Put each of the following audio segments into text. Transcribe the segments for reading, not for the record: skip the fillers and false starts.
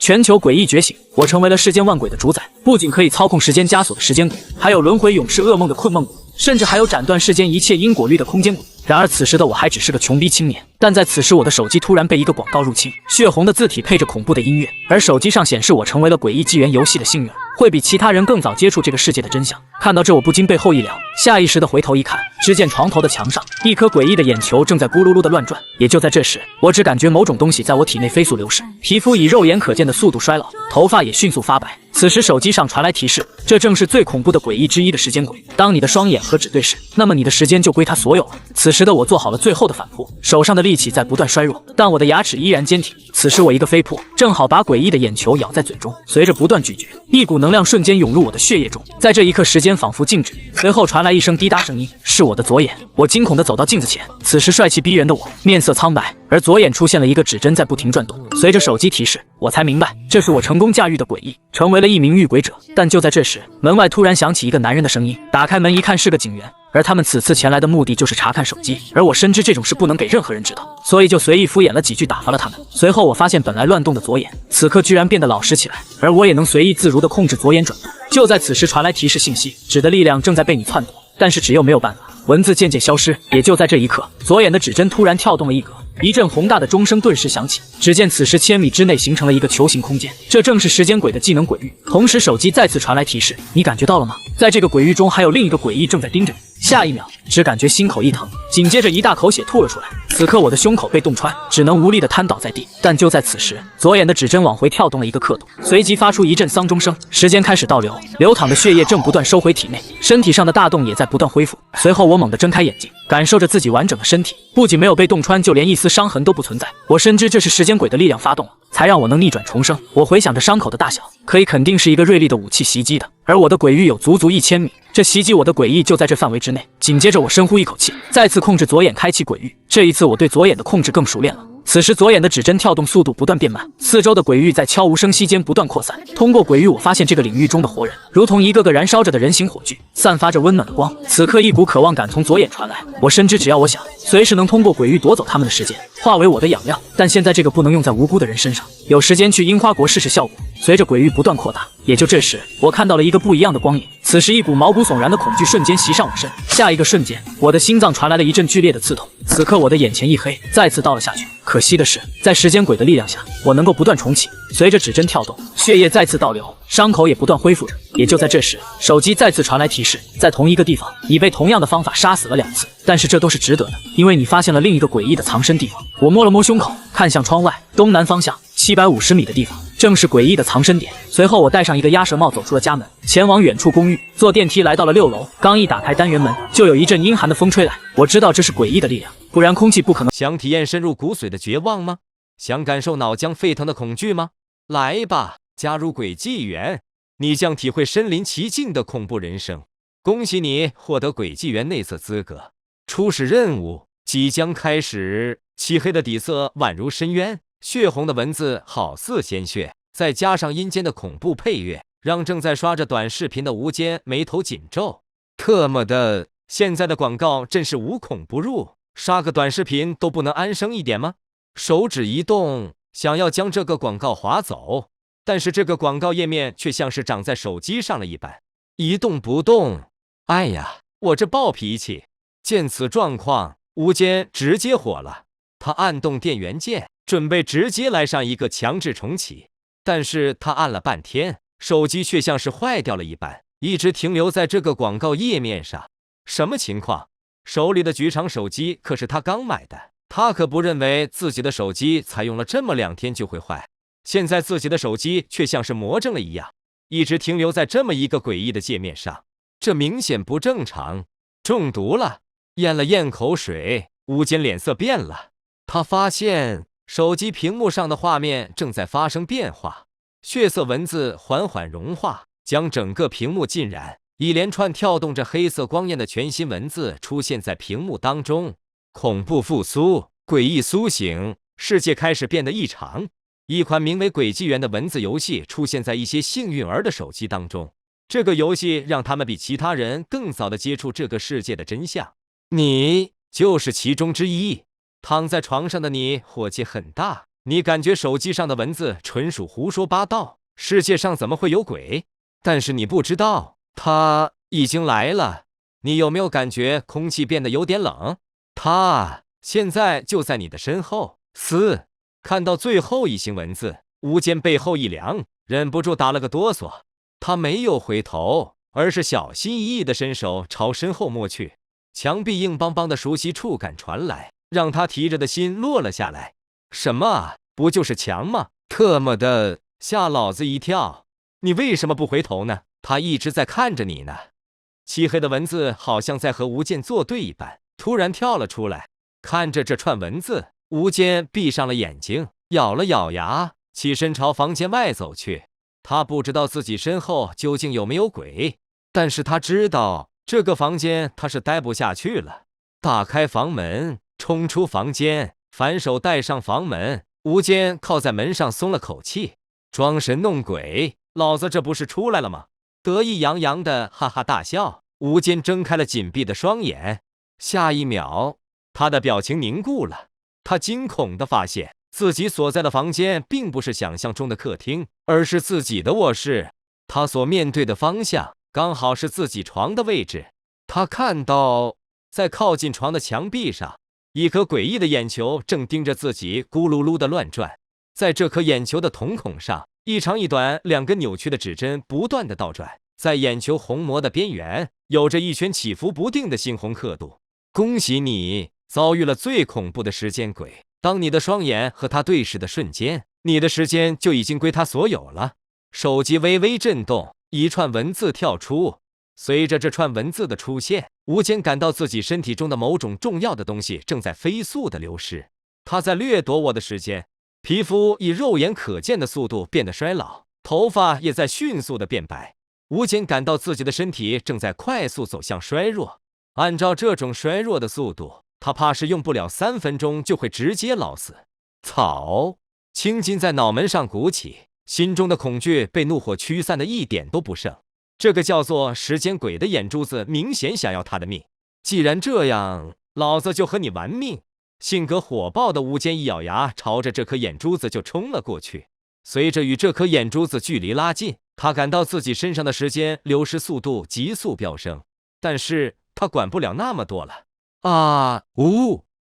全球诡异觉醒，我成为了世间万鬼的主宰，不仅可以操控时间枷锁的时间鬼，还有轮回永世噩梦的困梦鬼，甚至还有斩断世间一切因果律的空间鬼。然而此时的我还只是个穷逼青年，但在此时我的手机突然被一个广告入侵，血红的字体配着恐怖的音乐，而手机上显示我成为了诡异纪元游戏的幸运儿，会比其他人更早接触这个世界的真相。看到这我不禁背后一凉，下意识的回头一看，只见床头的墙上一颗诡异的眼球正在咕噜噜的乱转。也就在这时，我只感觉某种东西在我体内飞速流逝，皮肤以肉眼可见的速度衰老，头发也迅速发白。此时手机上传来提示，这正是最恐怖的诡异之一的时间鬼。当你的双眼和指对视，那么你的时间就归他所有了。此时的我做好了最后的反扑，手上的力气在不断衰弱，但我的牙齿依然坚挺。此时我一个飞扑，正好把诡异的眼球咬在嘴中，随着不断咀嚼，一股能量瞬间涌入我的血液中。在这一刻，时间仿佛静止，随后传来一声滴答声音，是我的左眼。我惊恐地走到镜子前，此时帅气逼人的我面色苍白，而左眼出现了一个指针在不停转动。随着手机提示，我才明白这是我成功驾驭的诡异，成为了一名遇鬼者。但就在这时，门外突然响起一个男人的声音，打开门一看是个警员，而他们此次前来的目的就是查看手机，而我深知这种事不能给任何人知道，所以就随意敷衍了几句打发了他们。随后我发现本来乱动的左眼，此刻居然变得老实起来，而我也能随意自如地控制左眼转动。就在此时传来提示信息，指的力量正在被你篡夺，但是只有没有办法，文字渐渐消失。也就在这一刻，左眼的指针突然跳动了一格，一阵宏大的钟声顿时响起，只见此时千米之内形成了一个球形空间，这正是时间鬼的技能鬼域。同时手机再次传来提示，你感觉到了吗？在这个鬼域中还有另一个诡异正在盯着你。下一秒只感觉心口一疼，紧接着一大口血吐了出来，此刻我的胸口被洞穿，只能无力地瘫倒在地。但就在此时，左眼的指针往回跳动了一个刻度，随即发出一阵丧钟声，时间开始倒流，流淌的血液正不断收回体内，身体上的大洞也在不断恢复。随后我猛地睁开眼睛，感受着自己完整的身体，不仅没有被洞穿，就连一丝伤痕都不存在。我深知这是时间鬼的力量发动了，才让我能逆转重生。我回想着伤口的大小，可以肯定是一个锐利的武器袭击的，而我的鬼域有足足1000米，这袭击我的诡异就在这范围之内。紧接着我深呼一口气，再次控制左眼开启鬼域，这一次我对左眼的控制更熟练了。此时左眼的指针跳动速度不断变慢，四周的鬼域在悄无声息间不断扩散。通过鬼域我发现这个领域中的活人如同一个个燃烧着的人形火炬，散发着温暖的光。此刻一股渴望感从左眼传来，我深知只要我想，随时能通过鬼域夺走他们的时间，化为我的养料。但现在这个不能用在无辜的人身上，有时间去樱花国试试效果。随着鬼域不断扩大，也就这时我看到了一个不一样的光影。此时一股毛骨悚然的恐惧瞬间袭上我身，下一个瞬间我的心脏传来了一阵剧烈的刺痛。此刻我的眼前一黑，再次倒了下去。可惜的是，在时间鬼的力量下，我能够不断重启。随着指针跳动，血液再次倒流，伤口也不断恢复着。也就在这时，手机再次传来提示，在同一个地方，你被同样的方法杀死了2次，但是这都是值得的，因为你发现了另一个诡异的藏身地方。我摸了摸胸口，看向窗外，东南方向750米的地方，正是诡异的藏身点。随后我戴上一个鸭舌帽，走出了家门，前往远处公寓。坐电梯来到了6楼，刚一打开单元门，就有一阵阴寒的风吹来。我知道这是诡异的力量，不然空气不可能。想体验深入骨髓的绝望吗？想感受脑浆沸腾的恐惧吗？来吧，加入诡纪元，你将体会身临其境的恐怖人生。恭喜你获得诡纪元内测资格，初始任务即将开始。漆黑的底色宛如深渊，血红的文字好似鲜血，再加上阴间的恐怖配乐，让正在刷着短视频的吴坚眉头紧皱。特么的，现在的广告真是无孔不入，刷个短视频都不能安生一点吗？手指一动，想要将这个广告划走，但是这个广告页面却像是长在手机上了一般，一动不动。哎呀，我这暴脾气！见此状况，吴坚直接火了，他按动电源键，准备直接来上一个强制重启，但是他按了半天，手机却像是坏掉了一般，一直停留在这个广告页面上。什么情况？手里的局长手机可是他刚买的，他可不认为自己的手机才用了这么2天就会坏，现在自己的手机却像是魔怔了一样，一直停留在这么一个诡异的界面上，这明显不正常，中毒了。咽了咽口水，吴坚脸色变了，他发现手机屏幕上的画面正在发生变化，血色文字缓缓融化，将整个屏幕浸染，一连串跳动着黑色光焰的全新文字出现在屏幕当中。恐怖复苏，诡异苏醒，世界开始变得异常。一款名为《诡纪元》的文字游戏出现在一些幸运儿的手机当中，这个游戏让他们比其他人更早的接触这个世界的真相。你就是其中之一。躺在床上的你火气很大，你感觉手机上的文字纯属胡说八道，世界上怎么会有鬼？但是你不知道，他已经来了。你有没有感觉空气变得有点冷？他现在就在你的身后。看到最后一行文字，吴坚背后一凉，忍不住打了个哆嗦。他没有回头，而是小心翼翼地伸手朝身后摸去。墙壁硬邦邦的熟悉触感传来，让他提着的心落了下来。什么啊？不就是墙吗？特么的，吓老子一跳！你为什么不回头呢？他一直在看着你呢。漆黑的文字好像在和吴坚作对一般，突然跳了出来。看着这串文字，吴坚闭上了眼睛，咬了咬牙，起身朝房间外走去。他不知道自己身后究竟有没有鬼，但是他知道这个房间他是待不下去了。打开房门，冲出房间，反手带上房门。吴坚靠在门上松了口气，装神弄鬼，老子这不是出来了吗？得意洋洋的哈哈大笑。吴坚睁开了紧闭的双眼，下一秒他的表情凝固了。他惊恐地发现自己所在的房间并不是想象中的客厅，而是自己的卧室。他所面对的方向刚好是自己床的位置。他看到在靠近床的墙壁上，一颗诡异的眼球正盯着自己咕噜噜的乱转。在这颗眼球的瞳孔上，一长一短两根扭曲的指针不断的倒转，在眼球虹膜的边缘有着一圈起伏不定的猩红刻度。恭喜你遭遇了最恐怖的时间鬼，当你的双眼和他对视的瞬间，你的时间就已经归他所有了。手机微微震动，一串文字跳出。随着这串文字的出现，吴坚感到自己身体中的某种重要的东西正在飞速的流失。他在掠夺我的时间，皮肤以肉眼可见的速度变得衰老，头发也在迅速的变白。吴坚感到自己的身体正在快速走向衰弱。按照这种衰弱的速度，他怕是用不了3分钟就会直接老死。草，青筋在脑门上鼓起，心中的恐惧被怒火驱散的一点都不剩。这个叫做时间鬼的眼珠子明显想要他的命。既然这样，老子就和你玩命！性格火爆的吴坚一咬牙，朝着这颗眼珠子就冲了过去。随着与这颗眼珠子距离拉近，他感到自己身上的时间流失速度急速飙升。但是他管不了那么多了。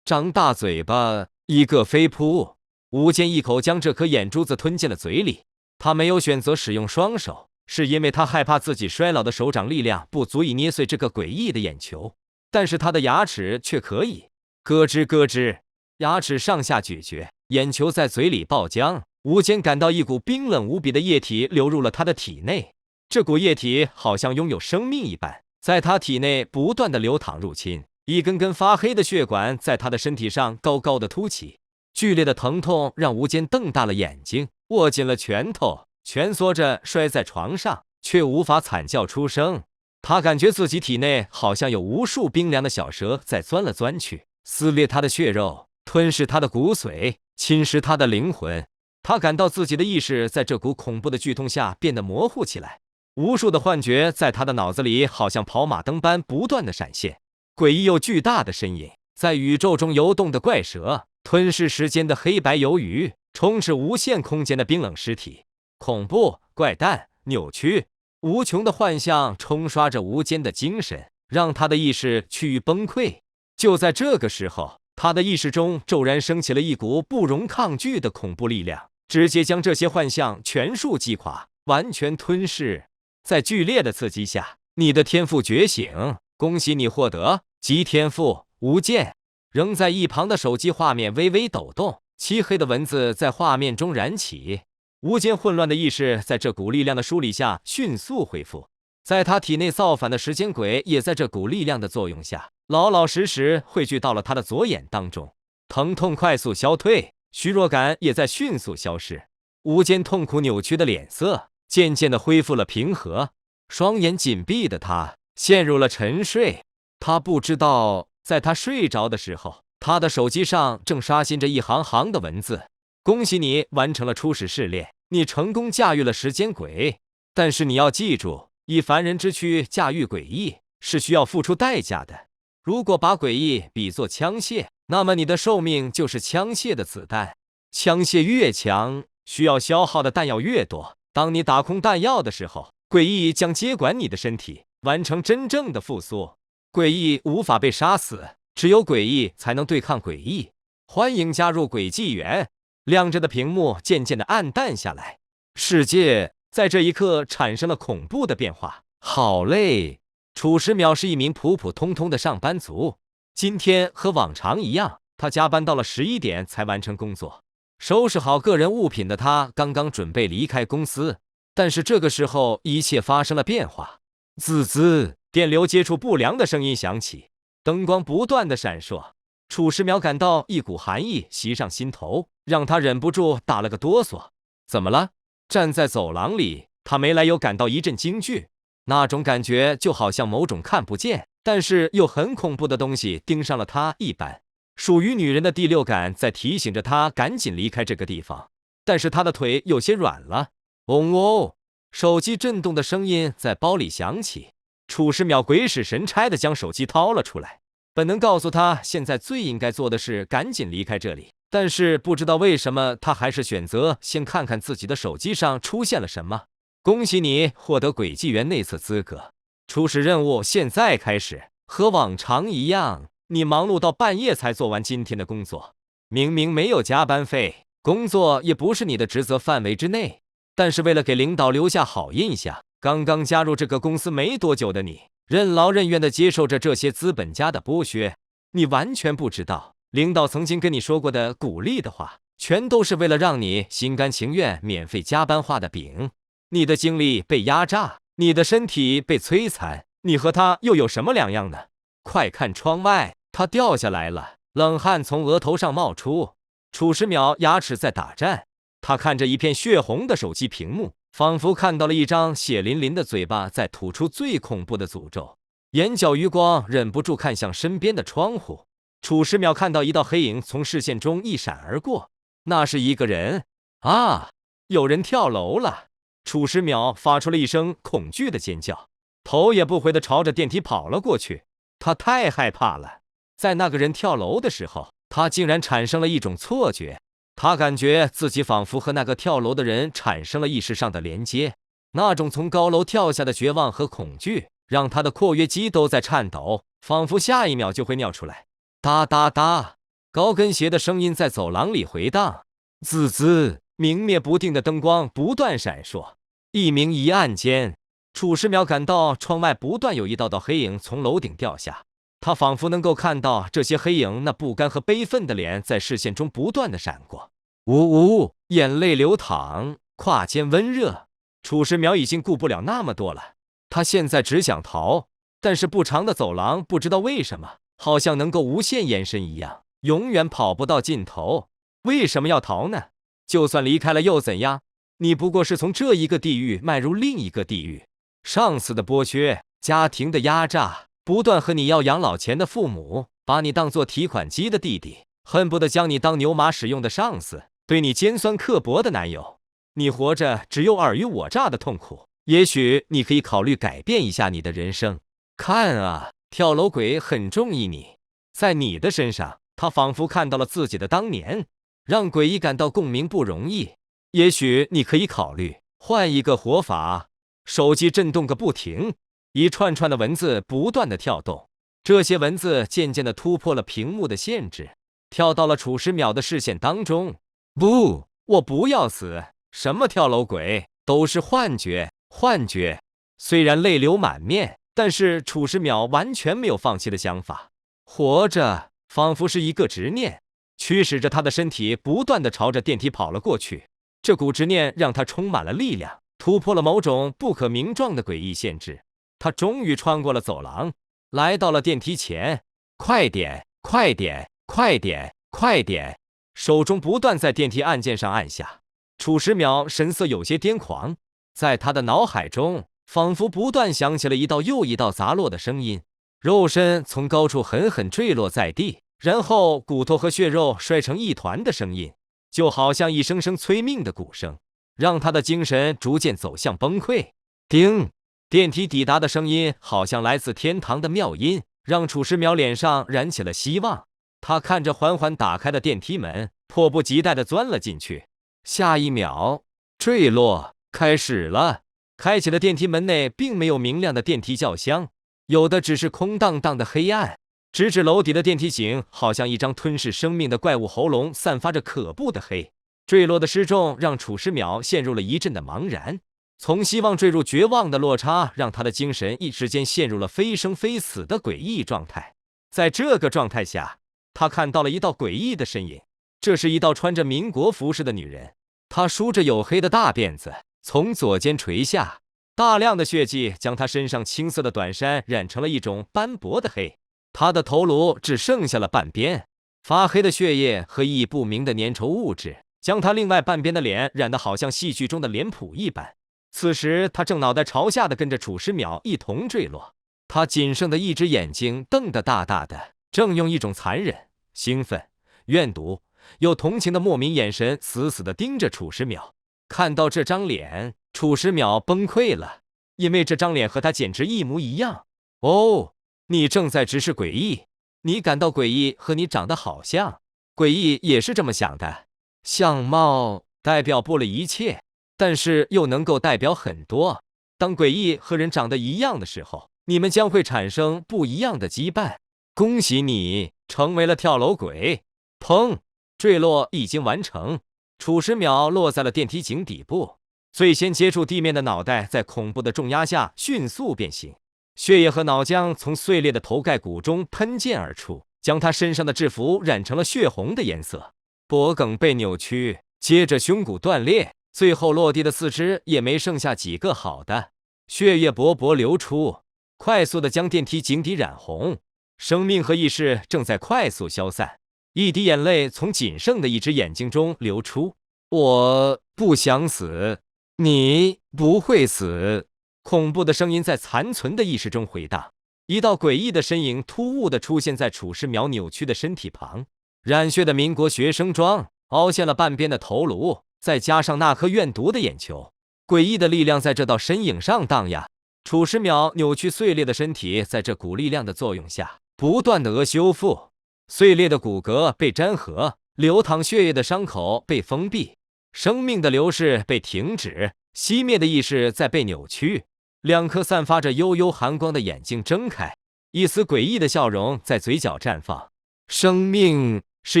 张大嘴巴，一个飞扑，吴坚一口将这颗眼珠子吞进了嘴里。他没有选择使用双手，是因为他害怕自己衰老的手掌力量不足以捏碎这个诡异的眼球，但是他的牙齿却可以。咯吱咯吱，牙齿上下咀嚼，眼球在嘴里爆浆。吴坚感到一股冰冷无比的液体流入了他的体内，这股液体好像拥有生命一般，在他体内不断的流淌入侵。一根根发黑的血管在他的身体上高高的凸起，剧烈的疼痛让吴坚瞪大了眼睛，握紧了拳头，蜷缩着摔在床上，却无法惨叫出声。他感觉自己体内好像有无数冰凉的小蛇在钻了钻去，撕裂他的血肉，吞噬他的骨髓，侵蚀他的灵魂。他感到自己的意识在这股恐怖的剧痛下变得模糊起来，无数的幻觉在他的脑子里好像跑马灯般不断的闪现。诡异又巨大的身影，在宇宙中游动的怪蛇，吞噬时间的黑白鱿鱼，充斥无限空间的冰冷尸体，恐怖、怪诞、扭曲，无穷的幻象冲刷着吴坚的精神，让他的意识趋于崩溃。就在这个时候，他的意识中骤然升起了一股不容抗拒的恐怖力量，直接将这些幻象全数击垮，完全吞噬。在剧烈的刺激下，你的天赋觉醒，恭喜你获得极天赋无间。仍在一旁的手机画面微微抖动，漆黑的文字在画面中燃起。吴坚混乱的意识在这股力量的梳理下迅速恢复，在他体内造反的时间鬼也在这股力量的作用下老老实实汇聚到了他的左眼当中。疼痛快速消退，虚弱感也在迅速消失。吴坚痛苦扭曲的脸色渐渐地恢复了平和，双眼紧闭的他陷入了沉睡。他不知道，在他睡着的时候，他的手机上正刷新着一行行的文字：恭喜你完成了初始试炼，你成功驾驭了时间鬼。但是你要记住，以凡人之躯驾驭诡异是需要付出代价的。如果把诡异比作枪械，那么你的寿命就是枪械的子弹。枪械越强，需要消耗的弹药越多。当你打空弹药的时候，诡异将接管你的身体，完成真正的复苏。诡异无法被杀死，只有诡异才能对抗诡异。欢迎加入诡纪元。亮着的屏幕渐渐的暗淡下来，世界在这一刻产生了恐怖的变化。好累。楚时淼是一名普普通通的上班族，今天和往常一样，他加班到了11点才完成工作。收拾好个人物品的他刚刚准备离开公司，但是这个时候一切发生了变化。滋滋，电流接触不良的声音响起，灯光不断的闪烁。楚时淼感到一股寒意袭上心头，让他忍不住打了个哆嗦。怎么了？站在走廊里，他没来由感到一阵惊惧，那种感觉就好像某种看不见但是又很恐怖的东西盯上了他一般。属于女人的第六感在提醒着他赶紧离开这个地方，但是他的腿有些软了。嗡嗡，手机震动的声音在包里响起。楚时淼鬼使神差地将手机掏了出来，本能告诉他现在最应该做的是赶紧离开这里，但是不知道为什么他还是选择先看看自己的手机上出现了什么。恭喜你获得诡纪元内测资格，初始任务现在开始。和往常一样，你忙碌到半夜才做完今天的工作，明明没有加班费，工作也不是你的职责范围之内，但是为了给领导留下好印象，刚刚加入这个公司没多久的你，任劳任怨地接受着这些资本家的剥削。你完全不知道，领导曾经跟你说过的鼓励的话，全都是为了让你心甘情愿免费加班画的饼。你的精力被压榨，你的身体被摧残，你和他又有什么两样呢？快看窗外，他掉下来了，冷汗从额头上冒出。楚时淼牙齿在打颤，他看着一片血红的手机屏幕，仿佛看到了一张血淋淋的嘴巴在吐出最恐怖的诅咒。眼角余光忍不住看向身边的窗户，楚时淼看到一道黑影从视线中一闪而过，那是一个人啊！有人跳楼了！楚时淼发出了一声恐惧的尖叫，头也不回地朝着电梯跑了过去。他太害怕了，在那个人跳楼的时候，他竟然产生了一种错觉，他感觉自己仿佛和那个跳楼的人产生了意识上的连接，那种从高楼跳下的绝望和恐惧，让他的括约肌都在颤抖，仿佛下一秒就会尿出来。哒哒哒，高跟鞋的声音在走廊里回荡，滋滋，明灭不定的灯光不断闪烁，一明一暗间，楚时淼感到窗外不断有一道道黑影从楼顶掉下，他仿佛能够看到这些黑影那不甘和悲愤的脸在视线中不断的闪过。呜呜，眼泪流淌，胯间温热。楚时淼已经顾不了那么多了，他现在只想逃，但是不长的走廊不知道为什么好像能够无限延伸一样，永远跑不到尽头。为什么要逃呢？就算离开了又怎样？你不过是从这一个地狱迈入另一个地狱。上司的剥削，家庭的压榨，不断和你要养老钱的父母，把你当作提款机的弟弟，恨不得将你当牛马使用的上司，对你尖酸刻薄的男友，你活着只有尔虞我诈的痛苦。也许你可以考虑改变一下你的人生。看啊，跳楼鬼很中意你，在你的身上，他仿佛看到了自己的当年，让诡异感到共鸣不容易。也许你可以考虑换一个活法。手机震动个不停，一串串的文字不断的跳动，这些文字渐渐的突破了屏幕的限制，跳到了楚时淼的视线当中。不，我不要死！什么跳楼鬼，都是幻觉，幻觉。虽然泪流满面，但是楚时淼完全没有放弃的想法。活着仿佛是一个执念，驱使着他的身体不断的朝着电梯跑了过去。这股执念让他充满了力量，突破了某种不可名状的诡异限制。他终于穿过了走廊，来到了电梯前。快点，快点，快点，快点！手中不断在电梯按键上按下。楚时淼神色有些癫狂，在他的脑海中仿佛不断响起了一道又一道砸落的声音，肉身从高处狠狠坠落在地，然后骨头和血肉摔成一团的声音，就好像一声声催命的鼓声，让他的精神逐渐走向崩溃。叮，电梯抵达的声音好像来自天堂的妙音，让楚时淼脸上燃起了希望。他看着缓缓打开的电梯门，迫不及待地钻了进去。下一秒，坠落开始了。开启的电梯门内并没有明亮的电梯轿厢，有的只是空荡荡的黑暗。直至楼底的电梯井好像一张吞噬生命的怪物喉咙，散发着可怖的黑。坠落的失重让楚时淼陷入了一阵的茫然，从希望坠入绝望的落差，让他的精神一时间陷入了非生非死的诡异状态。在这个状态下，他看到了一道诡异的身影，这是一道穿着民国服饰的女人，她梳着黝黑的大辫子，从左肩垂下，大量的血迹将她身上青色的短衫染成了一种斑驳的黑。她的头颅只剩下了半边，发黑的血液和意义不明的粘稠物质将她另外半边的脸染得好像戏剧中的脸谱一般。此时，她正脑袋朝下的跟着楚时淼一同坠落，她仅剩的一只眼睛瞪得大大的，正用一种残忍、兴奋、怨毒又同情的莫名眼神死死地盯着楚时淼。看到这张脸，楚时淼崩溃了，因为这张脸和他简直一模一样。哦，你正在直视诡异，你感到诡异和你长得好像，诡异也是这么想的。相貌代表不了一切，但是又能够代表很多。当诡异和人长得一样的时候，你们将会产生不一样的羁绊。恭喜你成为了跳楼鬼。砰！坠落已经完成，楚时淼落在了电梯井底部，最先接触地面的脑袋在恐怖的重压下迅速变形，血液和脑浆从碎裂的头盖骨中喷溅而出，将他身上的制服染成了血红的颜色。脖梗被扭曲，接着胸骨断裂，最后落地的四肢也没剩下几个好的，血液勃勃流出，快速的将电梯井底染红，生命和意识正在快速消散。一滴眼泪从仅剩的一只眼睛中流出。我不想死，你不会死。恐怖的声音在残存的意识中回荡。一道诡异的身影突兀地出现在楚时淼扭曲的身体旁，染血的民国学生装，凹陷了半边的头颅，再加上那颗怨毒的眼球，诡异的力量在这道身影上荡漾。楚时淼扭曲碎裂的身体在这股力量的作用下，不断的修复。碎裂的骨骼被粘合，流淌血液的伤口被封闭，生命的流逝被停止，熄灭的意识在被扭曲。两颗散发着幽幽寒光的眼睛睁开，一丝诡异的笑容在嘴角绽放。生命是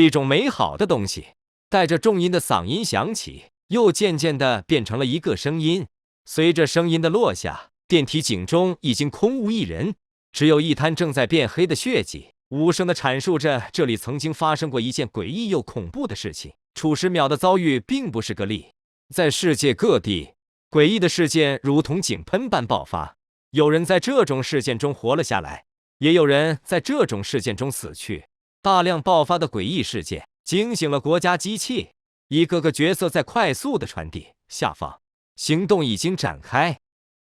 一种美好的东西。带着重音的嗓音响起，又渐渐地变成了一个声音。随着声音的落下，电梯井中已经空无一人，只有一滩正在变黑的血迹，无声地阐述着这里曾经发生过一件诡异又恐怖的事情。楚时淼的遭遇并不是个例，在世界各地，诡异的事件如同井喷般爆发，有人在这种事件中活了下来，也有人在这种事件中死去。大量爆发的诡异事件惊醒了国家机器，一个个角色在快速的传递下放，行动已经展开。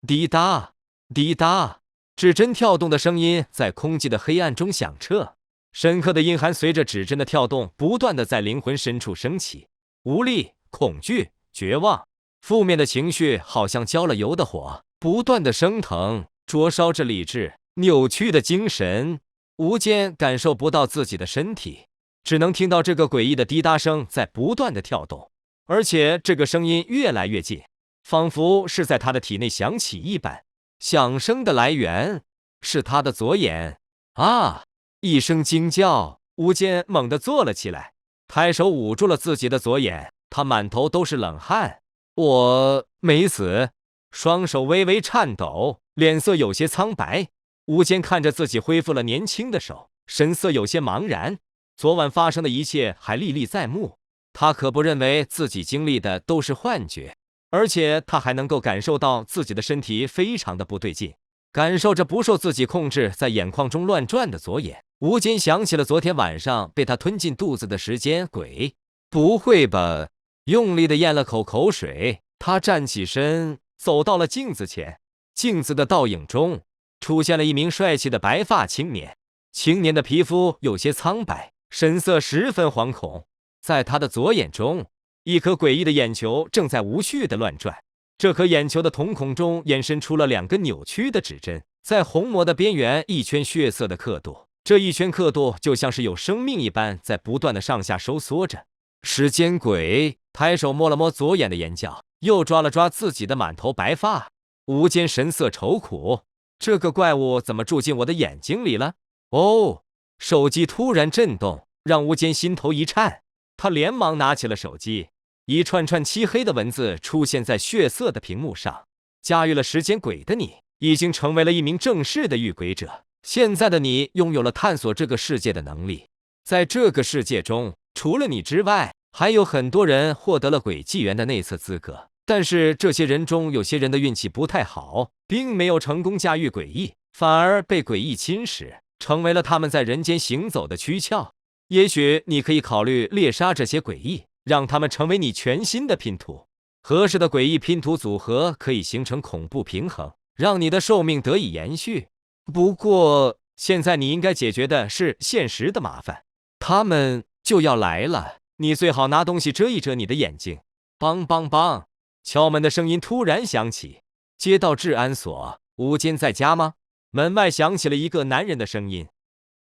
滴答滴答，指针跳动的声音在空寂的黑暗中响彻，深刻的阴寒随着指针的跳动不断的在灵魂深处升起。无力、恐惧、绝望，负面的情绪好像浇了油的火，不断的升腾，灼烧着理智。扭曲的精神，吴坚感受不到自己的身体，只能听到这个诡异的滴答声在不断的跳动，而且这个声音越来越近，仿佛是在他的体内响起一般。响声的来源是他的左眼。啊！一声惊叫，吴坚猛地坐了起来，抬手捂住了自己的左眼，他满头都是冷汗。我没死，双手微微颤抖，脸色有些苍白。吴坚看着自己恢复了年轻的手，神色有些茫然。昨晚发生的一切还历历在目，他可不认为自己经历的都是幻觉，而且他还能够感受到自己的身体非常的不对劲，感受着不受自己控制在眼眶中乱转的左眼。吴坚想起了昨天晚上被他吞进肚子的时间鬼。不会吧？用力的咽了口水，他站起身，走到了镜子前。镜子的倒影中出现了一名帅气的白发青年，青年的皮肤有些苍白，神色十分惶恐。在他的左眼中，一颗诡异的眼球正在无序的乱转，这颗眼球的瞳孔中延伸出了两根扭曲的指针，在虹膜的边缘一圈血色的刻度，这一圈刻度就像是有生命一般在不断的上下收缩着。时间鬼抬手摸了摸左眼的眼角，又抓了抓自己的满头白发。吴坚神色愁苦，这个怪物怎么住进我的眼睛里了？哦，手机突然震动，让吴坚心头一颤，他连忙拿起了手机，一串串漆黑的文字出现在血色的屏幕上。驾驭了时间鬼的你，已经成为了一名正式的遇鬼者。现在的你拥有了探索这个世界的能力，在这个世界中，除了你之外，还有很多人获得了鬼纪元的内测资格。但是这些人中有些人的运气不太好，并没有成功驾驭诡异，反而被诡异侵蚀，成为了他们在人间行走的躯壳。也许你可以考虑猎杀这些诡异，让他们成为你全新的拼图。合适的诡异拼图组合可以形成恐怖平衡，让你的寿命得以延续。不过现在你应该解决的是现实的麻烦，他们就要来了，你最好拿东西遮一遮你的眼睛。梆梆梆，敲门的声音突然响起。接到治安所，吴坚在家吗？门外响起了一个男人的声音。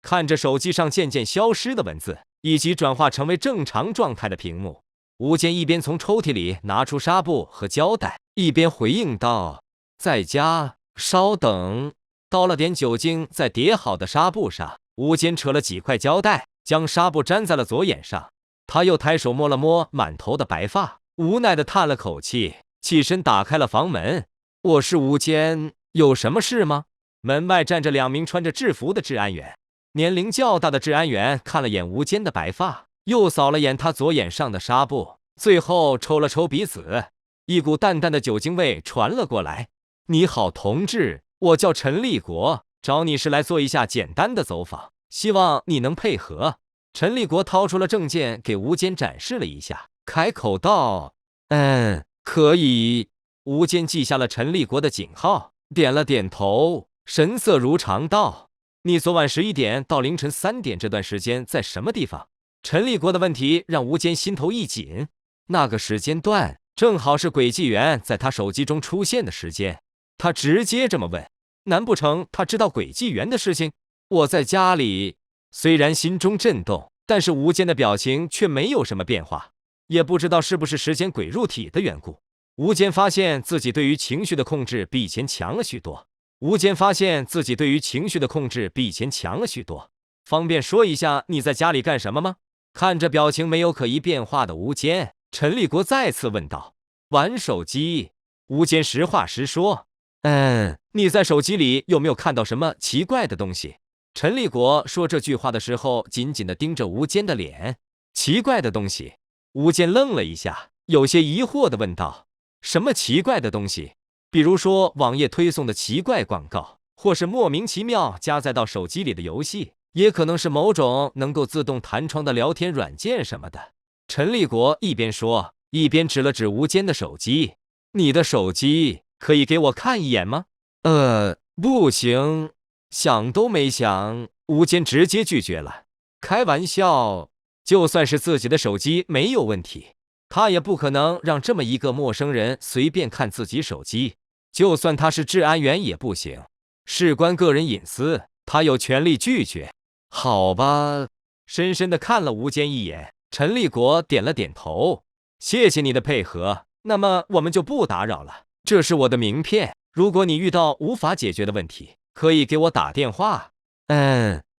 看着手机上渐渐消失的文字，以及转化成为正常状态的屏幕，吴坚一边从抽屉里拿出纱布和胶带，一边回应道：“在家，稍等。”倒了点酒精在叠好的纱布上，吴坚扯了几块胶带，将纱布粘在了左眼上。他又抬手摸了摸满头的白发，无奈地叹了口气，起身打开了房门。“我是吴坚，有什么事吗？”门外站着2名穿着制服的治安员。年龄较大的治安员看了眼吴坚的白发，又扫了眼他左眼上的纱布，最后抽了抽鼻子，一股淡淡的酒精味传了过来。“你好，同志，我叫陈立国，找你是来做一下简单的走访，希望你能配合。”陈立国掏出了证件给吴坚展示了一下，开口道：“可以。”吴坚记下了陈立国的警号，点了点头，神色如常道：“你昨晚11点到凌晨3点这段时间在什么地方？”陈立国的问题让吴坚心头一紧，那个时间段正好是鬼纪元在他手机中出现的时间。他直接这么问，难不成他知道鬼纪元的事情？“我在家里。”虽然心中震动，但是吴坚的表情却没有什么变化，也不知道是不是时间鬼入体的缘故。吴坚发现自己对于情绪的控制比以前强了许多。方便说一下你在家里干什么吗？看着表情没有可疑变化的吴坚，陈立国再次问道。“玩手机。”吴坚实话实说。“你在手机里有没有看到什么奇怪的东西？”陈立国说这句话的时候，紧紧地盯着吴坚的脸。“奇怪的东西？”吴坚愣了一下，有些疑惑地问道：“什么奇怪的东西？比如说网页推送的奇怪广告，或是莫名其妙加载到手机里的游戏，也可能是某种能够自动弹窗的聊天软件什么的。”陈立国一边说，一边指了指吴坚的手机。“你的手机可以给我看一眼吗？”“不行。”想都没想，吴坚直接拒绝了。开玩笑，就算是自己的手机没有问题，他也不可能让这么一个陌生人随便看自己手机。就算他是治安员也不行，事关个人隐私，他有权利拒绝。“好吧。”深深地看了吴坚一眼，陈立国点了点头。“谢谢你的配合，那么我们就不打扰了。这是我的名片，如果你遇到无法解决的问题，可以给我打电话。”“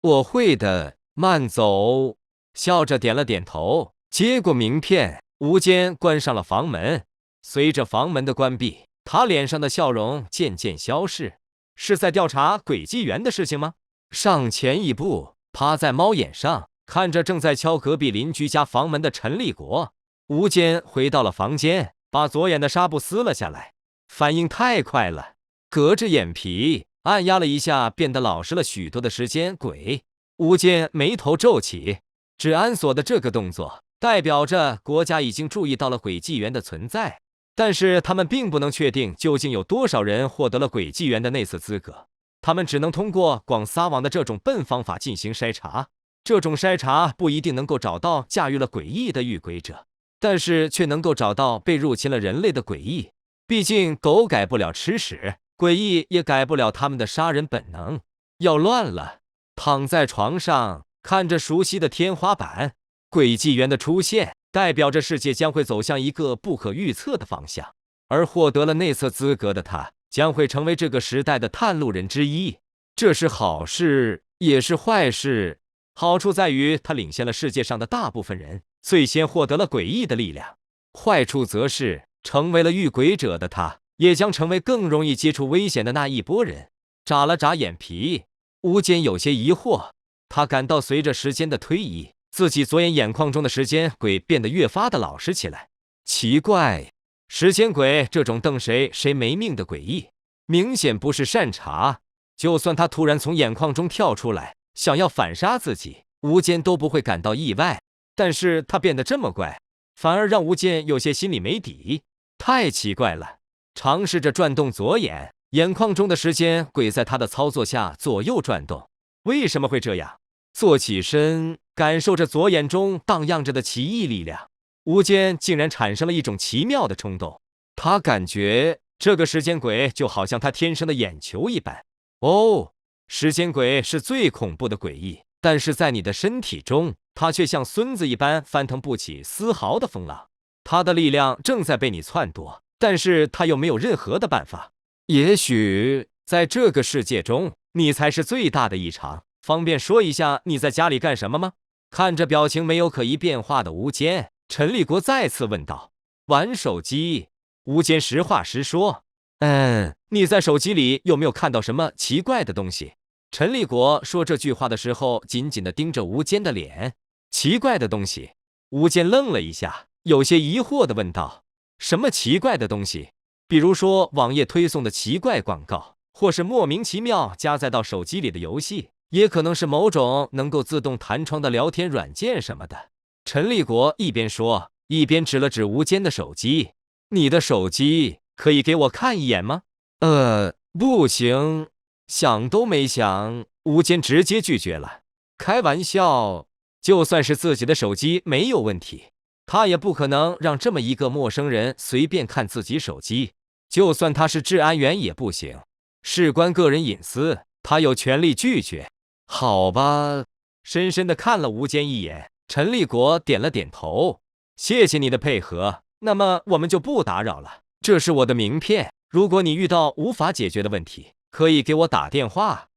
我会的，慢走。”笑着点了点头，接过名片。吴坚关上了房门。随着房门的关闭，他脸上的笑容渐渐消逝。“是在调查鬼纪元的事情吗？”上前一步，趴在猫眼上，看着正在敲隔壁邻居家房门的陈立国，吴坚回到了房间，把左眼的纱布撕了下来。反应太快了，隔着眼皮按压了一下，变得老实了许多的时间鬼。吴坚眉头皱起，治安所的这个动作代表着国家已经注意到了鬼纪元的存在，但是他们并不能确定究竟有多少人获得了鬼纪元的内测资格，他们只能通过广撒网的这种笨方法进行筛查。这种筛查不一定能够找到驾驭了诡异的遇鬼者，但是却能够找到被入侵了人类的诡异。毕竟狗改不了吃屎，诡异也改不了他们的杀人本能。要乱了，躺在床上看着熟悉的天花板，鬼纪元的出现代表着世界将会走向一个不可预测的方向。而获得了内测资格的他，将会成为这个时代的探路人之一。这是好事，也是坏事。好处在于他领先了世界上的大部分人，最先获得了诡异的力量。坏处则是，成为了遇鬼者的他，也将成为更容易接触危险的那一拨人。眨了眨眼皮，吴坚有些疑惑。他感到随着时间的推移，自己左眼眶中的时间鬼变得越发的老实起来。奇怪，时间鬼这种瞪谁没命的诡异，明显不是善茬。就算他突然从眼眶中跳出来，想要反杀自己，吴坚都不会感到意外。但是他变得这么怪，反而让吴坚有些心里没底。太奇怪了！尝试着转动左眼，眼眶中的时间鬼在他的操作下左右转动。为什么会这样？坐起身，感受着左眼中荡漾着的奇异力量，吴坚竟然产生了一种奇妙的冲动。他感觉这个时间鬼就好像他天生的眼球一般。哦，时间鬼是最恐怖的诡异，但是在你的身体中，它却像孙子一般翻腾不起丝毫的风浪。他的力量正在被你篡夺，但是他又没有任何的办法。也许在这个世界中，你才是最大的异常。方便说一下你在家里干什么吗？看着表情没有可疑变化的吴坚，陈立国再次问道。玩手机。吴坚实话实说。你在手机里有没有看到什么奇怪的东西？陈立国说这句话的时候，紧紧地盯着吴坚的脸。奇怪的东西？吴坚愣了一下，有些疑惑地问道。什么奇怪的东西？比如说网页推送的奇怪广告，或是莫名其妙加载到手机里的游戏，也可能是某种能够自动弹窗的聊天软件什么的。陈立国一边说，一边指了指吴坚的手机。你的手机可以给我看一眼吗？不行。想都没想，吴坚直接拒绝了。开玩笑，就算是自己的手机没有问题，他也不可能让这么一个陌生人随便看自己手机。就算他是治安员也不行，事关个人隐私，他有权利拒绝。好吧，深深地看了吴坚一眼，陈立国点了点头。谢谢你的配合，那么我们就不打扰了。这是我的名片，如果你遇到无法解决的问题，可以给我打电话。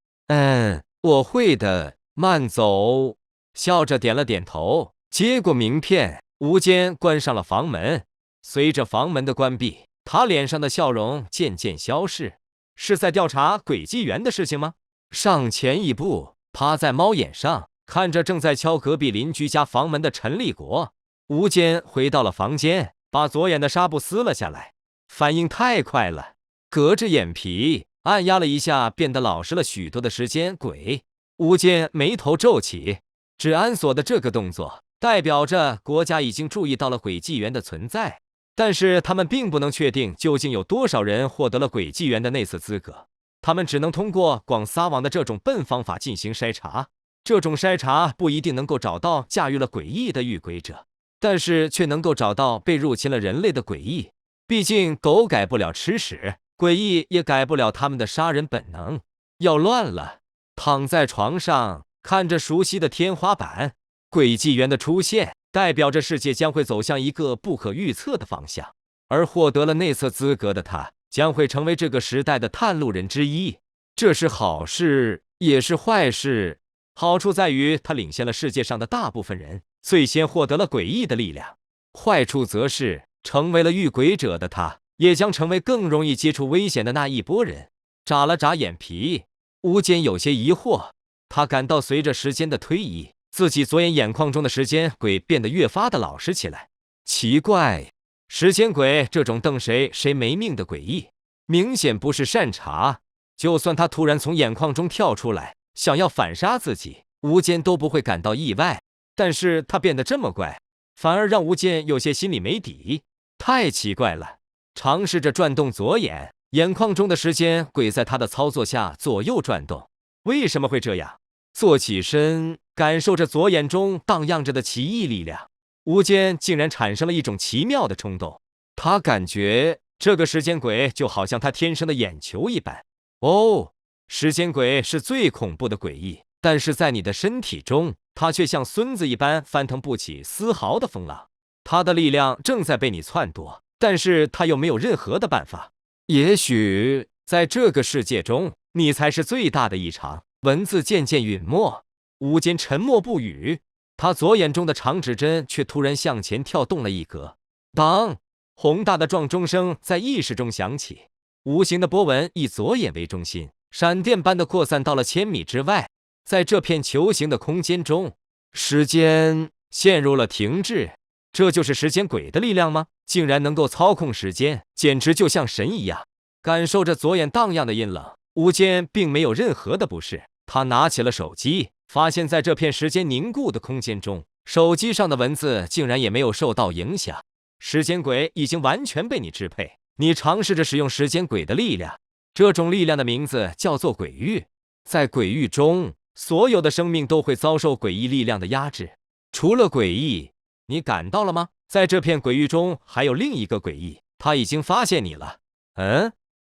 我会的，慢走。笑着点了点头，接过名片，吴坚关上了房门。随着房门的关闭，他脸上的笑容渐渐消逝。是在调查轨迹员的事情吗？上前一步，趴在猫眼上，看着正在敲隔壁邻居家房门的陈立国，吴坚回到了房间，把左眼的纱布撕了下来。反应太快了，隔着眼皮按压了一下变得老实了许多的时间鬼。吴坚眉头皱起，治安锁的这个动作代表着国家已经注意到了轨迹员的存在，但是他们并不能确定究竟有多少人获得了轨迹员的内测资格，他们只能通过广撒网的这种笨方法进行筛查。这种筛查不一定能够找到驾驭了诡异的遇鬼者，但是却能够找到被入侵了人类的诡异。毕竟狗改不了吃屎，诡异也改不了他们的杀人本能。要乱了，躺在床上看着熟悉的天花板，轨迹员的出现代表着世界将会走向一个不可预测的方向，而获得了内测资格的他，将会成为这个时代的探路人之一。这是好事，也是坏事。好处在于他领先了世界上的大部分人，最先获得了诡异的力量。坏处则是，成为了遇鬼者的他，也将成为更容易接触危险的那一拨人。眨了眨眼皮，吴坚有些疑惑。他感到随着时间的推移，自己左眼眶中的时间鬼变得越发的老实起来。奇怪，时间鬼这种瞪谁没命的诡异，明显不是善茬。就算他突然从眼眶中跳出来，想要反杀自己，吴坚都不会感到意外。但是他变得这么怪，反而让吴坚有些心里没底。太奇怪了！尝试着转动左眼，眼眶中的时间鬼在他的操作下左右转动。为什么会这样？坐起身，感受着左眼中荡漾着的奇异力量，吴坚竟然产生了一种奇妙的冲动。他感觉这个时间鬼就好像他天生的眼球一般。哦，时间鬼是最恐怖的诡异，但是在你的身体中，它却像孙子一般翻腾不起丝毫的风浪。他的力量正在被你篡夺，但是他又没有任何的办法。也许在这个世界中，你才是最大的异常。文字渐渐陨没，无间沉默不语。他左眼中的长指针却突然向前跳动了一格，当！宏大的撞钟声在意识中响起，无形的波纹以左眼为中心，闪电般的扩散到了千米之外。在这片球形的空间中，时间陷入了停滞。这就是时间鬼的力量吗？竟然能够操控时间，简直就像神一样。感受着左眼荡漾的阴冷，无间并没有任何的不适。他拿起了手机，发现在这片时间凝固的空间中，手机上的文字竟然也没有受到影响。时间鬼已经完全被你支配，你尝试着使用时间鬼的力量，这种力量的名字叫做鬼域。在鬼域中，所有的生命都会遭受诡异力量的压制，除了诡异，你感到了吗？在这片鬼域中，还有另一个诡异，他已经发现你了。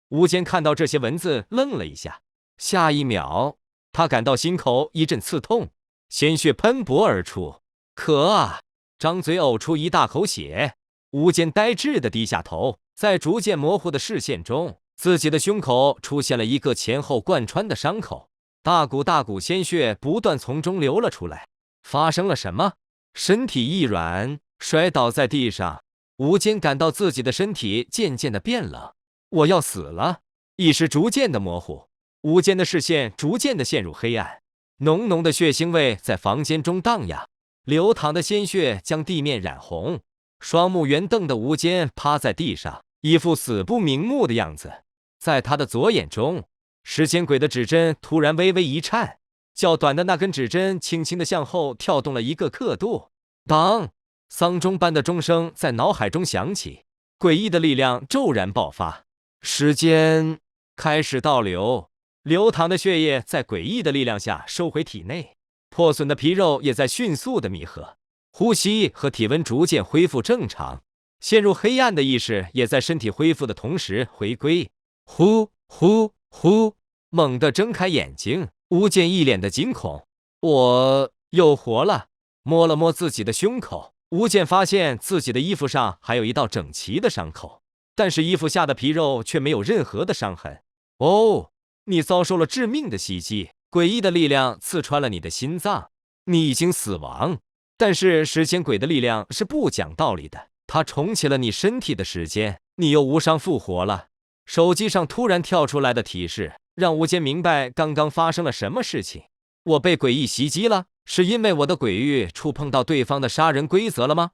无间看到这些文字，愣了一下，下一秒，他感到心口一阵刺痛，鲜血喷薄而出。可啊！张嘴呕出一大口血。无间呆滞地低下头，在逐渐模糊的视线中，自己的胸口出现了一个前后贯穿的伤口，大股鲜血不断从中流了出来。发生了什么？身体一软，摔倒在地上。无间感到自己的身体渐渐地变冷，我要死了！意识逐渐的模糊，无间的视线逐渐的陷入黑暗，浓浓的血腥味在房间中荡漾，流淌的鲜血将地面染红。双目圆瞪的无间趴在地上，一副死不瞑目的样子。在他的左眼中，时间鬼的指针突然微微一颤，较短的那根指针轻轻地向后跳动了一个刻度。当！丧钟般的钟声在脑海中响起，诡异的力量骤然爆发，时间开始倒流，流淌的血液在诡异的力量下收回体内，破损的皮肉也在迅速的弥合。呼吸和体温逐渐恢复正常，陷入黑暗的意识也在身体恢复的同时回归。呼，猛地睁开眼睛，无间一脸的惊恐。我又活了。摸了摸自己的胸口，无间发现自己的衣服上还有一道整齐的伤口，但是衣服下的皮肉却没有任何的伤痕。哦，你遭受了致命的袭击，诡异的力量刺穿了你的心脏，你已经死亡。但是时间鬼的力量是不讲道理的，它重启了你身体的时间，你又无伤复活了。手机上突然跳出来的提示让无间明白刚刚发生了什么事情。我被诡异袭击了，是因为我的鬼域触碰到对方的杀人规则了吗？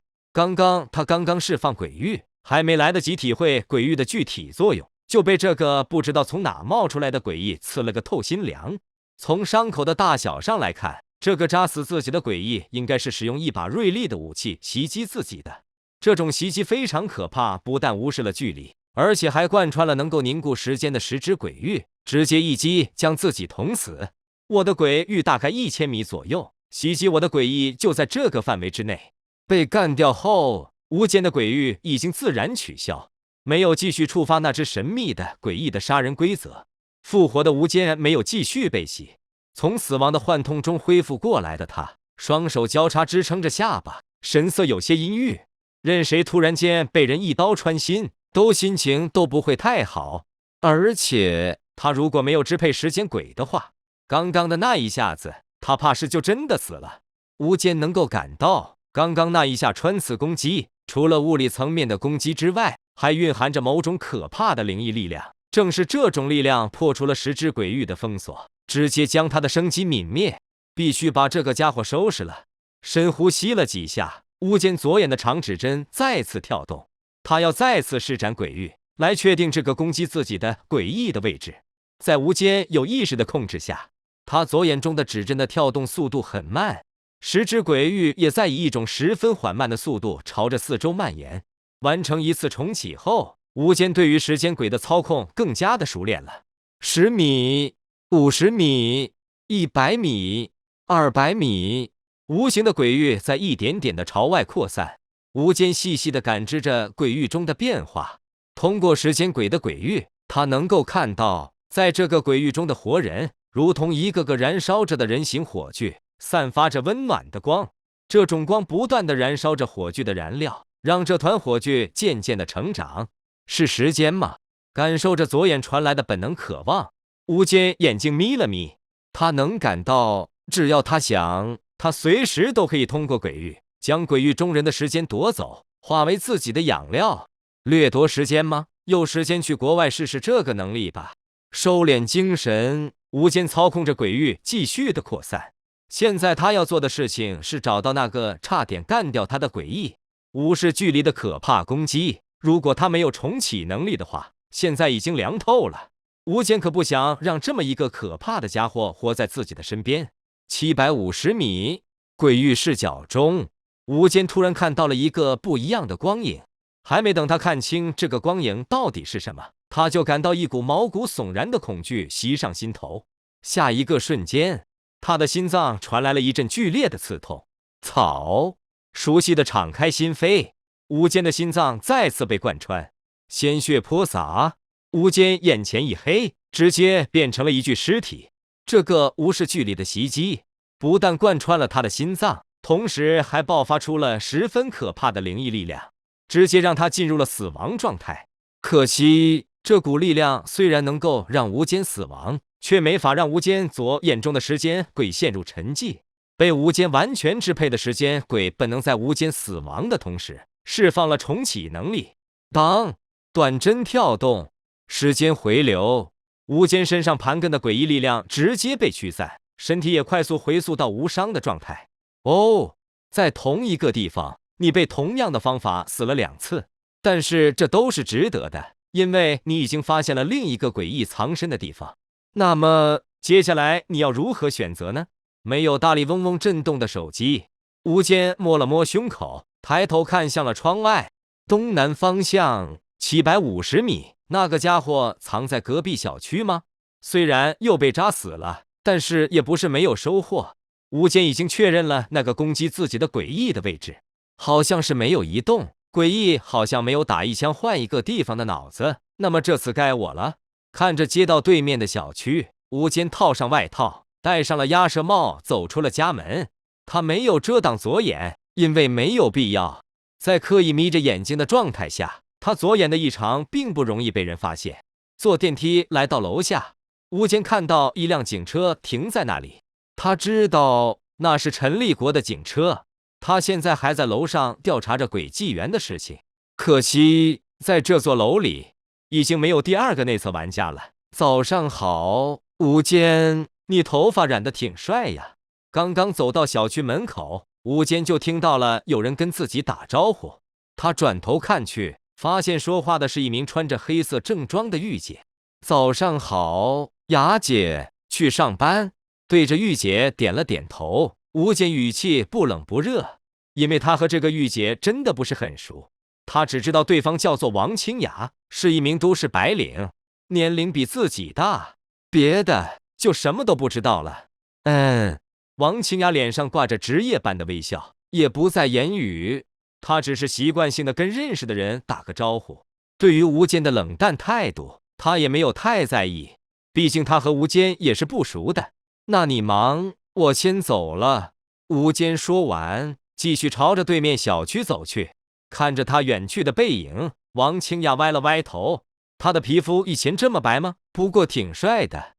他刚刚释放鬼域，还没来得及体会鬼域的具体作用，就被这个不知道从哪冒出来的诡异刺了个透心凉。从伤口的大小上来看，这个扎死自己的诡异应该是使用一把锐利的武器袭击自己的。这种袭击非常可怕，不但无视了距离，而且还贯穿了能够凝固时间的时之鬼域，直接一击将自己捅死。我的鬼域大概1000米左右，袭击我的诡异就在这个范围之内。被干掉后，无间的鬼域已经自然取消，没有继续触发那只神秘的诡异的杀人规则。复活的无间没有继续被洗，从死亡的幻痛中恢复过来的他，双手交叉支撑着下巴，神色有些阴郁。任谁突然间被人一刀穿心，心情都不会太好。而且他如果没有支配时间鬼的话，刚刚的那一下子，他怕是就真的死了。无间能够感到，刚刚那一下穿刺攻击，除了物理层面的攻击之外，还蕴含着某种可怕的灵异力量。正是这种力量破除了时之鬼域的封锁，直接将他的生机泯灭。必须把这个家伙收拾了。深呼吸了几下，无间左眼的长指针再次跳动，他要再次施展鬼域，来确定这个攻击自己的诡异的位置。在无间有意识的控制下，他左眼中的指针的跳动速度很慢，时之鬼域也在以一种十分缓慢的速度朝着四周蔓延。完成一次重启后，无间对于时间鬼的操控更加的熟练了。10米、50米、100米、200米，无形的鬼域在一点点的朝外扩散。无间细细的感知着鬼域中的变化，通过时间鬼的鬼域，他能够看到，在这个鬼域中的活人，如同一个个燃烧着的人形火炬，散发着温暖的光。这种光不断的燃烧着火炬的燃料，让这团火炬渐渐的成长。是时间吗？感受着左眼传来的本能渴望，吴坚眼睛眯了眯，他能感到，只要他想，他随时都可以通过鬼域，将鬼域中人的时间夺走，化为自己的养料。掠夺时间吗？有时间去国外试试这个能力吧。收敛精神，吴坚操控着鬼域继续的扩散。现在他要做的事情是找到那个差点干掉他的诡异无视距离的可怕攻击。如果他没有重启能力的话，现在已经凉透了。吴坚可不想让这么一个可怕的家伙活在自己的身边。750米，鬼域视角中，吴坚突然看到了一个不一样的光影。还没等他看清这个光影到底是什么，他就感到一股毛骨悚然的恐惧袭上心头。下一个瞬间，他的心脏传来了一阵剧烈的刺痛。草，熟悉的敞开心扉，吴坚的心脏再次被贯穿，鲜血泼洒。吴坚眼前一黑，直接变成了一具尸体。这个无视距离的袭击，不但贯穿了他的心脏，同时还爆发出了十分可怕的灵异力量，直接让他进入了死亡状态。可惜，这股力量虽然能够让吴坚死亡，却没法让吴坚左眼中的时间鬼陷入沉寂。被吴坚完全支配的时间鬼本能在吴坚死亡的同时，释放了重启能力。当短针跳动，时间回流，吴坚身上盘根的诡异力量直接被驱散，身体也快速回溯到无伤的状态。哦，在同一个地方，你被同样的方法死了2次，但是这都是值得的，因为你已经发现了另一个诡异藏身的地方。那么接下来你要如何选择呢？没有大力嗡嗡震动的手机，吴坚摸了摸胸口，抬头看向了窗外。东南方向750米，那个家伙藏在隔壁小区吗？虽然又被扎死了，但是也不是没有收获。吴坚已经确认了那个攻击自己的诡异的位置，好像是没有移动。诡异好像没有打一枪换一个地方的脑子，那么这次该我了。看着街道对面的小区，吴坚套上外套，戴上了鸭舌帽，走出了家门。他没有遮挡左眼，因为没有必要。在刻意眯着眼睛的状态下，他左眼的异常并不容易被人发现。坐电梯来到楼下，吴坚看到一辆警车停在那里，他知道那是陈立国的警车。他现在还在楼上调查着轨迹员的事情，可惜在这座楼里已经没有第2个内测玩家了。早上好，吴坚，你头发染得挺帅呀。刚刚走到小区门口，吴坚就听到了有人跟自己打招呼。他转头看去，发现说话的是一名穿着黑色正装的御姐。早上好，雅姐，去上班？对着御姐点了点头。吴坚语气不冷不热，因为他和这个御姐真的不是很熟，他只知道对方叫做王清雅，是一名都市白领，年龄比自己大，别的就什么都不知道了。王清雅脸上挂着职业般的微笑，也不再言语，他只是习惯性的跟认识的人打个招呼。对于吴坚的冷淡态度，他也没有太在意，毕竟他和吴坚也是不熟的。那你忙，我先走了。吴坚说完，继续朝着对面小区走去。看着他远去的背影，王清雅歪了歪头。他的皮肤以前这么白吗？不过挺帅的。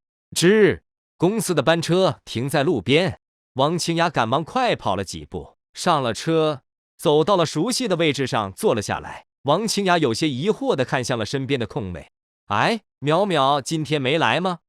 公司的班车停在路边，王清雅赶忙快跑了几步，上了车，走到了熟悉的位置上坐了下来。王清雅有些疑惑地看向了身边的空位。淼淼今天没来吗？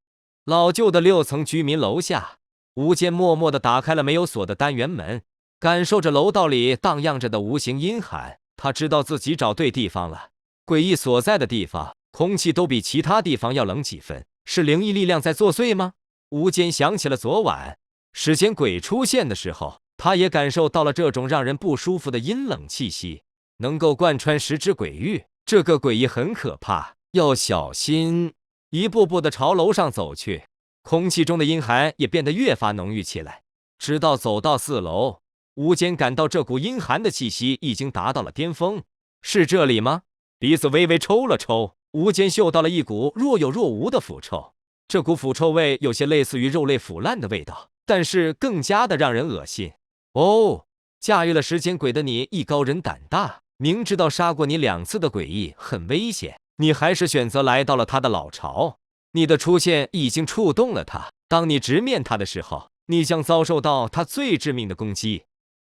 老旧的6层居民楼下，吴坚默默地打开了没有锁的单元门，感受着楼道里荡漾着的无形阴寒，他知道自己找对地方了。诡异所在的地方，空气都比其他地方要冷几分，是灵异力量在作祟吗？吴坚想起了昨晚时间鬼出现的时候，他也感受到了这种让人不舒服的阴冷气息，能够贯穿10指鬼域，这个诡异很可怕，要小心。一步步的朝楼上走去，空气中的阴寒也变得越发浓郁起来。直到走到4楼，吴坚感到这股阴寒的气息已经达到了巅峰。是这里吗？鼻子微微抽了抽，吴坚嗅到了一股若有若无的腐臭。这股腐臭味有些类似于肉类腐烂的味道，但是更加的让人恶心。驾驭了时间鬼的你艺高人胆大，明知道杀过你2次的诡异很危险，你还是选择来到了他的老巢。你的出现已经触动了他，当你直面他的时候，你将遭受到他最致命的攻击。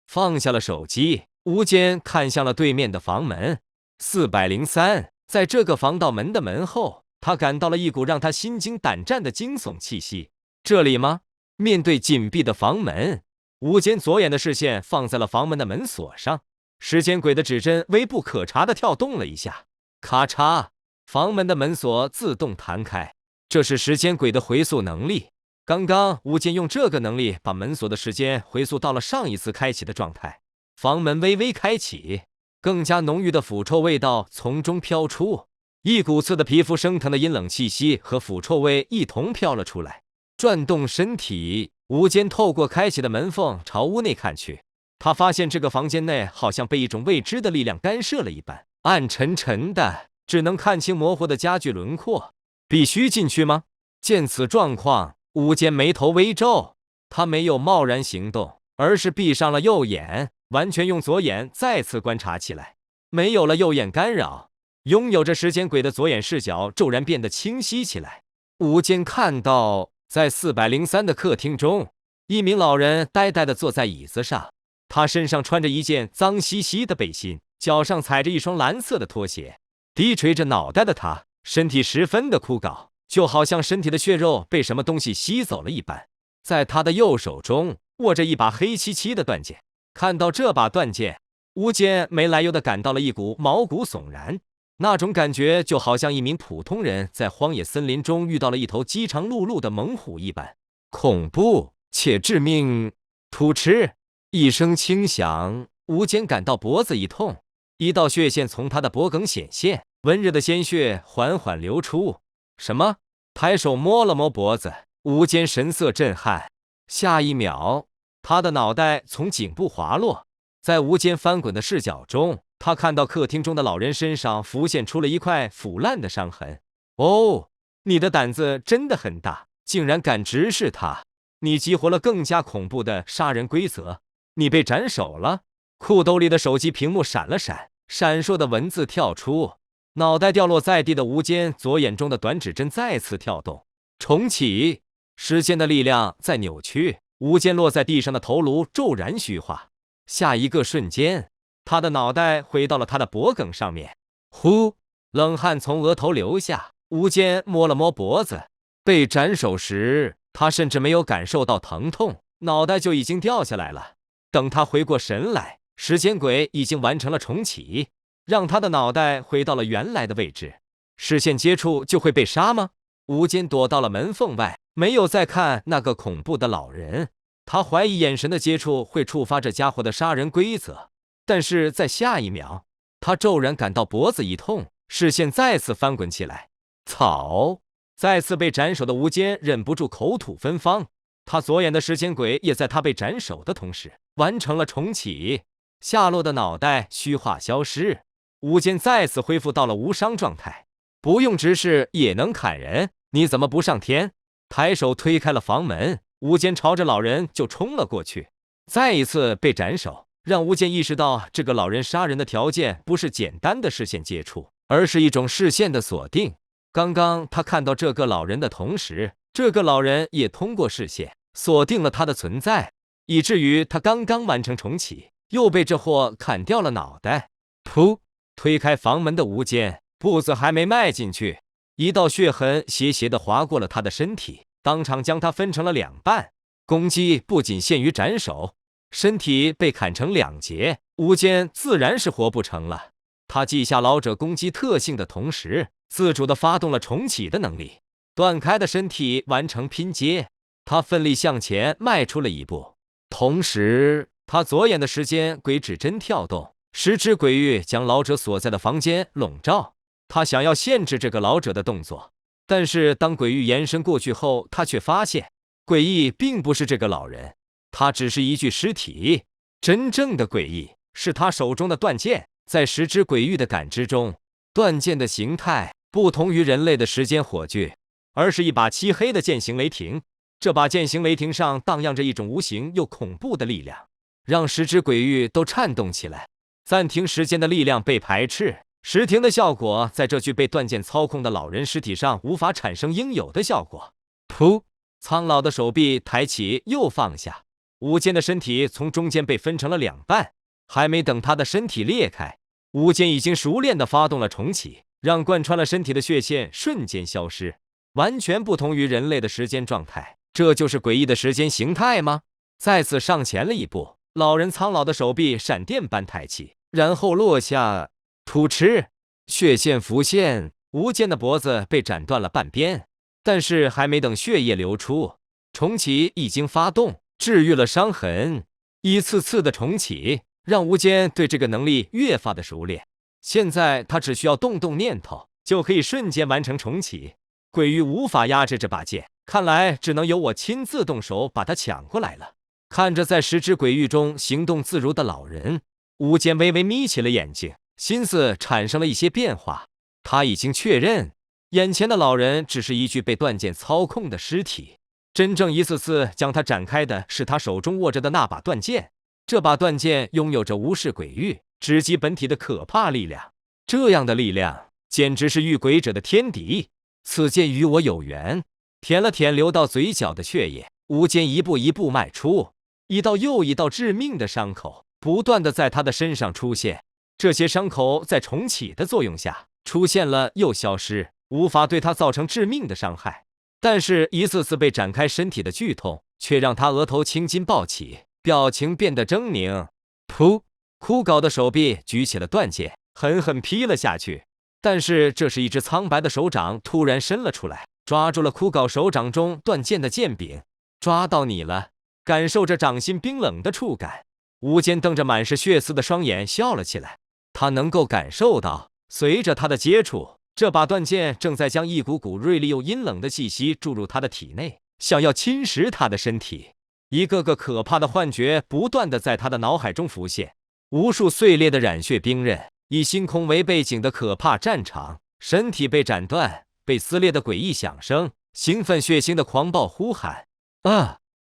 放下了手机，吴坚看向了对面的房门。403，在这个防盗门的门后，他感到了一股让他心惊胆战的惊悚气息。这里吗？面对紧闭的房门，吴坚左眼的视线放在了房门的门锁上，时间轨的指针微不可察地跳动了一下，咔嚓，房门的门锁自动弹开。这是时间轨的回溯能力。刚刚吴坚用这个能力把门锁的时间回溯到了上一次开启的状态。房门微微开启，更加浓郁的腐臭味道从中飘出，一股刺的皮肤生疼的阴冷气息和腐臭味一同飘了出来。转动身体，吴坚透过开启的门缝朝屋内看去，他发现这个房间内好像被一种未知的力量干涉了一般，暗沉沉的，只能看清模糊的家具轮廓。必须进去吗？见此状况，吴坚眉头微皱，他没有贸然行动，而是闭上了右眼，完全用左眼再次观察起来。没有了右眼干扰，拥有着时间轨的左眼视角骤然变得清晰起来。吴坚看到，在403的客厅中，一名老人呆呆地坐在椅子上，他身上穿着一件脏兮兮的背心，脚上踩着一双蓝色的拖鞋，低垂着脑袋的他，身体十分的枯槁，就好像身体的血肉被什么东西吸走了一般。在他的右手中握着一把黑漆漆的断剑，看到这把断剑，吴坚没来由地感到了一股毛骨悚然，那种感觉就好像一名普通人在荒野森林中遇到了一头饥肠辘辘的猛虎一般，恐怖且致命。突哧一声轻响，吴坚感到脖子一痛，一道血线从他的脖颈显现，温热的鲜血缓缓流出。什么？抬手摸了摸脖子，吴坚神色震撼。下一秒，他的脑袋从颈部滑落，在吴坚翻滚的视角中，他看到客厅中的老人身上浮现出了一块腐烂的伤痕。哦，你的胆子真的很大，竟然敢直视他！你激活了更加恐怖的杀人规则，你被斩首了。裤兜里的手机屏幕闪了闪，闪烁的文字跳出。脑袋掉落在地的吴坚左眼中的短指针再次跳动，重启。时间的力量在扭曲，吴坚落在地上的头颅骤然虚化。下一个瞬间，他的脑袋回到了他的脖颈上面。呼，冷汗从额头流下。吴坚摸了摸脖子，被斩首时，他甚至没有感受到疼痛，脑袋就已经掉下来了。等他回过神来，时间轨已经完成了重启，让他的脑袋回到了原来的位置。视线接触就会被杀吗？吴坚躲到了门缝外，没有再看那个恐怖的老人。他怀疑眼神的接触会触发这家伙的杀人规则，但是在下一秒，他骤然感到脖子一痛，视线再次翻滚起来。草！再次被斩首的吴坚忍不住口吐芬芳。他左眼的时间轨也在他被斩首的同时完成了重启，下落的脑袋虚化消失。吴坚再次恢复到了无伤状态。不用直视也能砍人，你怎么不上天？抬手推开了房门，吴坚朝着老人就冲了过去。再一次被斩首，让吴坚意识到这个老人杀人的条件不是简单的视线接触，而是一种视线的锁定。刚刚他看到这个老人的同时，这个老人也通过视线锁定了他的存在，以至于他刚刚完成重启，又被这货砍掉了脑袋。噗！推开房门的吴坚，步子还没迈进去，一道血痕斜斜地划过了他的身体，当场将他分成了2半。攻击不仅限于斩首，身体被砍成2截，吴坚自然是活不成了。他记下老者攻击特性的同时，自主地发动了重启的能力，断开的身体完成拼接。他奋力向前迈出了一步，同时他左眼的时间轨指针跳动，10只鬼域将老者所在的房间笼罩。他想要限制这个老者的动作，但是当鬼域延伸过去后，他却发现诡异并不是这个老人，他只是一具尸体。真正的诡异是他手中的断剑。在10只鬼域的感知中，断剑的形态不同于人类的时间火炬，而是一把漆黑的剑形雷霆。这把剑形雷霆上荡漾着一种无形又恐怖的力量，让10只鬼域都颤动起来。暂停时间的力量被排斥，时停的效果在这具被断剑操控的老人尸体上无法产生应有的效果。噗！苍老的手臂抬起又放下，无间的身体从中间被分成了两半。还没等他的身体裂开，无间已经熟练地发动了重启，让贯穿了身体的血线瞬间消失，完全不同于人类的时间状态。这就是诡异的时间形态吗？再次上前了一步，老人苍老的手臂闪电般抬起，然后落下，噗嗤，血线浮现，无间的脖子被斩断了半边。但是还没等血液流出，重启已经发动，治愈了伤痕。一次次的重启让无间对这个能力越发的熟练，现在他只需要动动念头，就可以瞬间完成重启。鬼域无法压制这把剑，看来只能由我亲自动手把它抢过来了。看着在十指鬼域中行动自如的老人，无间微微眯起了眼睛，心思产生了一些变化。他已经确认，眼前的老人只是一具被断剑操控的尸体，真正一次次将他展开的是他手中握着的那把断剑。这把断剑拥有着无视鬼域、直击本体的可怕力量，这样的力量简直是遇鬼者的天敌。此剑与我有缘。舔了舔流到嘴角的血液，无间一步一步迈出，一道又一道致命的伤口不断的在他的身上出现。这些伤口在重启的作用下出现了又消失，无法对他造成致命的伤害。但是一次次被展开身体的剧痛却让他额头青筋暴起，表情变得狰狞。噗！枯槁的手臂举起了断剑，狠狠劈了下去。但是这时一只苍白的手掌突然伸了出来，抓住了枯槁手掌中断剑的剑柄。抓到你了！感受着掌心冰冷的触感，无间瞪着满是血丝的双眼笑了起来。他能够感受到，随着他的接触，这把断剑正在将一股股锐利又阴冷的气息注入他的体内，想要侵蚀他的身体。一个个可怕的幻觉不断的在他的脑海中浮现，无数碎裂的染血兵刃，以星空为背景的可怕战场，身体被斩断、被撕裂的诡异响声，兴奋血腥的狂暴呼喊。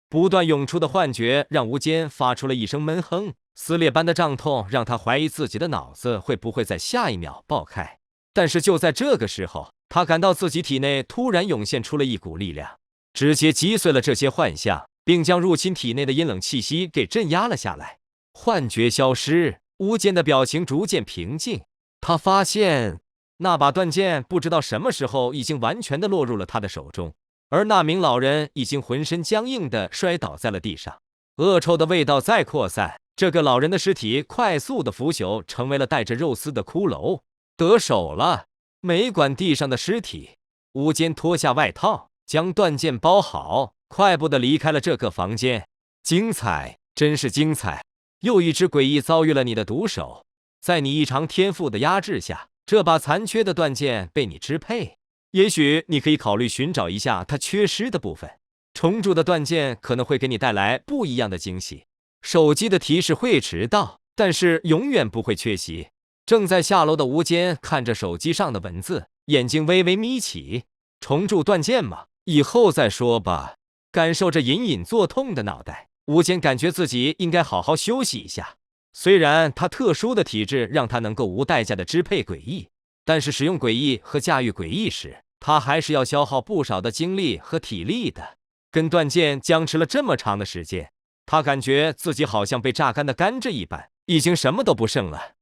不断涌出的幻觉让无间发出了一声闷哼，撕裂般的胀痛让他怀疑自己的脑子会不会在下一秒爆开。但是就在这个时候，他感到自己体内突然涌现出了一股力量，直接击碎了这些幻象，并将入侵体内的阴冷气息给镇压了下来。幻觉消失，无间的表情逐渐平静。他发现那把断剑不知道什么时候已经完全的落入了他的手中，而那名老人已经浑身僵硬的摔倒在了地上。恶臭的味道再扩散，这个老人的尸体快速的腐朽，成为了带着肉丝的骷髅。得手了！没管地上的尸体，无间脱下外套，将断剑包好，快步的离开了这个房间。精彩，真是精彩！又一只诡异遭遇了你的毒手，在你异常天赋的压制下，这把残缺的断剑被你支配。也许你可以考虑寻找一下它缺失的部分，重铸的断剑可能会给你带来不一样的惊喜。手机的提示会迟到，但是永远不会缺席。正在下楼的无间看着手机上的文字，眼睛微微眯起。重铸断剑吗？以后再说吧。感受着隐隐作痛的脑袋，无间感觉自己应该好好休息一下。虽然他特殊的体质让他能够无代价的支配诡异，但是使用诡异和驾驭诡异时，他还是要消耗不少的精力和体力的。跟断剑僵持了这么长的时间，他感觉自己好像被榨干的甘蔗一般，已经什么都不剩了。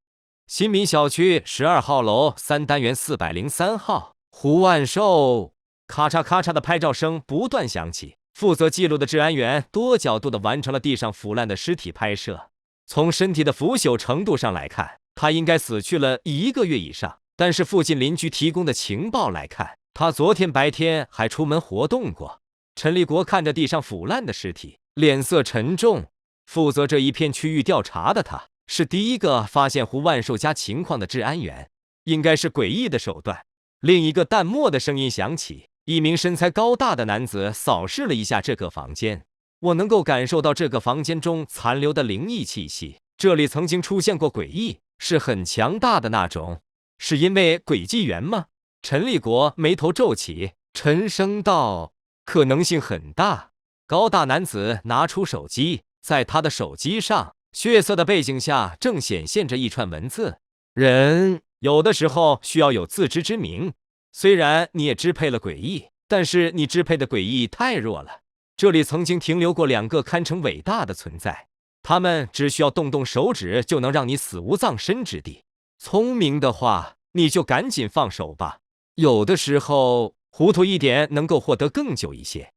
新民小区12号楼3单元403号，胡万寿。咔嚓咔嚓的拍照声不断响起，负责记录的治安员多角度的完成了地上腐烂的尸体拍摄。从身体的腐朽程度上来看，他应该死去了1个月以上，但是附近邻居提供的情报来看，他昨天白天还出门活动过。陈立国看着地上腐烂的尸体，脸色沉重。负责这一片区域调查的他，是第一个发现胡万寿家情况的治安员，应该是诡异的手段。另一个淡漠的声音响起，一名身材高大的男子扫视了一下这个房间。我能够感受到这个房间中残留的灵异气息，这里曾经出现过诡异，是很强大的那种。是因为诡计员吗？陈立国眉头皱起，沉声道：可能性很大。高大男子拿出手机，在他的手机上血色的背景下正显现着一串文字。人有的时候需要有自知之明，虽然你也支配了诡异，但是你支配的诡异太弱了。这里曾经停留过2个堪称伟大的存在，他们只需要动动手指就能让你死无葬身之地。聪明的话，你就赶紧放手吧。有的时候，糊涂一点能够获得更久一些。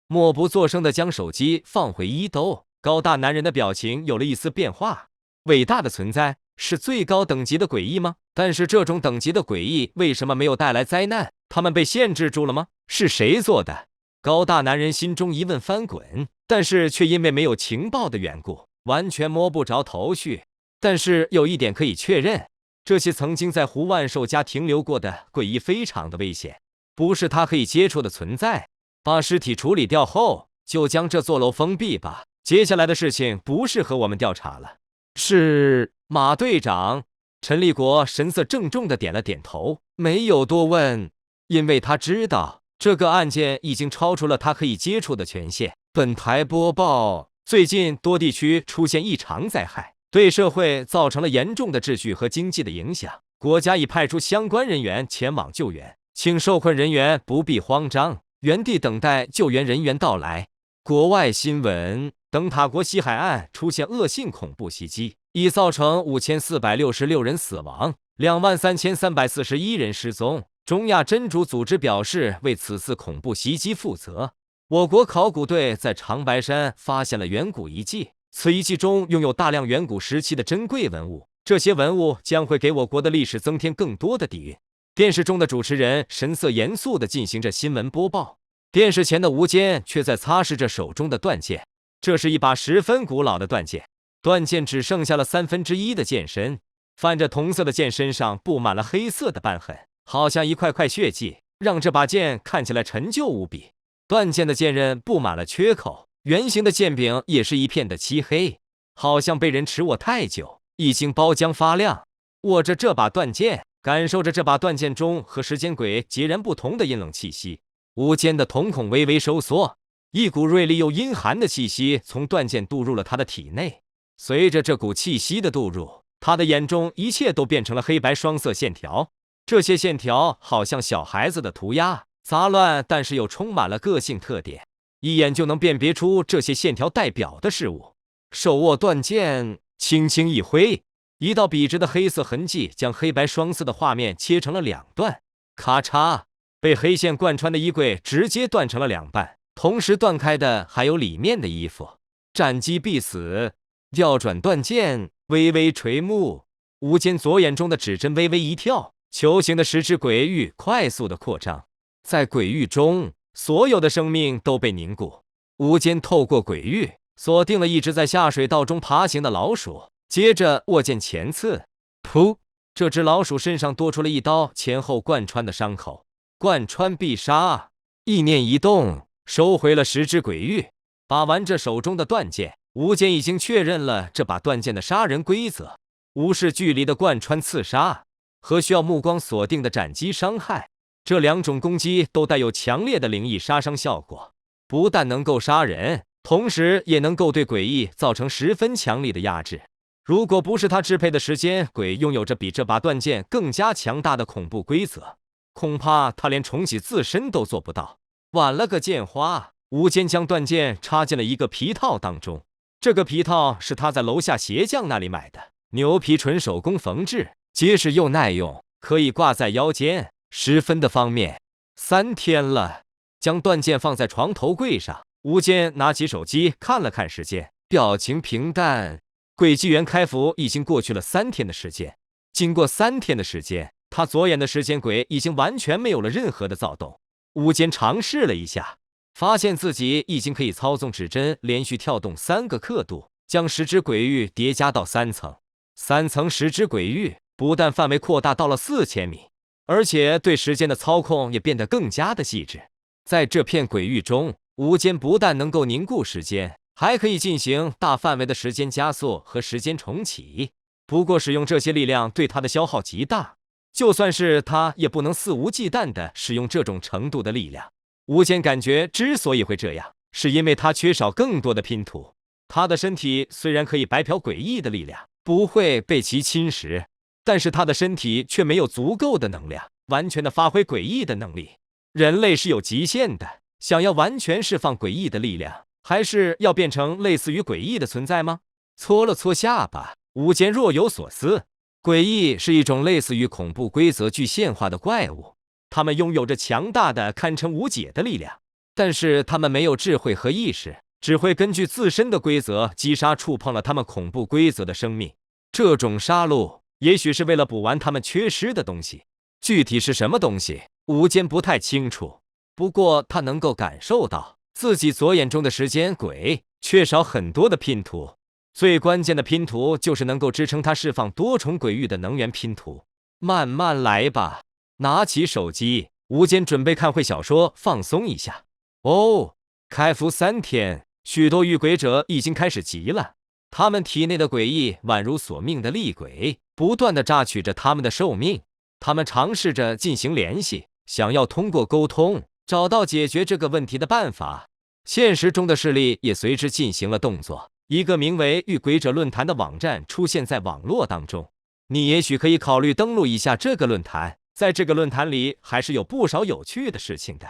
默不作声地将手机放回衣兜，高大男人的表情有了一丝变化。伟大的存在是最高等级的诡异吗？但是这种等级的诡异为什么没有带来灾难？他们被限制住了吗？是谁做的？高大男人心中疑问翻滚，但是却因为没有情报的缘故，完全摸不着头绪。但是有一点可以确认，这些曾经在胡万寿家停留过的诡异非常的危险，不是他可以接触的存在。把尸体处理掉后，就将这座楼封闭吧。接下来的事情不适合我们调查了。是马队长。陈立国神色郑重地点了点头，没有多问，因为他知道这个案件已经超出了他可以接触的权限。本台播报：最近多地区出现异常灾害，对社会造成了严重的秩序和经济的影响。国家已派出相关人员前往救援，请受困人员不必慌张，原地等待救援人员到来。国外新闻：登塔国西海岸出现恶性恐怖袭击，已造成5466人死亡，23341人失踪。中亚真主组织表示为此次恐怖袭击负责。我国考古队在长白山发现了远古遗迹，此遗迹中拥有大量远古时期的珍贵文物，这些文物将会给我国的历史增添更多的底蕴。电视中的主持人神色严肃地进行着新闻播报，电视前的吴坚却在擦拭着手中的断剑。这是一把十分古老的断剑，断剑只剩下了1/3的剑身，泛着铜色的剑身上布满了黑色的斑痕，好像一块块血迹，让这把剑看起来陈旧无比。断剑的剑刃布满了缺口，圆形的剑柄也是一片的漆黑，好像被人持握太久，已经包浆发亮。握着这把断剑，感受着这把断剑中和时间轨截然不同的阴冷气息，吴坚的瞳孔微微收缩，一股锐利又阴寒的气息从断剑渡入了他的体内。随着这股气息的渡入，他的眼中一切都变成了黑白双色线条，这些线条好像小孩子的涂鸦，杂乱但是又充满了个性特点，一眼就能辨别出这些线条代表的事物。手握断剑，轻轻一挥，一道笔直的黑色痕迹将黑白双色的画面切成了2段，咔嚓，被黑线贯穿的衣柜直接断成了2半，同时断开的还有里面的衣服。战机必死，调转断剑，微微垂目，吴坚左眼中的指针微微一跳，球形的十指鬼域快速的扩张，在鬼域中，所有的生命都被凝固。吴坚透过鬼域锁定了一只在下水道中爬行的老鼠，接着握剑前刺，噗！这只老鼠身上多出了一刀前后贯穿的伤口，贯穿必杀。意念一动，收回了十指鬼域，把玩着手中的断剑，吴坚已经确认了这把断剑的杀人规则：无视距离的贯穿刺杀和需要目光锁定的斩击伤害。这2种攻击都带有强烈的灵异杀伤效果，不但能够杀人，同时也能够对诡异造成十分强力的压制。如果不是他支配的时间鬼拥有着比这把断剑更加强大的恐怖规则，恐怕他连重启自身都做不到。晚了个剑花，吴坚将断剑插进了一个皮套当中，这个皮套是他在楼下鞋匠那里买的，牛皮纯手工缝制，结实又耐用，可以挂在腰间，十分的方便。3天了，将断剑放在床头柜上，吴坚拿起手机看了看时间，表情平淡。轨迹员开服已经过去了3天的时间，经过3天的时间，他左眼的时间轨已经完全没有了任何的躁动。吴坚尝试了一下，发现自己已经可以操纵指针连续跳动3个刻度，将十指轨域叠加到3层。3层十指轨域不但范围扩大到了4000米，而且对时间的操控也变得更加的细致。在这片轨域中，吴坚不但能够凝固时间，还可以进行大范围的时间加速和时间重启。不过使用这些力量对他的消耗极大，就算是他也不能肆无忌惮地使用这种程度的力量。吴坚感觉之所以会这样，是因为他缺少更多的拼图。他的身体虽然可以白嫖诡异的力量，不会被其侵蚀，但是他的身体却没有足够的能量，完全的发挥诡异的能力。人类是有极限的，想要完全释放诡异的力量，还是要变成类似于诡异的存在吗？搓了搓下巴，吴坚若有所思。诡异是一种类似于恐怖规则具现化的怪物，他们拥有着强大的堪称无解的力量，但是他们没有智慧和意识，只会根据自身的规则击杀触碰了他们恐怖规则的生命。这种杀戮也许是为了补完他们缺失的东西，具体是什么东西，吴坚不太清楚。不过他能够感受到自己左眼中的时间轨缺少很多的拼图，最关键的拼图就是能够支撑他释放多重轨域的能源拼图。慢慢来吧。拿起手机，吴坚准备看会小说放松一下。哦，开服3天，许多遇鬼者已经开始急了，他们体内的诡异宛如索命的厉鬼，不断地榨取着他们的寿命。他们尝试着进行联系，想要通过沟通找到解决这个问题的办法。现实中的势力也随之进行了动作，一个名为遇鬼者论坛的网站出现在网络当中。你也许可以考虑登录一下这个论坛，在这个论坛里还是有不少有趣的事情的。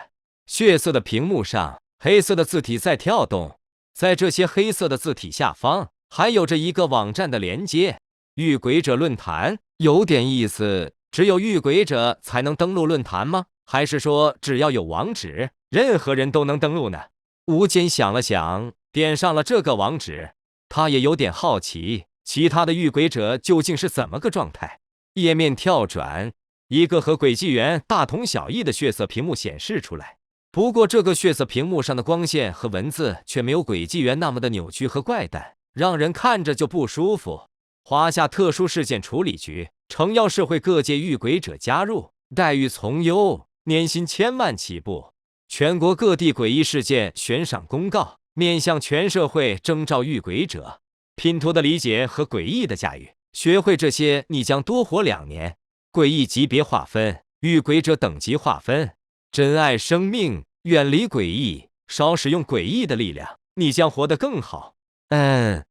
血色的屏幕上，黑色的字体在跳动，在这些黑色的字体下方还有着一个网站的连接。遇鬼者论坛有点意思，只有遇鬼者才能登录论坛吗？还是说只要有网址，任何人都能登录呢？吴坚想了想，点上了这个网址。他也有点好奇，其他的遇鬼者究竟是怎么个状态。页面跳转，一个和轨迹员大同小异的血色屏幕显示出来。不过这个血色屏幕上的光线和文字却没有轨迹员那么的扭曲和怪诞，让人看着就不舒服。华夏特殊事件处理局诚邀社会各界遇鬼者加入，待遇从优，年薪1000万起步。全国各地诡异事件悬赏公告，面向全社会征召遇鬼者。拼图的理解和诡异的驾驭，学会这些你将多活2年。诡异级别划分，遇鬼者等级划分，珍爱生命，远离诡异，少使用诡异的力量，你将活得更好。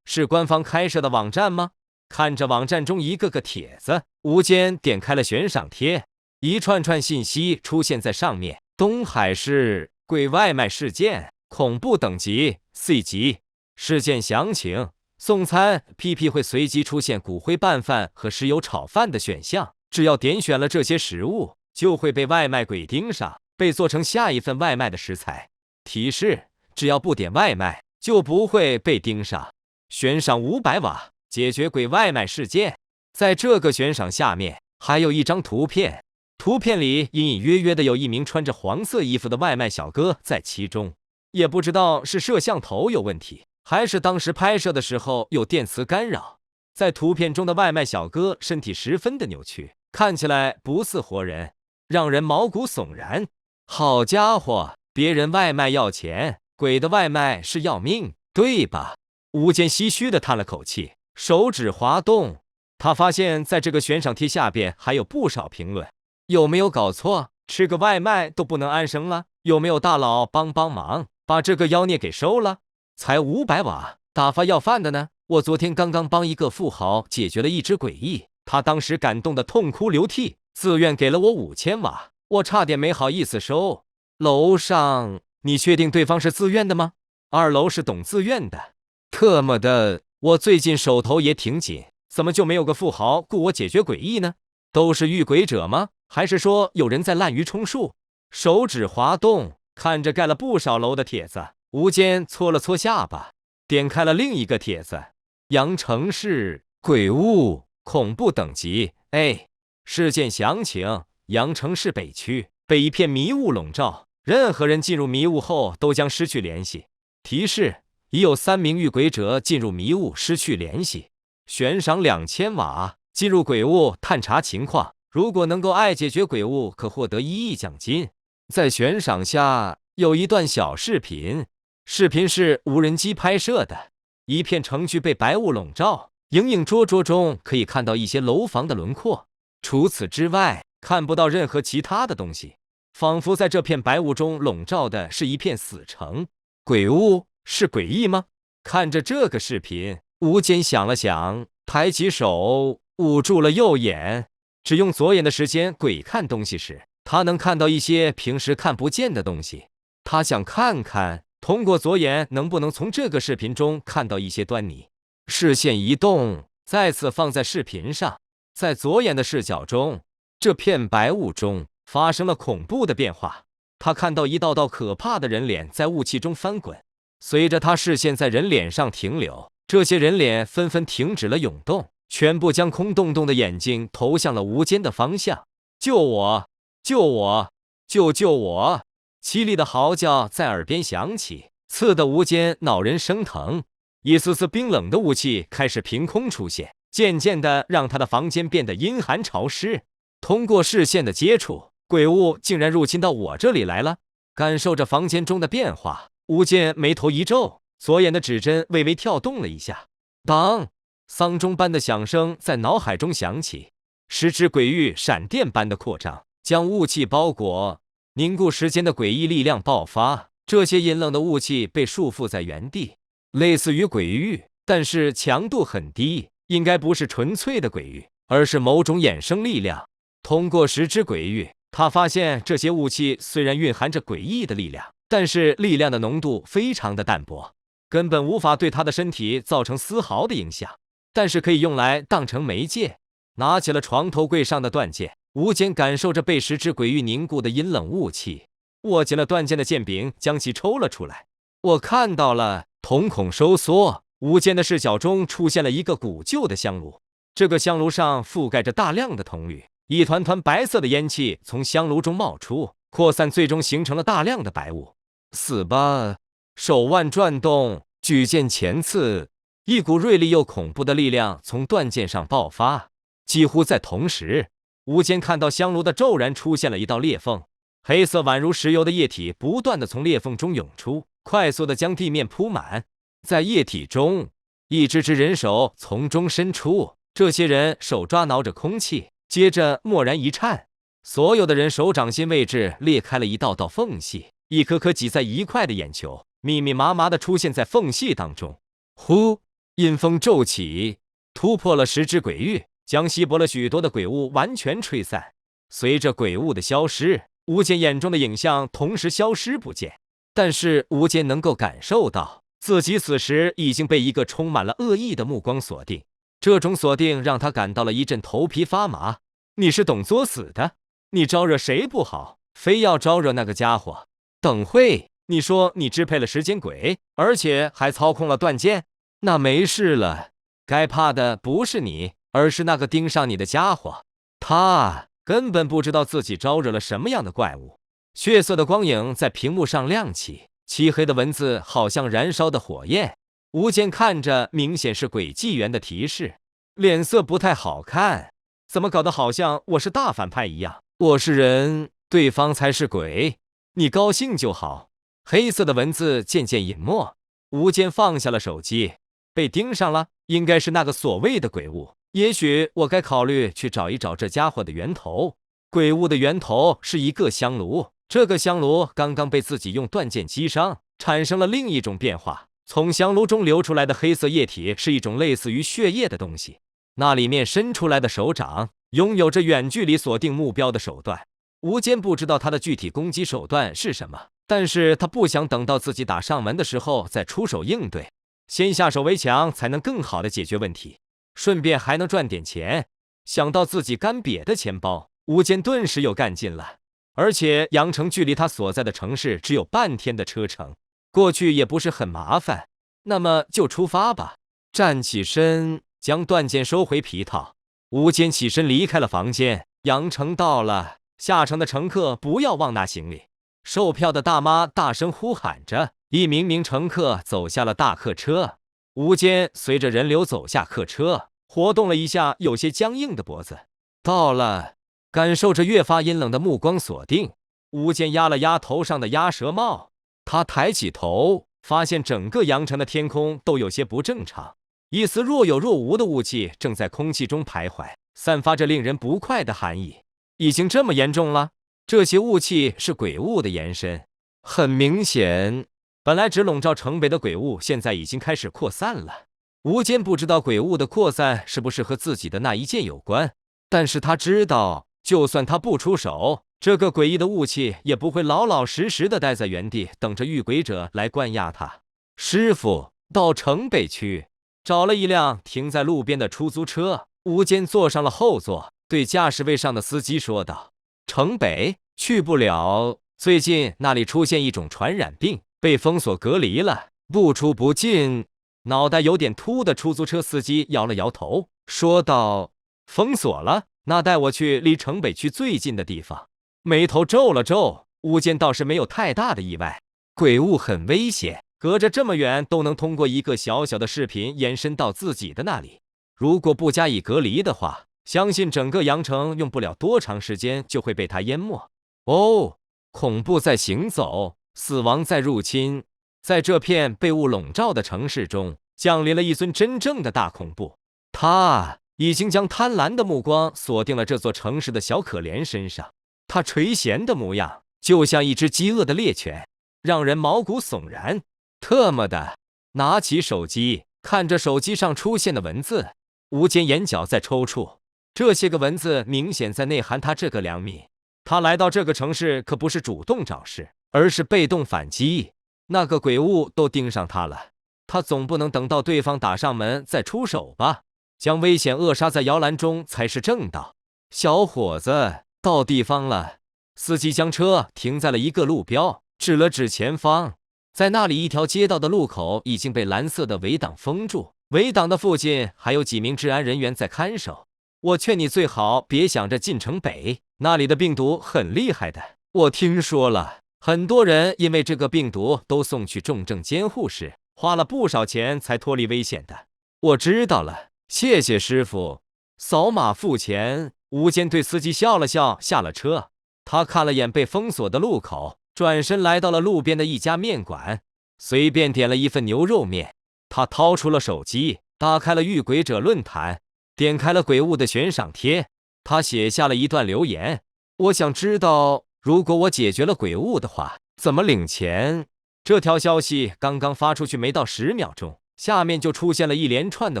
是官方开设的网站吗？看着网站中一个个帖子，吴坚点开了悬赏贴，一串串信息出现在上面。东海市鬼外卖事件，恐怖等级 C 级，事件详情。送餐 PP 会随机出现骨灰拌饭和石油炒饭的选项，只要点选了这些食物，就会被外卖鬼盯上，被做成下一份外卖的食材。提示：只要不点外卖，就不会被盯上。悬赏500瓦，解决鬼外卖事件。在这个悬赏下面还有一张图片，图片里隐隐约约的有一名穿着黄色衣服的外卖小哥在其中，也不知道是摄像头有问题，还是当时拍摄的时候有电磁干扰。在图片中的外卖小哥身体十分的扭曲，看起来不似活人，让人毛骨悚然。好家伙，别人外卖要钱，鬼的外卖是要命，对吧？吴坚唏嘘地叹了口气，手指滑动，他发现在这个悬赏贴下边还有不少评论。有没有搞错？吃个外卖都不能安生了？有没有大佬帮忙，把这个妖孽给收了？才500瓦，打发要饭的呢？我昨天刚刚帮一个富豪解决了一只诡异，他当时感动的痛哭流涕，自愿给了我5000瓦，我差点没好意思收。楼上，你确定对方是自愿的吗？2楼是懂自愿的。特么的，我最近手头也挺紧，怎么就没有个富豪雇我解决诡异呢？都是遇鬼者吗？还是说有人在滥竽充数？手指滑动，看着盖了不少楼的帖子，吴坚搓了搓下巴，点开了另一个帖子。阳城市鬼物恐怖等级 A， 事件详情：阳城市北区被一片迷雾笼罩，任何人进入迷雾后都将失去联系。提示：已有3名遇鬼者进入迷雾失去联系。悬赏2000瓦，进入鬼物探查情况，如果能够解决鬼物，可获得1亿奖金。在悬赏下有一段小视频，视频是无人机拍摄的，一片城区被白雾笼罩，影影绰绰中可以看到一些楼房的轮廓，除此之外看不到任何其他的东西，仿佛在这片白雾中笼罩的是一片死城。鬼物是诡异吗？看着这个视频，吴坚想了想，抬起手捂住了右眼，只用左眼的时间鬼看东西时，他能看到一些平时看不见的东西。他想看看通过左眼能不能从这个视频中看到一些端倪。视线移动，再次放在视频上，在左眼的视角中，这片白雾中发生了恐怖的变化。他看到一道道可怕的人脸在雾气中翻滚，随着他视线在人脸上停留，这些人脸纷纷停止了涌动，全部将空洞洞的眼睛投向了吴坚的方向。救我！救我！救我！凄厉的嚎叫在耳边响起，刺得吴坚脑仁生疼。一丝丝冰冷的雾气开始凭空出现，渐渐的让他的房间变得阴寒潮湿。通过视线的接触，鬼物竟然入侵到我这里来了。感受着房间中的变化，吴坚眉头一皱，左眼的指针微微跳动了一下。当，丧钟般的响声在脑海中响起，10只鬼域闪电般的扩张，将雾气包裹。凝固时间的诡异力量爆发，这些阴冷的雾气被束缚在原地，类似于鬼域，但是强度很低，应该不是纯粹的鬼域，而是某种衍生力量。通过10只鬼域，他发现这些雾气虽然蕴含着诡异的力量，但是力量的浓度非常的淡薄，根本无法对他的身体造成丝毫的影响，但是可以用来当成媒介。拿起了床头柜上的断剑，吴坚感受着被10只鬼域凝固的阴冷雾气，握紧了断剑的剑柄，将其抽了出来。我看到了，瞳孔收缩，吴坚的视角中出现了一个古旧的香炉，这个香炉上覆盖着大量的铜绿，一团团白色的烟气从香炉中冒出，扩散，最终形成了大量的白雾。死吧！手腕转动，举剑前刺，一股锐利又恐怖的力量从断剑上爆发。几乎在同时，吴坚看到香炉的骤然出现了一道裂缝，黑色宛如石油的液体不断的从裂缝中涌出，快速的将地面铺满。在液体中，一只只人手从中伸出，这些人手抓挠着空气，接着蓦然一颤，所有的人手掌心位置裂开了一道道缝隙，一颗颗挤在一块的眼球密密麻麻的出现在缝隙当中。呼，阴风骤起，突破了10只鬼域，将稀薄了许多的鬼物完全吹散。随着鬼物的消失，吴坚眼中的影像同时消失不见，但是吴坚能够感受到自己此时已经被一个充满了恶意的目光锁定，这种锁定让他感到了一阵头皮发麻。你是懂作死的，你招惹谁不好，非要招惹那个家伙？等会，你说你支配了时间鬼，而且还操控了断剑，那没事了，该怕的不是你，而是那个盯上你的家伙。他根本不知道自己招惹了什么样的怪物。血色的光影在屏幕上亮起，漆黑的文字好像燃烧的火焰。吴坚看着，明显是鬼纪元的提示，脸色不太好看。怎么搞得好像我是大反派一样？我是人，对方才是鬼，你高兴就好。黑色的文字渐渐隐没，吴坚放下了手机。被盯上了，应该是那个所谓的鬼物。也许我该考虑去找一找这家伙的源头。鬼物的源头是一个香炉，这个香炉刚刚被自己用断剑击伤，产生了另一种变化。从香炉中流出来的黑色液体是一种类似于血液的东西，那里面伸出来的手掌拥有着远距离锁定目标的手段。吴坚不知道他的具体攻击手段是什么，但是他不想等到自己打上门的时候再出手应对，先下手为强才能更好的解决问题，顺便还能赚点钱。想到自己干瘪的钱包，吴坚顿时又干劲了。而且阳城距离他所在的城市只有半天的车程，过去也不是很麻烦。那么就出发吧。站起身，将断剑收回皮套，吴坚起身离开了房间。阳城到了，下城的乘客不要忘拿行李。售票的大妈大声呼喊着，一名名乘客走下了大客车。吴坚随着人流走下客车，活动了一下有些僵硬的脖子。到了，感受着越发阴冷的目光锁定，吴坚压了压头上的鸭舌帽。他抬起头，发现整个阳城的天空都有些不正常，一丝若有若无的雾气正在空气中徘徊，散发着令人不快的寒意。已经这么严重了？这些雾气是鬼雾的延伸，很明显，本来只笼罩城北的鬼雾，现在已经开始扩散了。吴坚不知道鬼雾的扩散是不是和自己的那一剑有关，但是他知道，就算他不出手，这个诡异的雾气也不会老老实实的待在原地，等着遇鬼者来关押他。师傅，到城北去。找了一辆停在路边的出租车，吴坚坐上了后座，对驾驶位上的司机说道：“城北去不了，最近那里出现一种传染病，被封锁隔离了，不出不进。”脑袋有点秃的出租车司机摇了摇头，说道：“封锁了？那带我去离城北区最近的地方。”眉头皱了皱，吴坚倒是没有太大的意外。鬼雾很危险，隔着这么远都能通过一个小小的视频延伸到自己的那里。如果不加以隔离的话，相信整个阳城用不了多长时间就会被它淹没。哦，恐怖在行走，死亡在入侵。在这片被雾笼罩的城市中，降临了一尊真正的大恐怖。他已经将贪婪的目光锁定了这座城市的小可怜身上。他垂涎的模样，就像一只饥饿的猎犬，让人毛骨悚然。特么的！拿起手机，看着手机上出现的文字，吴坚眼角在抽搐。这些个文字明显在内涵他这个良民。他来到这个城市可不是主动找事，而是被动反击。那个鬼物都盯上他了，他总不能等到对方打上门再出手吧？将危险扼杀在摇篮中才是正道。小伙子，到地方了。司机将车停在了一个路标，指了指前方。在那里，一条街道的路口已经被蓝色的围挡封住，围挡的附近还有几名治安人员在看守。我劝你最好别想着进城北，那里的病毒很厉害的。我听说了。很多人因为这个病毒都送去重症监护室，花了不少钱才脱离危险的。我知道了，谢谢师傅。扫码付钱。吴坚对司机笑了笑，下了车。他看了眼被封锁的路口，转身来到了路边的一家面馆，随便点了一份牛肉面。他掏出了手机，打开了遇鬼者论坛，点开了鬼物的悬赏贴。他写下了一段留言：我想知道，如果我解决了鬼物的话，怎么领钱？这条消息刚刚发出去没到10秒钟，下面就出现了一连串的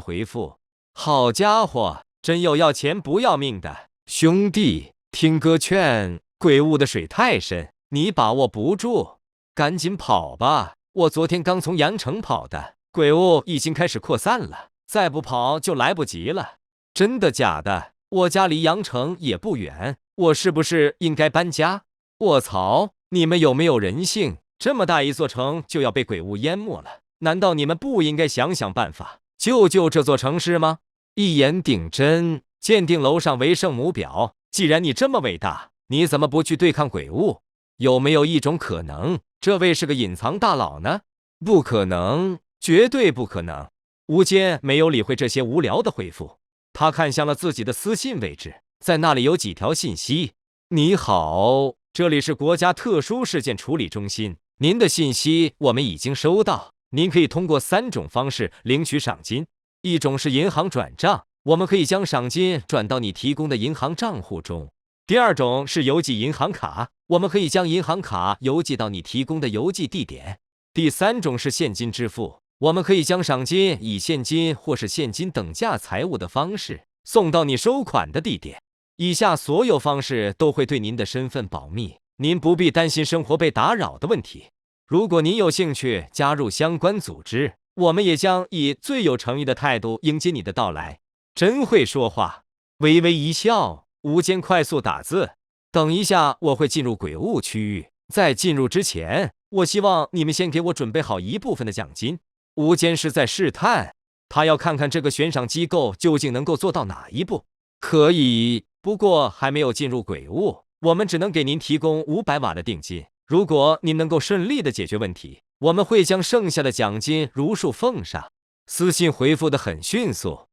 回复。好家伙，真有要钱不要命的。兄弟，听哥劝，鬼物的水太深，你把握不住，赶紧跑吧。我昨天刚从阳城跑的，鬼物已经开始扩散了，再不跑就来不及了。真的假的？我家离阳城也不远，我是不是应该搬家？卧槽，你们有没有人性？这么大一座城就要被鬼物淹没了，难道你们不应该想想办法救救这座城市吗？一言顶针，鉴定楼上为圣母婊。既然你这么伟大，你怎么不去对抗鬼物？有没有一种可能，这位是个隐藏大佬呢？不可能，绝对不可能。吴坚没有理会这些无聊的回复，他看向了自己的私信位置，在那里有几条信息。你好，这里是国家特殊事件处理中心，您的信息我们已经收到。您可以通过3种方式领取赏金，一种是银行转账，我们可以将赏金转到你提供的银行账户中；第二种是邮寄银行卡，我们可以将银行卡邮寄到你提供的邮寄地点；第3种是现金支付，我们可以将赏金以现金或是现金等价财物的方式送到你收款的地点。以下所有方式都会对您的身份保密，您不必担心生活被打扰的问题。如果您有兴趣加入相关组织，我们也将以最有诚意的态度迎接你的到来。真会说话。微微一笑，吴坚快速打字。等一下，我会进入鬼物区域，在进入之前，我希望你们先给我准备好一部分的奖金。吴坚是在试探，他要看看这个悬赏机构究竟能够做到哪一步。可以，不过还没有进入鬼物，我们只能给您提供500瓦的定金。如果您能够顺利的解决问题，我们会将剩下的奖金如数奉上。私信回复的很迅速。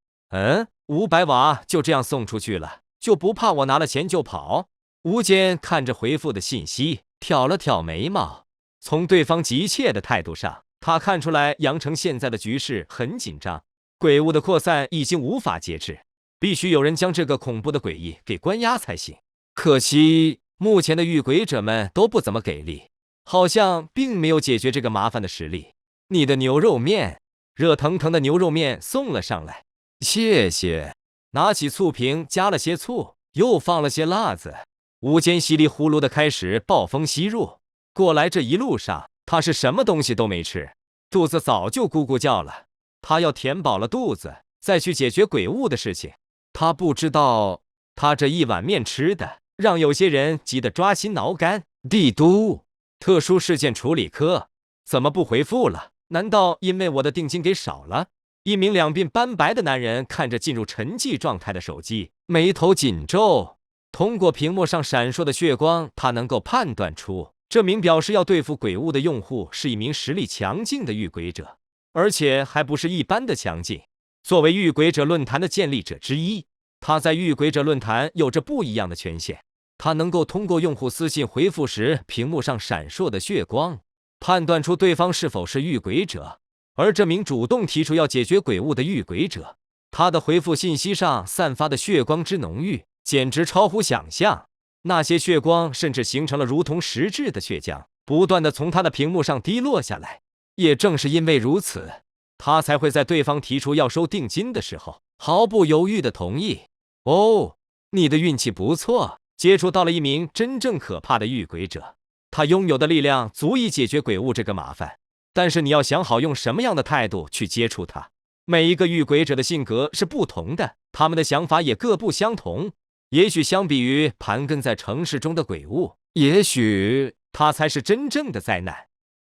500瓦就这样送出去了，就不怕我拿了钱就跑？吴坚看着回复的信息，挑了挑眉毛。从对方急切的态度上，他看出来阳城现在的局势很紧张，鬼物的扩散已经无法节制，必须有人将这个恐怖的诡异给关押才行。可惜目前的遇鬼者们都不怎么给力。好像并没有解决这个麻烦的实力。你的牛肉面，热腾腾的牛肉面送了上来，谢谢。拿起醋瓶，加了些醋，又放了些辣子。吴坚稀里呼噜的开始暴风吸入。过来这一路上，他是什么东西都没吃，肚子早就咕咕叫了。他要填饱了肚子，再去解决鬼物的事情。他不知道，他这一碗面吃的，让有些人急得抓心挠肝。帝都特殊事件处理科怎么不回复了？难道因为我的定金给少了？一名两鬓斑白的男人看着进入沉寂状态的手机，眉头紧皱。通过屏幕上闪烁的血光，他能够判断出这名表示要对付鬼物的用户是一名实力强劲的遇鬼者，而且还不是一般的强劲。作为遇鬼者论坛的建立者之一，他在遇鬼者论坛有着不一样的权限。他能够通过用户私信回复时屏幕上闪烁的血光，判断出对方是否是遇鬼者。而这名主动提出要解决鬼物的遇鬼者，他的回复信息上散发的血光之浓郁，简直超乎想象。那些血光甚至形成了如同实质的血浆，不断的从他的屏幕上滴落下来。也正是因为如此，他才会在对方提出要收定金的时候，毫不犹豫的同意。哦，你的运气不错，接触到了一名真正可怕的遇鬼者，他拥有的力量足以解决鬼物这个麻烦。但是你要想好用什么样的态度去接触他。每一个遇鬼者的性格是不同的，他们的想法也各不相同。也许相比于盘根在城市中的鬼物，也许他才是真正的灾难。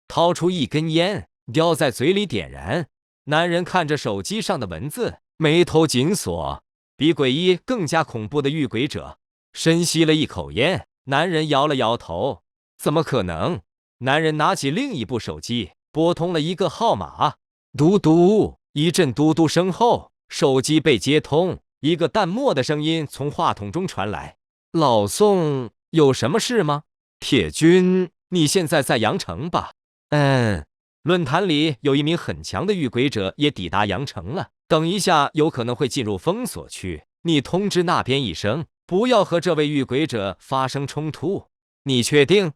掏出一根烟，叼在嘴里点燃。男人看着手机上的文字，眉头紧锁。比鬼医更加恐怖的遇鬼者。深吸了一口烟，男人摇了摇头。怎么可能？男人拿起另一部手机，拨通了一个号码。嘟嘟，一阵嘟嘟声后，手机被接通。一个淡漠的声音从话筒中传来：“老宋，有什么事吗？”铁军，你现在在阳城吧？论坛里有一名很强的遇鬼者也抵达阳城了，等一下有可能会进入封锁区，你通知那边一声，不要和这位遇鬼者发生冲突。你确定？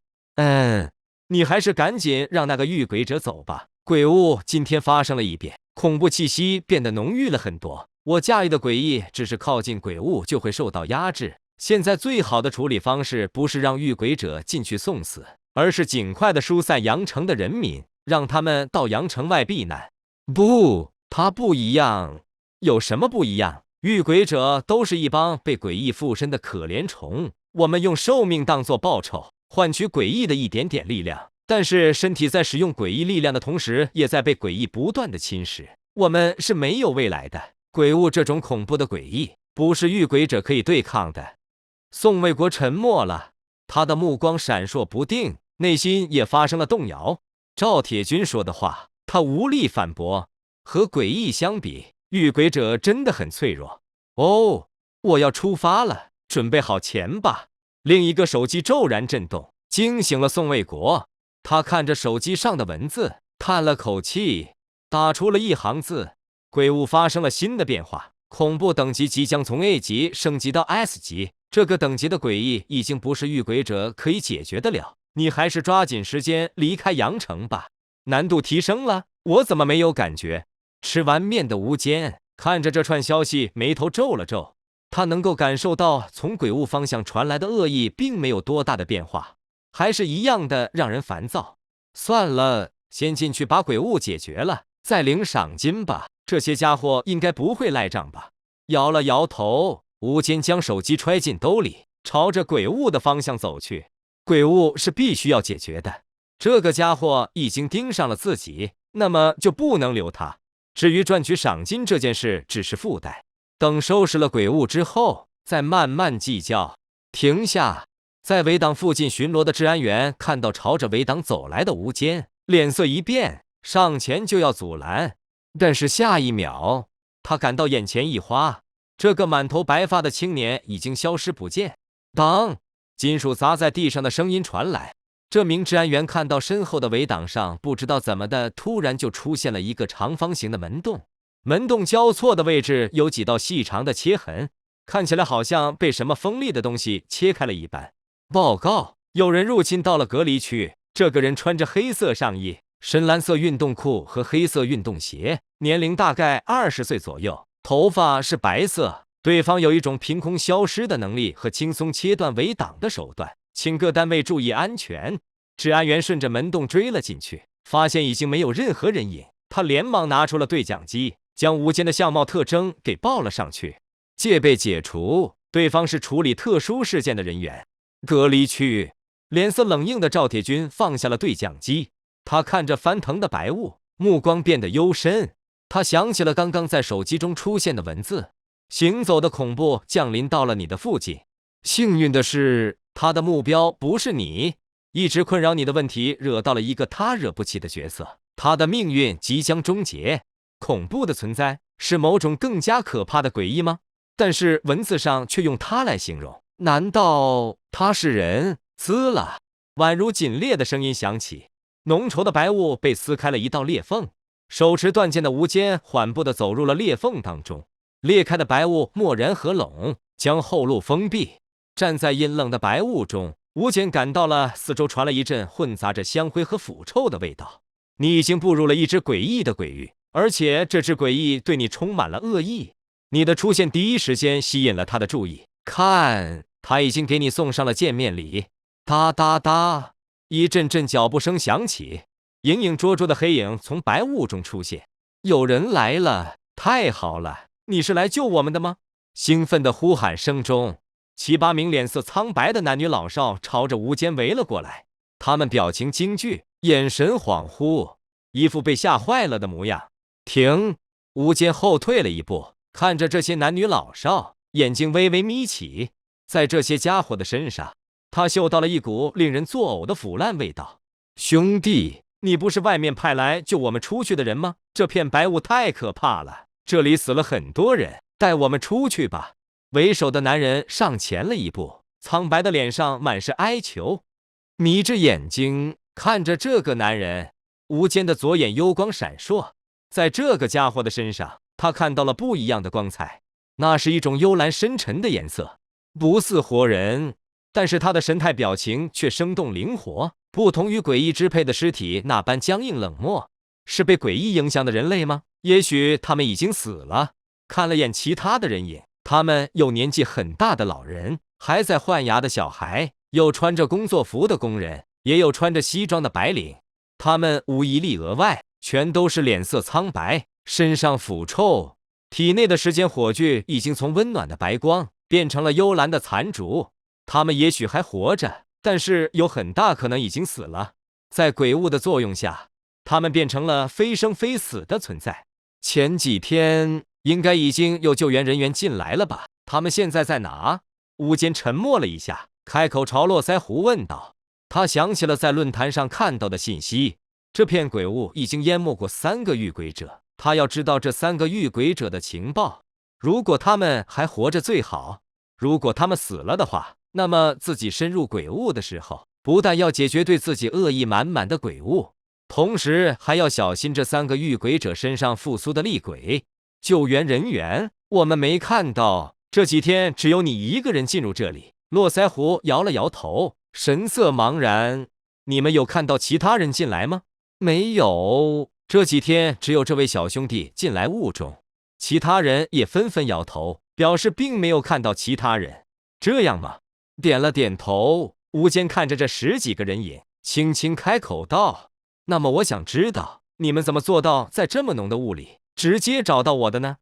你还是赶紧让那个遇鬼者走吧。鬼物今天发生了一变，恐怖气息变得浓郁了很多。我驾驭的诡异只是靠近鬼物就会受到压制。现在最好的处理方式不是让遇鬼者进去送死，而是尽快的疏散阳城的人民，让他们到阳城外避难。不，他不一样。有什么不一样？遇鬼者都是一帮被诡异附身的可怜虫，我们用寿命当作报酬，换取诡异的一点点力量。但是身体在使用诡异力量的同时，也在被诡异不断的侵蚀。我们是没有未来的。鬼物这种恐怖的诡异，不是遇鬼者可以对抗的。宋卫国沉默了，他的目光闪烁不定，内心也发生了动摇。赵铁军说的话，他无力反驳。和诡异相比，遇鬼者真的很脆弱。哦，我要出发了，准备好钱吧。另一个手机骤然震动，惊醒了宋卫国。他看着手机上的文字，叹了口气，打出了一行字：鬼物发生了新的变化，恐怖等级即将从 A 级升级到 S 级。这个等级的诡异已经不是遇鬼者可以解决得了，你还是抓紧时间离开阳城吧。难度提升了？我怎么没有感觉？吃完面的吴坚看着这串消息，眉头皱了皱。他能够感受到从鬼物方向传来的恶意并没有多大的变化，还是一样的让人烦躁。算了，先进去把鬼物解决了，再领赏金吧。这些家伙应该不会赖账吧？摇了摇头，吴坚将手机揣进兜里，朝着鬼物的方向走去。鬼物是必须要解决的，这个家伙已经盯上了自己，那么就不能留他。至于赚取赏金这件事，只是附带，等收拾了鬼物之后，再慢慢计较。停下！在围挡附近巡逻的治安员看到朝着围挡走来的吴坚，脸色一变，上前就要阻拦。但是下一秒，他感到眼前一花，这个满头白发的青年已经消失不见。当金属砸在地上的声音传来，这名治安员看到身后的围挡上，不知道怎么的，突然就出现了一个长方形的门洞。门洞交错的位置有几道细长的切痕，看起来好像被什么锋利的东西切开了一般。报告，有人入侵到了隔离区，这个人穿着黑色上衣、深蓝色运动裤和黑色运动鞋，年龄大概20岁左右，头发是白色。对方有一种凭空消失的能力和轻松切断围挡的手段，请各单位注意安全。治安员顺着门洞追了进去，发现已经没有任何人影，他连忙拿出了对讲机，将吴坚的相貌特征给报了上去。戒备解除，对方是处理特殊事件的人员。隔离区。脸色冷硬的赵铁军放下了对讲机，他看着翻腾的白雾，目光变得幽深。他想起了刚刚在手机中出现的文字：行走的恐怖降临到了你的附近。幸运的是，他的目标不是你，一直困扰你的问题惹到了一个他惹不起的角色，他的命运即将终结。恐怖的存在是某种更加可怕的诡异吗？但是文字上却用它来形容，难道他是人？撕了，宛如紧裂的声音响起，浓稠的白雾被撕开了一道裂缝。手持断剑的吴坚缓步地走入了裂缝当中，裂开的白雾蓦然合拢，将后路封闭。站在阴冷的白雾中，吴坚感到了四周传来一阵混杂着香灰和腐臭的味道。你已经步入了一只诡异的鬼域，而且这只诡异对你充满了恶意。你的出现第一时间吸引了他的注意，看，他已经给你送上了见面礼。哒哒哒，一阵阵脚步声响起，影影绰绰的黑影从白雾中出现。有人来了，太好了，你是来救我们的吗？兴奋的呼喊声中，7、8名脸色苍白的男女老少朝着吴坚围了过来，他们表情惊惧，眼神恍惚，一副被吓坏了的模样。停！吴坚后退了一步，看着这些男女老少，眼睛微微眯起，在这些家伙的身上，他嗅到了一股令人作呕的腐烂味道。兄弟，你不是外面派来救我们出去的人吗？这片白雾太可怕了，这里死了很多人，带我们出去吧。为首的男人上前了一步，苍白的脸上满是哀求，眯着眼睛看着这个男人。吴坚的左眼幽光闪烁，在这个家伙的身上，他看到了不一样的光彩，那是一种幽蓝深沉的颜色，不似活人。但是他的神态表情却生动灵活，不同于诡异支配的尸体那般僵硬冷漠。是被诡异影响的人类吗？也许他们已经死了。看了眼其他的人影，他们有年纪很大的老人，还在换牙的小孩，有穿着工作服的工人，也有穿着西装的白领。他们无一例额外，全都是脸色苍白，身上腐臭，体内的时间火炬已经从温暖的白光变成了幽蓝的残烛。他们也许还活着，但是有很大可能已经死了。在鬼物的作用下，他们变成了非生非死的存在。前几天应该已经有救援人员进来了吧？他们现在在哪？吴坚沉默了一下，开口朝络腮胡问道。他想起了在论坛上看到的信息，这片鬼雾已经淹没过3个遇鬼者，他要知道这3个遇鬼者的情报。如果他们还活着最好，如果他们死了的话，那么自己深入鬼雾的时候，不但要解决对自己恶意满满的鬼物，同时还要小心这3个遇鬼者身上复苏的厉鬼。救援人员，我们没看到，这几天只有你一个人进入这里。络腮胡摇了摇头，神色茫然。你们有看到其他人进来吗？没有，这几天只有这位小兄弟进来雾中。其他人也纷纷摇头，表示并没有看到其他人。这样吗？点了点头。吴坚看着这10几个人影，轻轻开口道：那么我想知道，你们怎么做到在这么浓的雾里直接找到我的呢？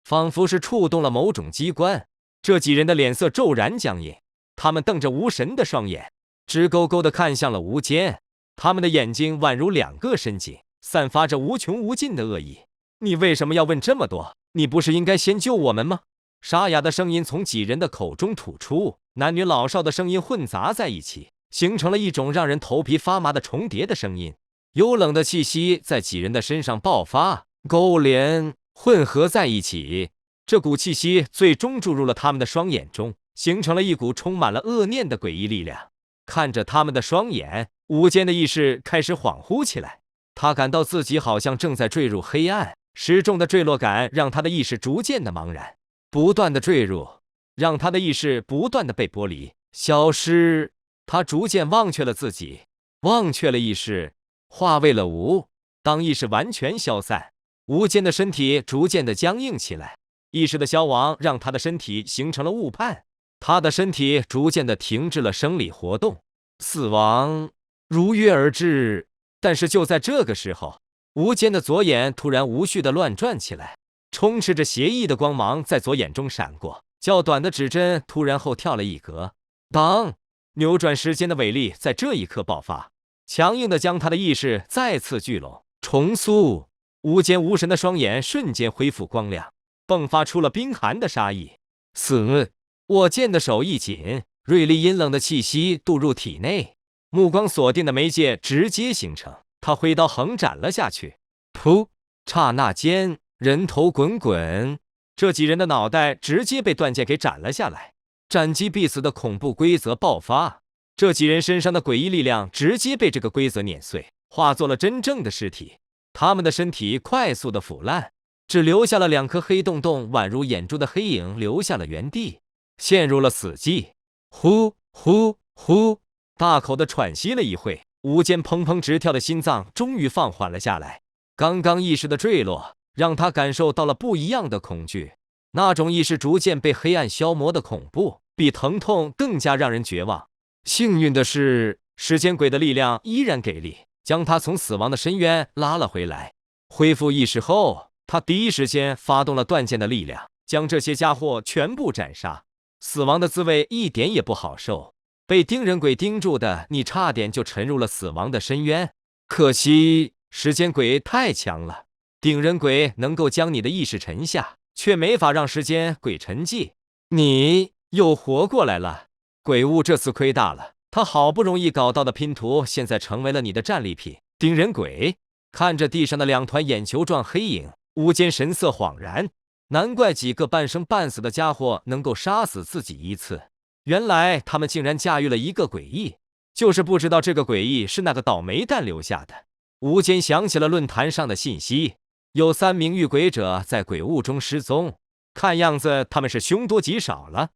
仿佛是触动了某种机关，这几人的脸色骤然僵硬，他们瞪着无神的双眼，直勾勾地看向了吴坚。他们的眼睛宛如2个深井，散发着无穷无尽的恶意。你为什么要问这么多？你不是应该先救我们吗？沙哑的声音从几人的口中吐出，男女老少的声音混杂在一起，形成了一种让人头皮发麻的重叠的声音。幽冷的气息在几人的身上爆发，勾连混合在一起，这股气息最终注入了他们的双眼中，形成了一股充满了恶念的诡异力量。看着他们的双眼，吴坚的意识开始恍惚起来，他感到自己好像正在坠入黑暗，失重的坠落感让他的意识逐渐的茫然，不断的坠入，让他的意识不断的被剥离消失。他逐渐忘却了自己，忘却了意识，化为了无。当意识完全消散，无间的身体逐渐的僵硬起来。意识的消亡让他的身体形成了误判，他的身体逐渐的停止了生理活动，死亡如约而至。但是就在这个时候，无间的左眼突然无序的乱转起来，充斥着邪异的光芒在左眼中闪过。较短的指针突然后跳了一格，当扭转时间的伟力在这一刻爆发，强硬的将他的意识再次聚拢重塑。无间无神的双眼瞬间恢复光亮，迸发出了冰寒的杀意。死！握剑的手一紧，锐利阴冷的气息渡入体内，目光锁定的媒介直接形成。他挥刀横斩了下去，噗！刹那间，人头滚滚，这几人的脑袋直接被断剑给斩了下来。斩击必死的恐怖规则爆发，这几人身上的诡异力量直接被这个规则碾碎，化作了真正的尸体。他们的身体快速的腐烂，只留下了2颗黑洞洞，宛如眼珠的黑影留下了原地，陷入了死寂。呼呼呼，大口的喘息了一会，无间砰砰直跳的心脏终于放缓了下来。刚刚意识的坠落让他感受到了不一样的恐惧，那种意识逐渐被黑暗消磨的恐怖，比疼痛更加让人绝望。幸运的是，时间鬼的力量依然给力，将他从死亡的深渊拉了回来。恢复意识后，他第一时间发动了断剑的力量，将这些家伙全部斩杀。死亡的滋味一点也不好受，被盯人鬼盯住的你差点就沉入了死亡的深渊。可惜时间鬼太强了，顶人鬼能够将你的意识沉下，却没法让时间鬼沉寂。你又活过来了，鬼物这次亏大了，他好不容易搞到的拼图现在成为了你的战利品。顶人鬼看着地上的2团眼球状黑影，无间神色恍然，难怪几个半生半死的家伙能够杀死自己一次，原来他们竟然驾驭了一个诡异，就是不知道这个诡异是那个倒霉蛋留下的。无间想起了论坛上的信息，有3名遇鬼者在鬼物中失踪，看样子他们是凶多吉少了。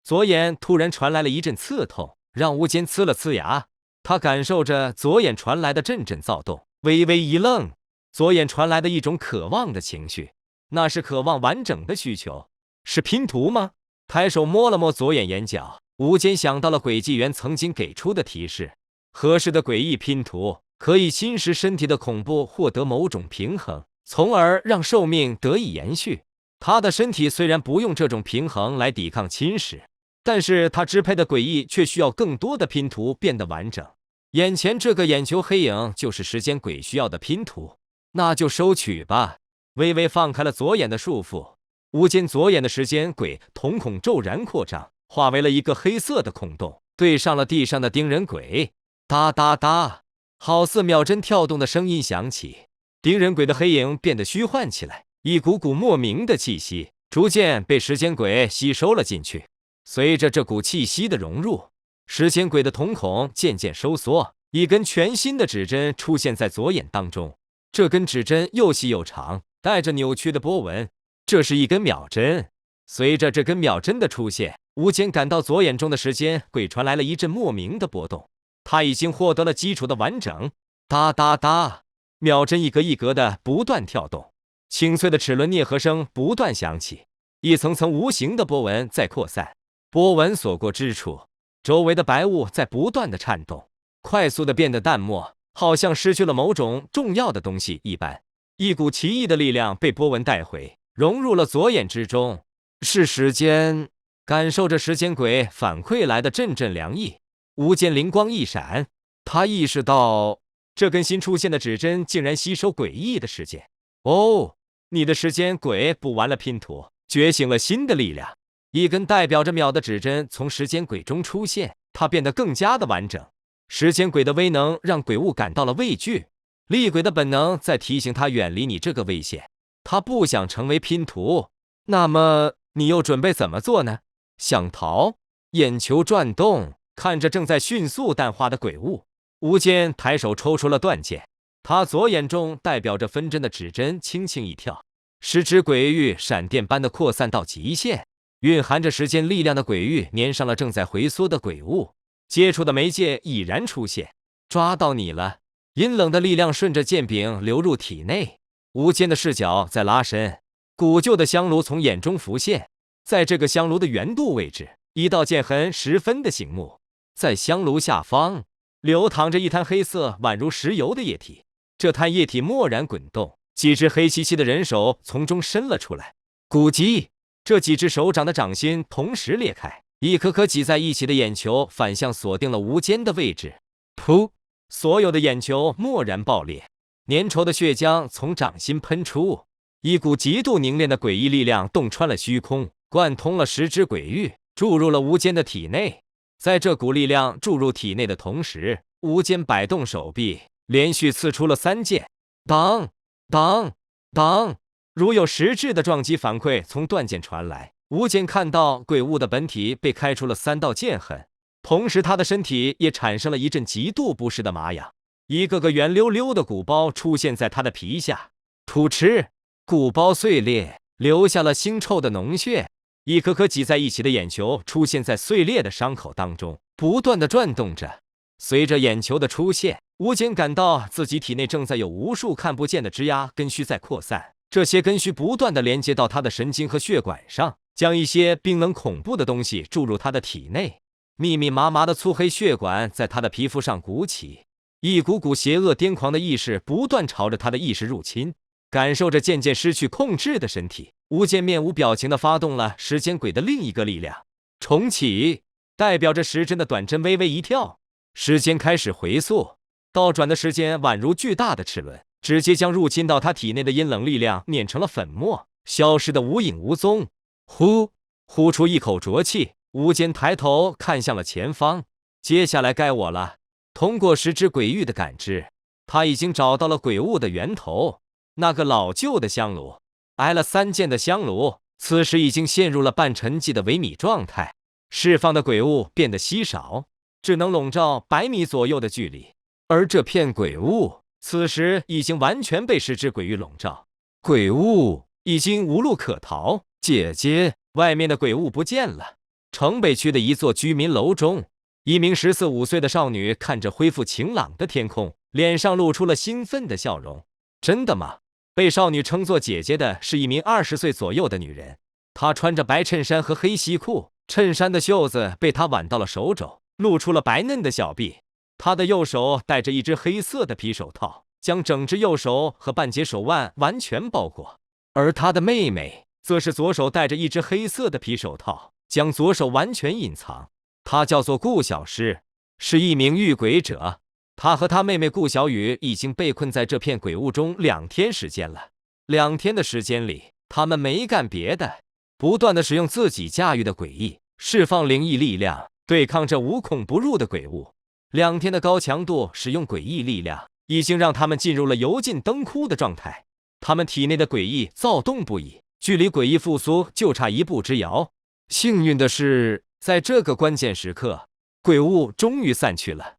左眼突然传来了一阵刺痛，让无间呲了呲牙。他感受着左眼传来的阵阵躁动，微微一愣，左眼传来的一种渴望的情绪，那是渴望完整的需求。是拼图吗？抬手摸了摸左眼眼角，无间想到了轨迹员曾经给出的提示，合适的诡异拼图可以侵蚀身体的恐怖，获得某种平衡，从而让寿命得以延续。他的身体虽然不用这种平衡来抵抗侵蚀，但是他支配的诡异却需要更多的拼图变得完整。眼前这个眼球黑影就是时间鬼需要的拼图，那就收取吧。微微放开了左眼的束缚，无间左眼的时间鬼瞳孔骤然扩张，化为了一个黑色的孔洞，对上了地上的盯人鬼。哒哒哒，好似秒针跳动的声音响起，盯人鬼的黑影变得虚幻起来，一股股莫名的气息逐渐被时间鬼吸收了进去。随着这股气息的融入，时间鬼的瞳孔渐渐收缩，一根全新的指针出现在左眼当中。这根指针又细又长，带着扭曲的波纹，这是一根秒针。随着这根秒针的出现，无间感到左眼中的时间鬼传来了一阵莫名的波动，他已经获得了基础的完整。哒哒哒，秒针一格一格的不断跳动，清脆的齿轮啮合声不断响起，一层层无形的波纹在扩散，波纹所过之处，周围的白雾在不断的颤动，快速的变得淡漠，好像失去了某种重要的东西一般。一股奇异的力量被波纹带回，融入了左眼之中。是时间，感受着时间鬼反馈来的阵阵凉意，无间灵光一闪，他意识到这根新出现的指针竟然吸收诡异的时间。哦，你的时间鬼补完了拼图，觉醒了新的力量。一根代表着秒的指针从时间鬼中出现，它变得更加的完整。时间鬼的威能让鬼物感到了畏惧，厉鬼的本能在提醒他远离你这个危险。他不想成为拼图，那么你又准备怎么做呢？想逃？眼球转动，看着正在迅速淡化的鬼物，无间抬手抽出了断剑。他左眼中代表着分针的指针轻轻一跳，十指鬼域闪电般的扩散到极限，蕴含着时间力量的鬼域粘上了正在回缩的鬼物，接触的媒介已然出现，抓到你了！阴冷的力量顺着剑柄流入体内，无间的视角在拉伸，古旧的香炉从眼中浮现。在这个香炉的圆肚位置，一道剑痕十分的醒目。在香炉下方流淌着一滩黑色宛如石油的液体，这滩液体蓦然滚动，几只黑漆漆的人手从中伸了出来。咕叽，这几只手掌的掌心同时裂开，一颗颗挤在一起的眼球反向锁定了无间的位置。噗！所有的眼球蓦然爆裂，粘稠的血浆从掌心喷出，一股极度凝练的诡异力量洞穿了虚空，贯通了十只鬼域，注入了无间的体内。在这股力量注入体内的同时，无间摆动手臂，连续刺出了3剑。当当当，如有实质的撞击反馈从断剑传来。无间看到鬼物的本体被开出了3道剑痕，同时他的身体也产生了一阵极度不适的麻痒，一个个圆溜溜的鼓包出现在他的皮下。噗嗤，鼓包碎裂，留下了腥臭的脓血。一颗颗挤在一起的眼球出现在碎裂的伤口当中，不断的转动着。随着眼球的出现，无间感到自己体内正在有无数看不见的枝桠根须在扩散，这些根须不断的连接到他的神经和血管上，将一些冰冷恐怖的东西注入他的体内。密密麻麻的粗黑血管在他的皮肤上鼓起，一股股邪恶癫狂的意识不断朝着他的意识入侵。感受着渐渐失去控制的身体，无间面无表情地发动了时间轨的另一个力量——重启，代表着时针的短针微微一跳，时间开始回溯，倒转的时间宛如巨大的齿轮，直接将入侵到他体内的阴冷力量碾成了粉末，消失得无影无踪。呼出一口浊气，无间抬头看向了前方，接下来该我了。通过十只鬼域的感知，他已经找到了鬼物的源头。那个老旧的香炉，挨了3剑的香炉，此时已经陷入了半沉寂的萎靡状态，释放的鬼物变得稀少，只能笼罩100米左右的距离。而这片鬼物，此时已经完全被10只鬼域笼罩，鬼物已经无路可逃。姐姐，外面的鬼物不见了。城北区的一座居民楼中，一名14、15岁的少女看着恢复晴朗的天空，脸上露出了兴奋的笑容。真的吗？被少女称作姐姐的是一名20岁左右的女人，她穿着白衬衫和黑西裤，衬衫的袖子被她挽到了手肘，露出了白嫩的小臂。她的右手戴着一只黑色的皮手套，将整只右手和半截手腕完全包裹，而她的妹妹则是左手戴着一只黑色的皮手套，将左手完全隐藏。她叫做顾小诗，是一名遇鬼者。他和他妹妹顾小雨已经被困在这片鬼雾中2天时间了。2天的时间里，他们没干别的，不断的使用自己驾驭的诡异，释放灵异力量，对抗这无孔不入的鬼物。2天的高强度使用诡异力量，已经让他们进入了油尽灯枯的状态。他们体内的诡异躁动不已，距离诡异复苏就差1步之遥。幸运的是，在这个关键时刻，鬼雾终于散去了。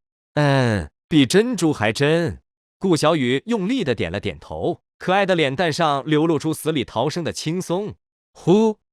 比珍珠还真。顾小雨用力的点了点头，可爱的脸蛋上流露出死里逃生的轻松。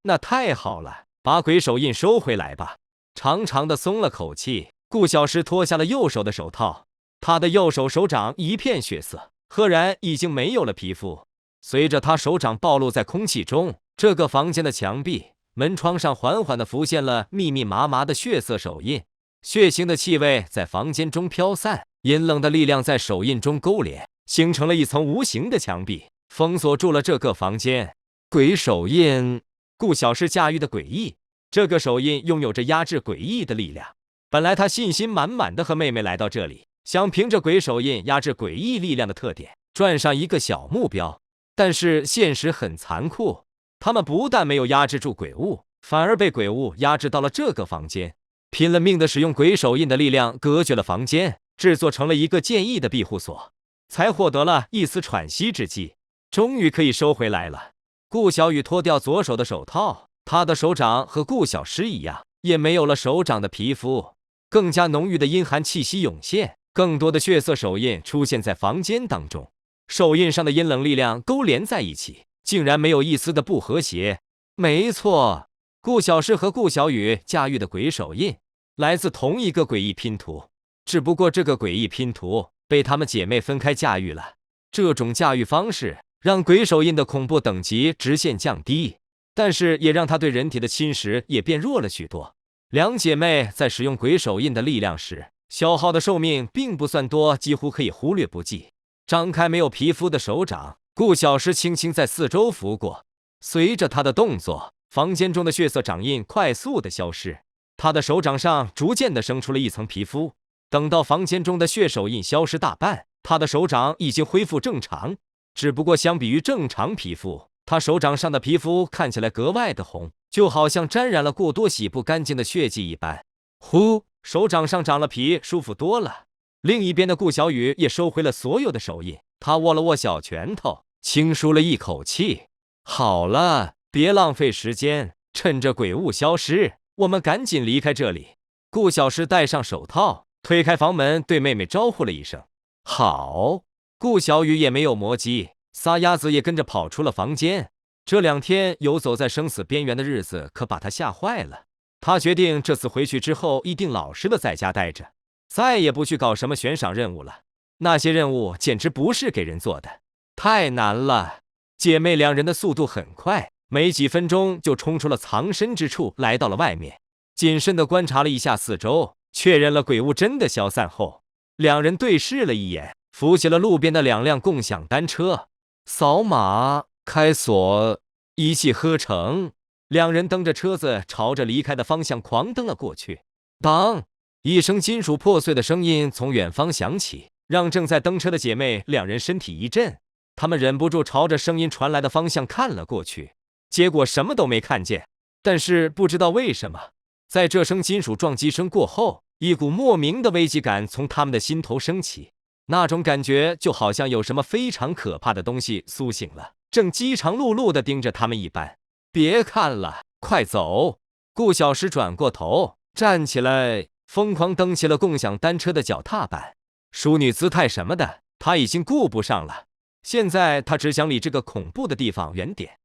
那太好了，把鬼手印收回来吧。长长的松了口气，顾小诗脱下了右手的手套，他的右手手掌一片血色，赫然已经没有了皮肤。随着他手掌暴露在空气中，这个房间的墙壁、门窗上缓缓地浮现了密密麻麻的血色手印，血腥的气味在房间中飘散。阴冷的力量在手印中勾连，形成了一层无形的墙壁，封锁住了这个房间。鬼手印，顾小诗驾驭的诡异，这个手印拥有着压制诡异的力量。本来他信心满满的和妹妹来到这里，想凭着鬼手印压制诡异力量的特点，赚上一个小目标。但是现实很残酷，他们不但没有压制住鬼物，反而被鬼物压制到了这个房间。拼了命的使用鬼手印的力量隔绝了房间，制作成了一个坚毅的庇护所，才获得了一丝喘息之机，终于可以收回来了。顾小雨脱掉左手的手套，他的手掌和顾小诗一样，也没有了手掌的皮肤，更加浓郁的阴寒气息涌现，更多的血色手印出现在房间当中，手印上的阴冷力量勾连在一起，竟然没有一丝的不和谐。没错，顾小诗和顾小雨驾驭的鬼手印来自同一个诡异拼图。只不过这个诡异拼图被她们姐妹分开驾驭了。这种驾驭方式让鬼手印的恐怖等级直线降低，但是也让它对人体的侵蚀也变弱了许多。两姐妹在使用鬼手印的力量时，消耗的寿命并不算多，几乎可以忽略不计。张开没有皮肤的手掌，顾小诗轻轻在四周拂过，随着她的动作，房间中的血色掌印快速的消失，她的手掌上逐渐的生出了一层皮肤。等到房间中的血手印消失大半，她的手掌已经恢复正常。只不过相比于正常皮肤，她手掌上的皮肤看起来格外的红，就好像沾染了过多洗不干净的血迹一般。呼，手掌上长了皮，舒服多了。另一边的顾小雨也收回了所有的手印，他握了握小拳头，轻舒了一口气。好了，别浪费时间，趁着鬼物消失，我们赶紧离开这里。顾小诗戴上手套，推开房门，对妹妹招呼了一声。好。顾小雨也没有磨叽，撒丫子也跟着跑出了房间。这2天游走在生死边缘的日子可把他吓坏了。他决定这次回去之后一定老实的在家待着，再也不去搞什么悬赏任务了。那些任务简直不是给人做的，太难了。姐妹2人的速度很快，没几分钟就冲出了藏身之处，来到了外面，谨慎的观察了一下四周，确认了鬼物真的消散后，2人对视了一眼，扶起了路边的2辆共享单车，扫码开锁，一气呵成，2人蹬着车子朝着离开的方向狂蹬了过去。当一声金属破碎的声音从远方响起，让正在蹬车的姐妹2人身体一震，她们忍不住朝着声音传来的方向看了过去，结果什么都没看见。但是不知道为什么，在这声金属撞击声过后，一股莫名的危机感从他们的心头升起。那种感觉就好像有什么非常可怕的东西苏醒了，正饥肠辘辘地盯着他们一般。别看了，快走！顾小诗转过头，站起来，疯狂蹬起了共享单车的脚踏板。淑女姿态什么的，她已经顾不上了。现在她只想离这个恐怖的地方远点。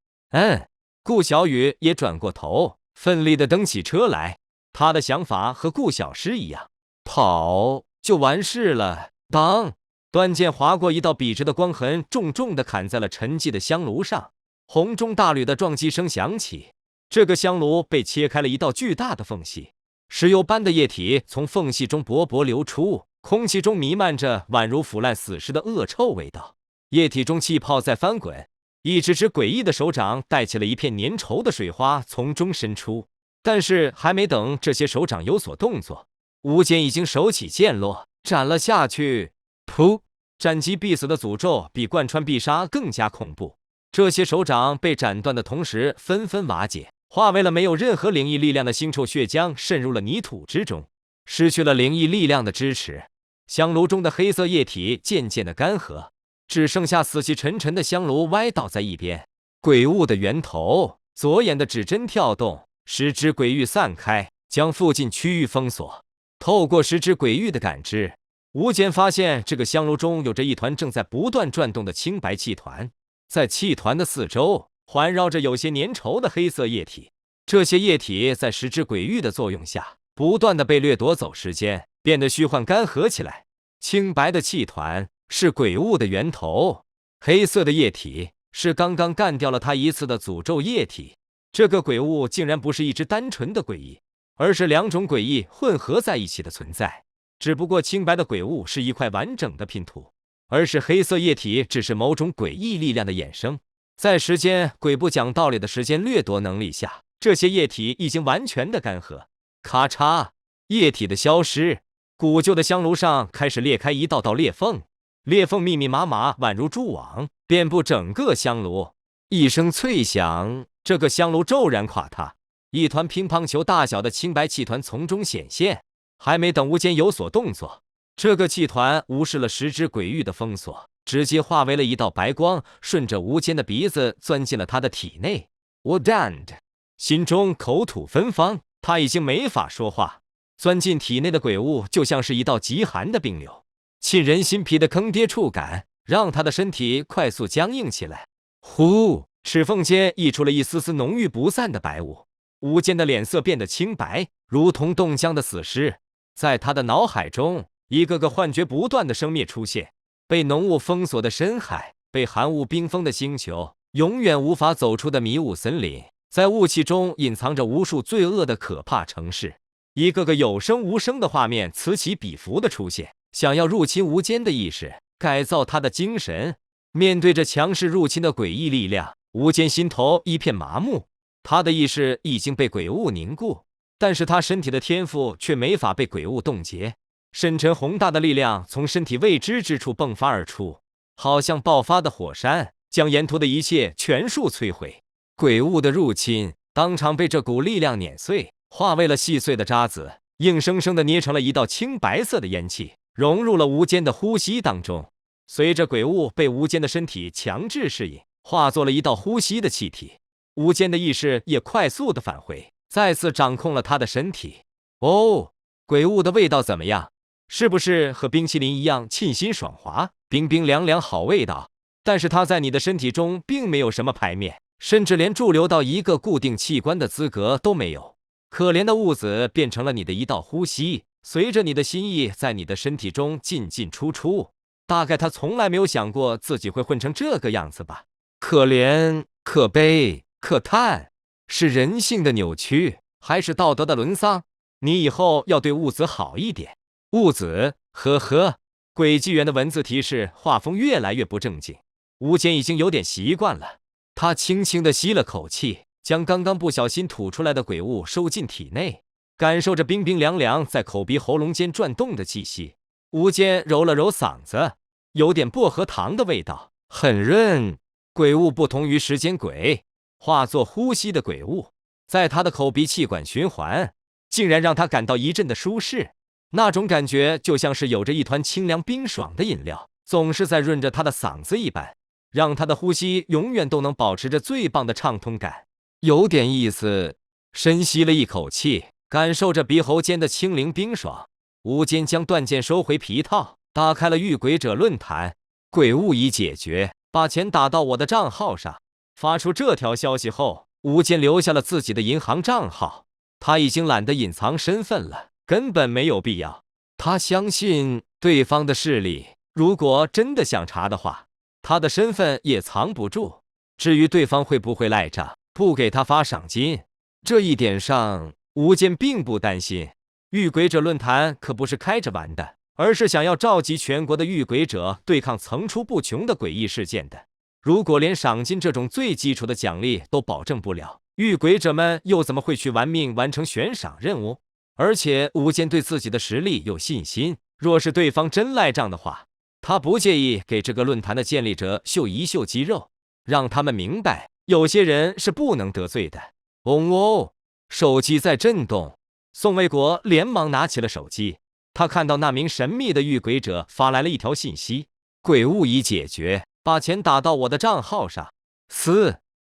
顾小雨也转过头，奋力地蹬起车来。她的想法和顾小诗一样，跑就完事了。当断剑划过一道笔直的光痕，重重地砍在了沉寂的香炉上，红中大吕的撞击声响起。这个香炉被切开了一道巨大的缝隙，石油般的液体从缝隙中勃勃流出，空气中弥漫着宛如腐烂死尸的恶臭味道。液体中气泡在翻滚，一只只诡异的手掌带起了一片粘稠的水花从中伸出。但是还没等这些手掌有所动作，无间已经手起剑落，斩了下去。噗！斩击必死的诅咒比贯穿必杀更加恐怖。这些手掌被斩断的同时纷纷瓦解，化为了没有任何灵异力量的腥臭血浆，渗入了泥土之中。失去了灵异力量的支持，香炉中的黑色液体渐渐的干涸，只剩下死气沉沉的香炉歪倒在一边。鬼物的源头，左眼的指针跳动，10只鬼域散开，将附近区域封锁。透过10只鬼域的感知，无间发现这个香炉中有着一团正在不断转动的青白气团，在气团的四周环绕着有些粘稠的黑色液体。这些液体在10只鬼域的作用下，不断的被掠夺走时间，变得虚幻干涸起来。青白的气团是鬼物的源头，黑色的液体是刚刚干掉了他一次的诅咒液体。这个鬼物竟然不是一只单纯的诡异，而是2种诡异混合在一起的存在。只不过青白的鬼物是一块完整的拼图，而是黑色液体只是某种诡异力量的衍生。在时间鬼不讲道理的时间掠夺能力下，这些液体已经完全的干涸。咔嚓，液体的消失，古旧的香炉上开始裂开一道道裂缝，裂缝密密麻麻，宛如蛛网，遍布整个香炉。一声脆响，这个香炉骤然垮塌，一团乒乓球大小的青白气团从中显现。还没等无间有所动作，这个气团无视了10只鬼域的封锁，直接化为了一道白光，顺着无间的鼻子钻进了他的体内。我 damned， 心中口吐芬芳，他已经没法说话。钻进体内的鬼物就像是一道极寒的冰流，沁人心脾的坑爹触感让他的身体快速僵硬起来。呼，齿缝间溢出了一丝丝浓郁不散的白雾，无间的脸色变得清白，如同冻僵的死尸。在他的脑海中，一个个幻觉不断的生灭出现。被浓雾封锁的深海，被寒雾冰封的星球，永远无法走出的迷雾森林，在雾气中隐藏着无数罪恶的可怕城市。一个个有声无声的画面此起彼伏的出现，想要入侵无间的意识，改造他的精神。面对着强势入侵的诡异力量，无间心头一片麻木。他的意识已经被鬼雾凝固，但是他身体的天赋却没法被鬼雾冻结。深沉宏大的力量从身体未知之处迸发而出，好像爆发的火山，将沿途的一切全数摧毁。鬼雾的入侵当场被这股力量碾碎，化为了细碎的渣子，硬生生地捏成了一道青白色的烟气，融入了无间的呼吸当中。随着鬼雾被无间的身体强制适应，化作了一道呼吸的气体，无间的意识也快速地返回，再次掌控了他的身体。哦，鬼雾的味道怎么样？是不是和冰淇淋一样沁心爽滑，冰冰凉凉好味道？但是它在你的身体中并没有什么排面，甚至连驻留到一个固定器官的资格都没有。可怜的雾子变成了你的一道呼吸，随着你的心意在你的身体中进进出出。大概他从来没有想过自己会混成这个样子吧。可怜，可悲，可叹，是人性的扭曲，还是道德的沦丧？你以后要对雾子好一点。雾子，呵呵。轨迹员的文字提示画风越来越不正经，无间已经有点习惯了。他轻轻地吸了口气，将刚刚不小心吐出来的鬼雾收进体内，感受着冰冰凉凉在口鼻喉咙间转动的气息。无间揉了揉嗓子，有点薄荷糖的味道，很润。鬼雾不同于时间鬼，化作呼吸的鬼雾，在他的口鼻气管循环，竟然让他感到一阵的舒适。那种感觉就像是有着一团清凉冰爽的饮料，总是在润着他的嗓子一般，让他的呼吸永远都能保持着最棒的畅通感。有点意思。深吸了一口气，感受着鼻喉间的清灵冰爽，无间将断剑收回皮套，打开了遇鬼者论坛。鬼雾已解决，把钱打到我的账号上。发出这条消息后，无间留下了自己的银行账号。他已经懒得隐藏身份了，根本没有必要。他相信对方的势力，如果真的想查的话，他的身份也藏不住。至于对方会不会赖账，不给他发赏金，这一点上无间并不担心。遇鬼者论坛可不是开着玩的，而是想要召集全国的遇鬼者对抗层出不穷的诡异事件的。如果连赏金这种最基础的奖励都保证不了，遇鬼者们又怎么会去玩命完成悬赏任务？而且无间对自己的实力有信心，若是对方真赖账的话，他不介意给这个论坛的建立者秀一秀肌肉，让他们明白有些人是不能得罪的。嗡哦，手机在震动。宋卫国连忙拿起了手机，他看到那名神秘的遇鬼者发来了一条信息：鬼雾已解决，把钱打到我的账号上。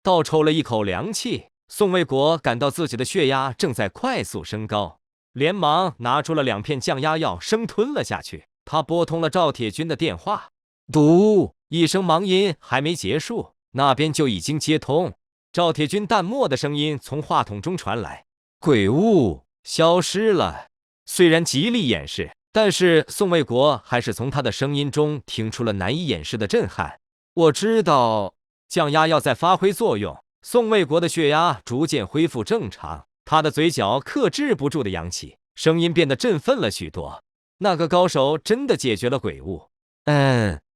倒抽了一口凉气，宋卫国感到自己的血压正在快速升高，连忙拿出了2片降压药生吞了下去。他拨通了赵铁军的电话，嘟一声忙音还没结束，那边就已经接通。赵铁军淡漠的声音从话筒中传来：鬼雾消失了。虽然极力掩饰，但是宋卫国还是从他的声音中听出了难以掩饰的震撼。我知道降压药在发挥作用，宋卫国的血压逐渐恢复正常，他的嘴角克制不住的扬起，声音变得振奋了许多。那个高手真的解决了鬼雾？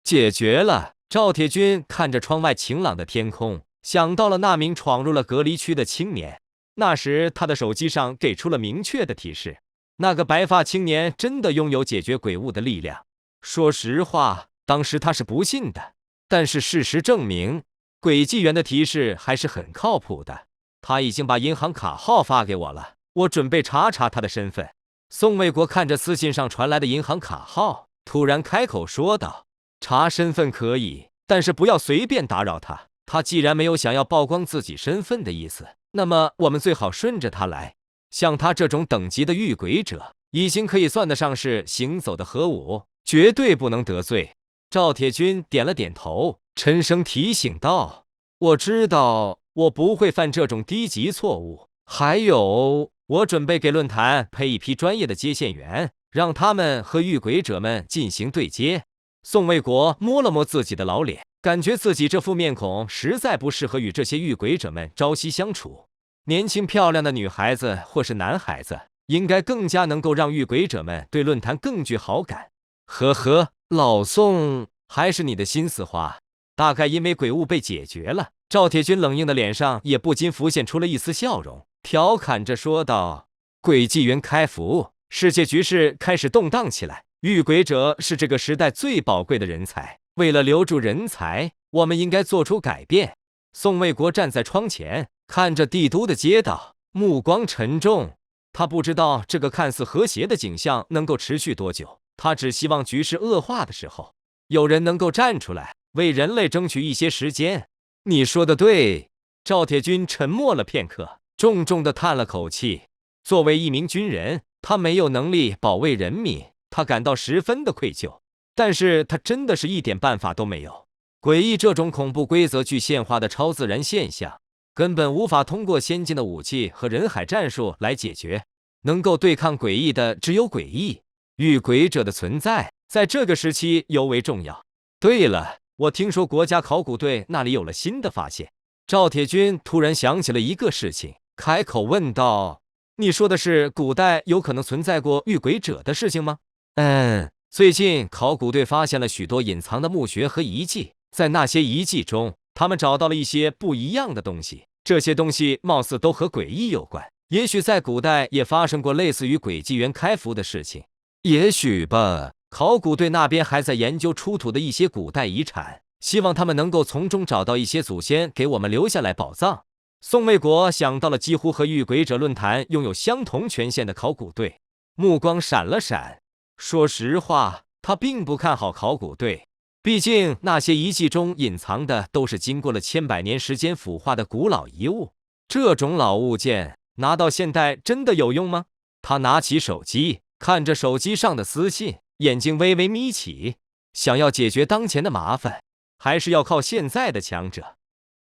解决了。赵铁军看着窗外晴朗的天空，想到了那名闯入了隔离区的青年。那时他的手机上给出了明确的提示，那个白发青年真的拥有解决鬼雾的力量。说实话，当时他是不信的，但是事实证明，轨迹员的提示还是很靠谱的。他已经把银行卡号发给我了，我准备查查他的身份。宋卫国看着私信上传来的银行卡号，突然开口说道：查身份可以，但是不要随便打扰他。他既然没有想要曝光自己身份的意思，那么我们最好顺着他来。像他这种等级的遇鬼者，已经可以算得上是行走的核武，绝对不能得罪。赵铁军点了点头，沉声提醒道：我知道，我不会犯这种低级错误。还有，我准备给论坛配一批专业的接线员，让他们和遇鬼者们进行对接。宋卫国摸了摸自己的老脸，感觉自己这副面孔实在不适合与这些遇鬼者们朝夕相处。年轻漂亮的女孩子或是男孩子，应该更加能够让遇鬼者们对论坛更具好感。呵呵，老宋，还是你的心思花。大概因为鬼物被解决了，赵铁军冷硬的脸上也不禁浮现出了一丝笑容，调侃着说道：“鬼纪元开服，世界局势开始动荡起来。遇鬼者是这个时代最宝贵的人才，为了留住人才，我们应该做出改变。”宋卫国站在窗前，看着帝都的街道，目光沉重。他不知道这个看似和谐的景象能够持续多久，他只希望局势恶化的时候，有人能够站出来，为人类争取一些时间。你说的对。赵铁军沉默了片刻，重重地叹了口气。作为一名军人，他没有能力保卫人民，他感到十分的愧疚。但是他真的是一点办法都没有。诡异这种恐怖规则具现化的超自然现象，根本无法通过先进的武器和人海战术来解决。能够对抗诡异的只有诡异，遇鬼者的存在在这个时期尤为重要。对了，我听说国家考古队那里有了新的发现。赵铁军突然想起了一个事情，开口问道：“你说的是古代有可能存在过遇鬼者的事情吗？”最近考古队发现了许多隐藏的墓穴和遗迹，在那些遗迹中，他们找到了一些不一样的东西，这些东西貌似都和诡异有关。也许在古代也发生过类似于鬼纪元开服的事情，也许吧。考古队那边还在研究出土的一些古代遗产，希望他们能够从中找到一些祖先给我们留下来宝藏。宋卫国想到了几乎和遇鬼者论坛拥有相同权限的考古队，目光闪了闪。说实话，他并不看好考古队，毕竟那些遗迹中隐藏的都是经过了千百年时间腐化的古老遗物，这种老物件拿到现代真的有用吗？他拿起手机，看着手机上的私信，眼睛微微眯起。想要解决当前的麻烦，还是要靠现在的强者。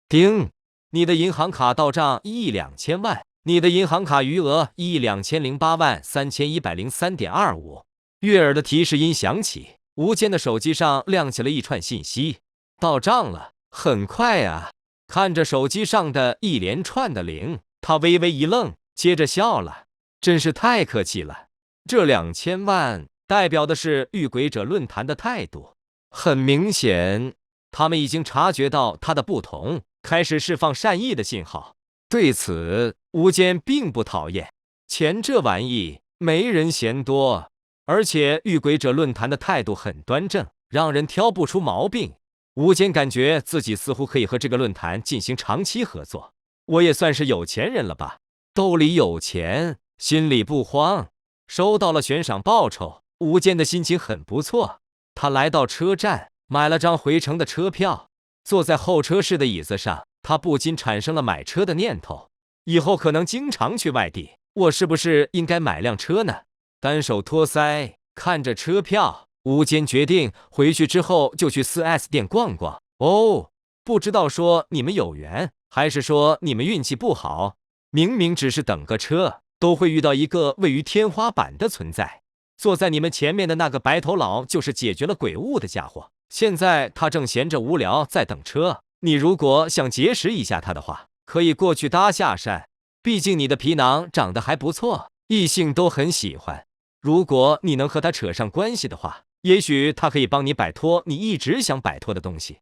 叮，你的银行卡到账1亿2千万，你的银行卡余额1亿2008万3103.25。悦耳的提示音响起，吴坚的手机上亮起了一串信息：到账了，很快啊。看着手机上的一连串的零，他微微一愣，接着笑了。真是太客气了，这2000万代表的是遇鬼者论坛的态度。很明显，他们已经察觉到他的不同，开始释放善意的信号。对此，吴坚并不讨厌。钱这玩意没人嫌多，而且遇鬼者论坛的态度很端正，让人挑不出毛病。吴坚感觉自己似乎可以和这个论坛进行长期合作。我也算是有钱人了吧？兜里有钱，心里不慌。收到了悬赏报酬，吴坚的心情很不错。他来到车站，买了张回程的车票，坐在候车室的椅子上，他不禁产生了买车的念头。以后可能经常去外地，我是不是应该买辆车呢？单手托腮，看着车票，吴坚决定回去之后就去 4S 店逛逛。不知道说你们有缘，还是说你们运气不好，明明只是等个车，都会遇到一个位于天花板的存在。坐在你们前面的那个白头佬就是解决了鬼物的家伙，现在他正闲着无聊在等车。你如果想结识一下他的话，可以过去搭下讪，毕竟你的皮囊长得还不错，异性都很喜欢。如果你能和他扯上关系的话，也许他可以帮你摆脱你一直想摆脱的东西。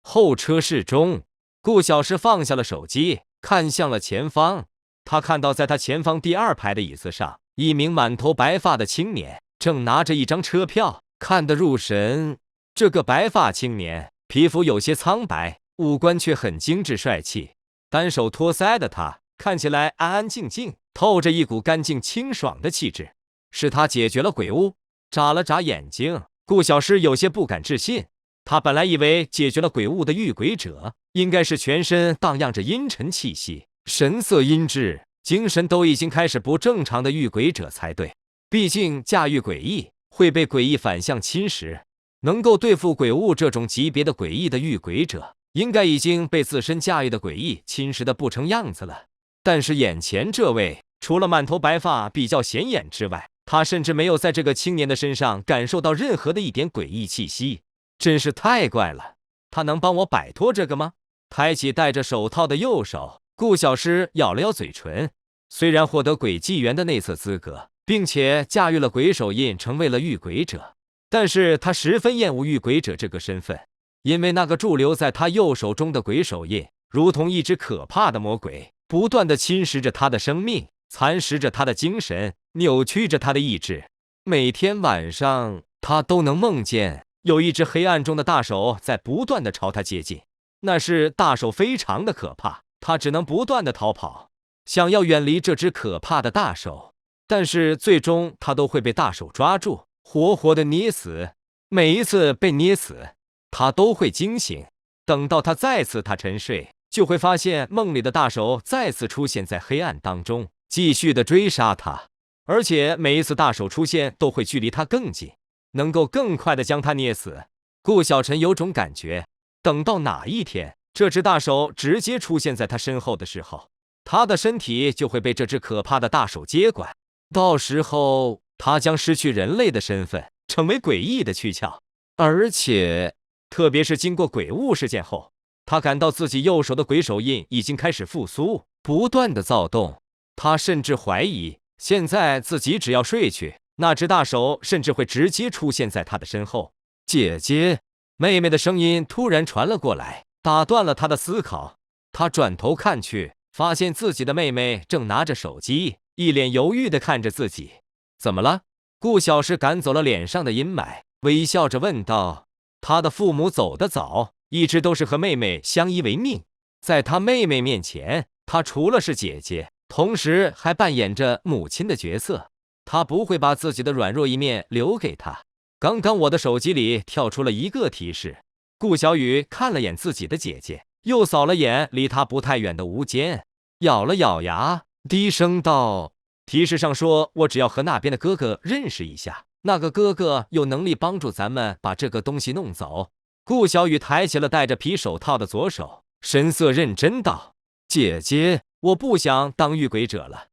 候车室中，顾小诗放下了手机，看向了前方。他看到在他前方第2排的椅子上，一名满头白发的青年正拿着一张车票，看得入神。这个白发青年皮肤有些苍白，五官却很精致帅气。单手托腮的他看起来安安静静，透着一股干净清爽的气质。是他解决了鬼物？眨了眨眼睛，顾小诗有些不敢置信。他本来以为解决了鬼物的遇鬼者应该是全身荡漾着阴沉气息，神色阴鸷，精神都已经开始不正常的遇鬼者才对。毕竟驾驭诡异会被诡异反向侵蚀，能够对付鬼物这种级别的诡异的遇鬼者，应该已经被自身驾驭的诡异侵蚀的不成样子了。但是眼前这位，除了满头白发比较显眼之外，他甚至没有在这个青年的身上感受到任何的一点诡异气息，真是太怪了。他能帮我摆脱这个吗？抬起戴着手套的右手，顾小诗咬了咬嘴唇。虽然获得鬼纪元的内测资格，并且驾驭了鬼手印，成为了御鬼者，但是他十分厌恶御鬼者这个身份，因为那个驻留在他右手中的鬼手印，如同一只可怕的魔鬼，不断地侵蚀着他的生命，蚕食着他的精神，扭曲着他的意志。每天晚上，他都能梦见有一只黑暗中的大手在不断地朝他接近，那是大手非常的可怕，他只能不断地逃跑，想要远离这只可怕的大手，但是最终他都会被大手抓住，活活的捏死。每一次被捏死，他都会惊醒，等到他再次沉睡，就会发现梦里的大手再次出现在黑暗当中，继续的追杀他，而且每一次大手出现都会距离他更近，能够更快的将他捏死。顾小晨有种感觉，等到哪一天这只大手直接出现在他身后的时候，他的身体就会被这只可怕的大手接管，到时候他将失去人类的身份，成为诡异的躯壳。而且特别是经过鬼物事件后，他感到自己右手的鬼手印已经开始复苏，不断的躁动。他甚至怀疑，现在自己只要睡去，那只大手甚至会直接出现在他的身后。姐姐，妹妹的声音突然传了过来，打断了他的思考。他转头看去，发现自己的妹妹正拿着手机，一脸犹豫地看着自己。怎么了？顾小诗赶走了脸上的阴霾，微笑着问道。他的父母走得早，一直都是和妹妹相依为命，在他妹妹面前，他除了是姐姐，同时还扮演着母亲的角色。他不会把自己的软弱一面留给他。刚刚我的手机里跳出了一个提示。顾小雨看了眼自己的姐姐，又扫了眼离他不太远的吴坚，咬了咬牙，低声道：提示上说我只要和那边的哥哥认识一下，那个哥哥有能力帮助咱们把这个东西弄走。顾小雨抬起了戴着皮手套的左手，神色认真道：姐姐，我不想当御鬼者了。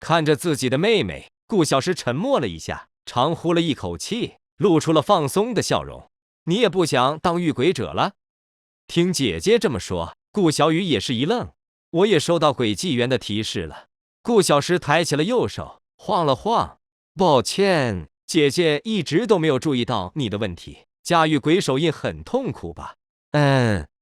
看着自己的妹妹，顾小诗沉默了一下，长呼了一口气，露出了放松的笑容。你也不想当御鬼者了？听姐姐这么说，顾小雨也是一愣。我也收到鬼纪元的提示了。顾小诗抬起了右手，晃了晃。抱歉，姐姐一直都没有注意到你的问题。驾驭鬼手印很痛苦吧？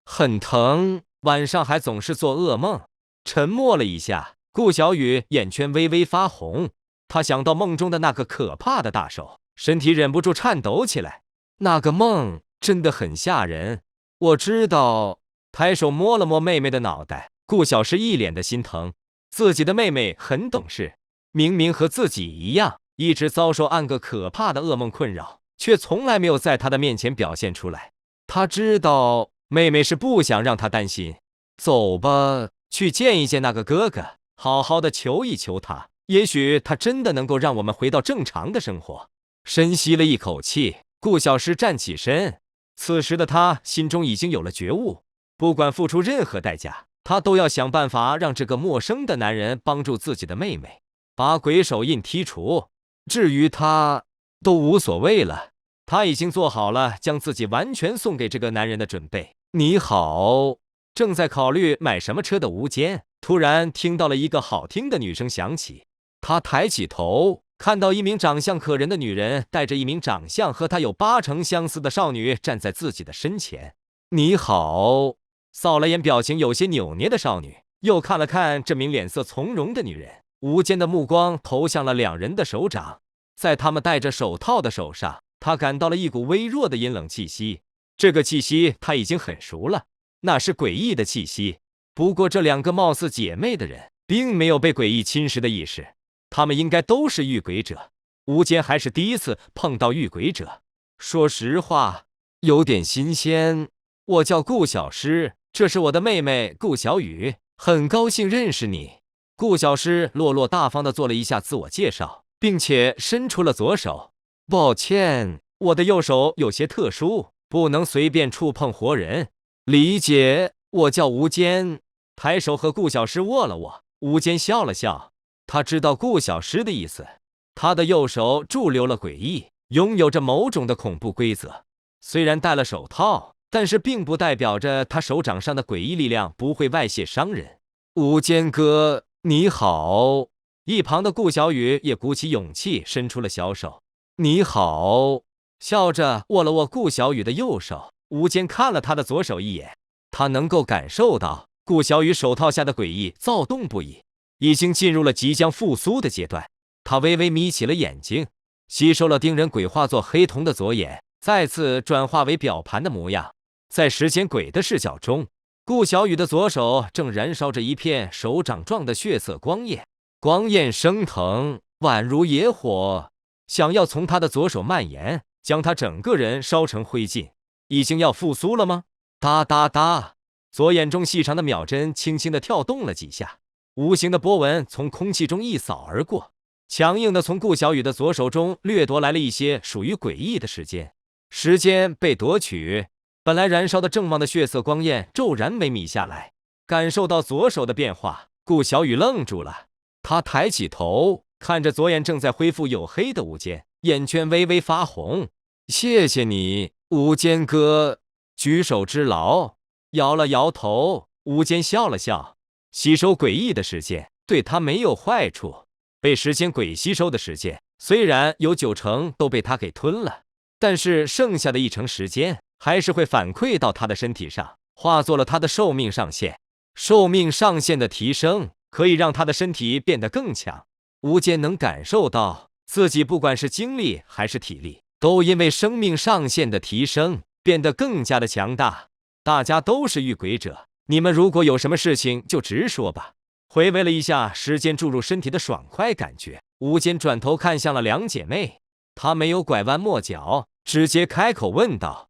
很疼，晚上还总是做噩梦。沉默了一下，顾小雨眼圈微微发红。他想到梦中的那个可怕的大手，身体忍不住颤抖起来。那个梦真的很吓人。我知道。抬手摸了摸妹妹的脑袋，顾小诗一脸的心疼。自己的妹妹很懂事，明明和自己一样，一直遭受暗个可怕的噩梦困扰，却从来没有在她的面前表现出来。他知道妹妹是不想让他担心。走吧，去见一见那个哥哥，好好的求一求他，也许他真的能够让我们回到正常的生活。深吸了一口气，顾小诗站起身。此时的他心中已经有了觉悟，不管付出任何代价，他都要想办法让这个陌生的男人帮助自己的妹妹，把鬼手印剔除。至于他，都无所谓了。他已经做好了将自己完全送给这个男人的准备。你好。正在考虑买什么车的吴坚，突然听到了一个好听的女声响起。他抬起头，看到一名长相可人的女人带着一名长相和他有80%相似的少女站在自己的身前。你好。扫了眼表情有些扭捏的少女，又看了看这名脸色从容的女人，吴坚的目光投向了两人的手掌。在他们戴着手套的手上，他感到了一股微弱的阴冷气息。这个气息他已经很熟了，那是诡异的气息。不过这两个貌似姐妹的人并没有被诡异侵蚀的意识，他们应该都是御鬼者。吴坚还是第一次碰到御鬼者，说实话有点新鲜。我叫顾小诗，这是我的妹妹顾小雨，很高兴认识你。顾小诗落落大方地做了一下自我介绍，并且伸出了左手。抱歉，我的右手有些特殊，不能随便触碰活人。理解，我叫吴坚。抬手和顾小诗握了握，吴坚笑了笑，他知道顾小诗的意思，他的右手驻留了诡异，拥有着某种的恐怖规则。虽然戴了手套，但是并不代表着他手掌上的诡异力量不会外泄伤人。无间哥，你好。一旁的顾小雨也鼓起勇气伸出了小手。你好，笑着握了握顾小雨的右手。无间看了他的左手一眼，他能够感受到顾小雨手套下的诡异躁动不已，已经进入了即将复苏的阶段。他微微眯起了眼睛，吸收了丁人鬼化作黑瞳的左眼，再次转化为表盘的模样。在时间鬼的视角中，顾小雨的左手正燃烧着一片手掌状的血色光焰，光焰升腾，宛如野火，想要从他的左手蔓延，将他整个人烧成灰烬。已经要复苏了吗？哒哒哒，左眼中细长的秒针轻轻地跳动了几下，无形的波纹从空气中一扫而过，强硬地从顾小雨的左手中掠夺来了一些属于诡异的时间。时间被夺取，本来燃烧的正旺的血色光焰骤然萎靡下来。感受到左手的变化，顾小雨愣住了，他抬起头，看着左眼正在恢复黝黑的无间，眼圈微微发红。谢谢你，无间哥。举手之劳，摇了摇头。无间笑了笑，吸收诡异的时间对他没有坏处。被时间鬼吸收的时间，虽然有90%都被他给吞了，但是剩下的1成时间还是会反馈到他的身体上，化作了他的寿命上限。寿命上限的提升可以让他的身体变得更强。无间能感受到自己不管是精力还是体力，都因为生命上限的提升变得更加的强大。大家都是遇鬼者，你们如果有什么事情就直说吧。回味了一下时间注入身体的爽快感觉，无间转头看向了两姐妹，她没有拐弯抹角，直接开口问道：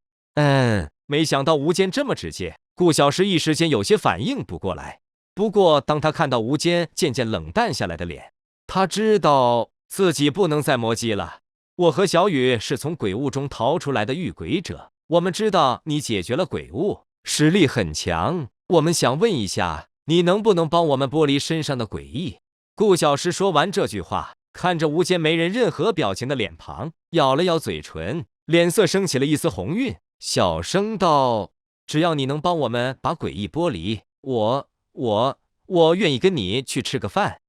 没想到无间这么直接。顾小诗一时间有些反应不过来，不过当他看到无间渐渐冷淡下来的脸，他知道自己不能再磨叽了。我和小雨是从鬼物中逃出来的遇鬼者，我们知道你解决了鬼物，实力很强，我们想问一下，你能不能帮我们剥离身上的诡异？顾小诗说完这句话，看着无间没人任何表情的脸庞，咬了咬嘴唇，脸色升起了一丝红晕，小声道：只要你能帮我们把诡异剥离，我愿意跟你去吃个饭。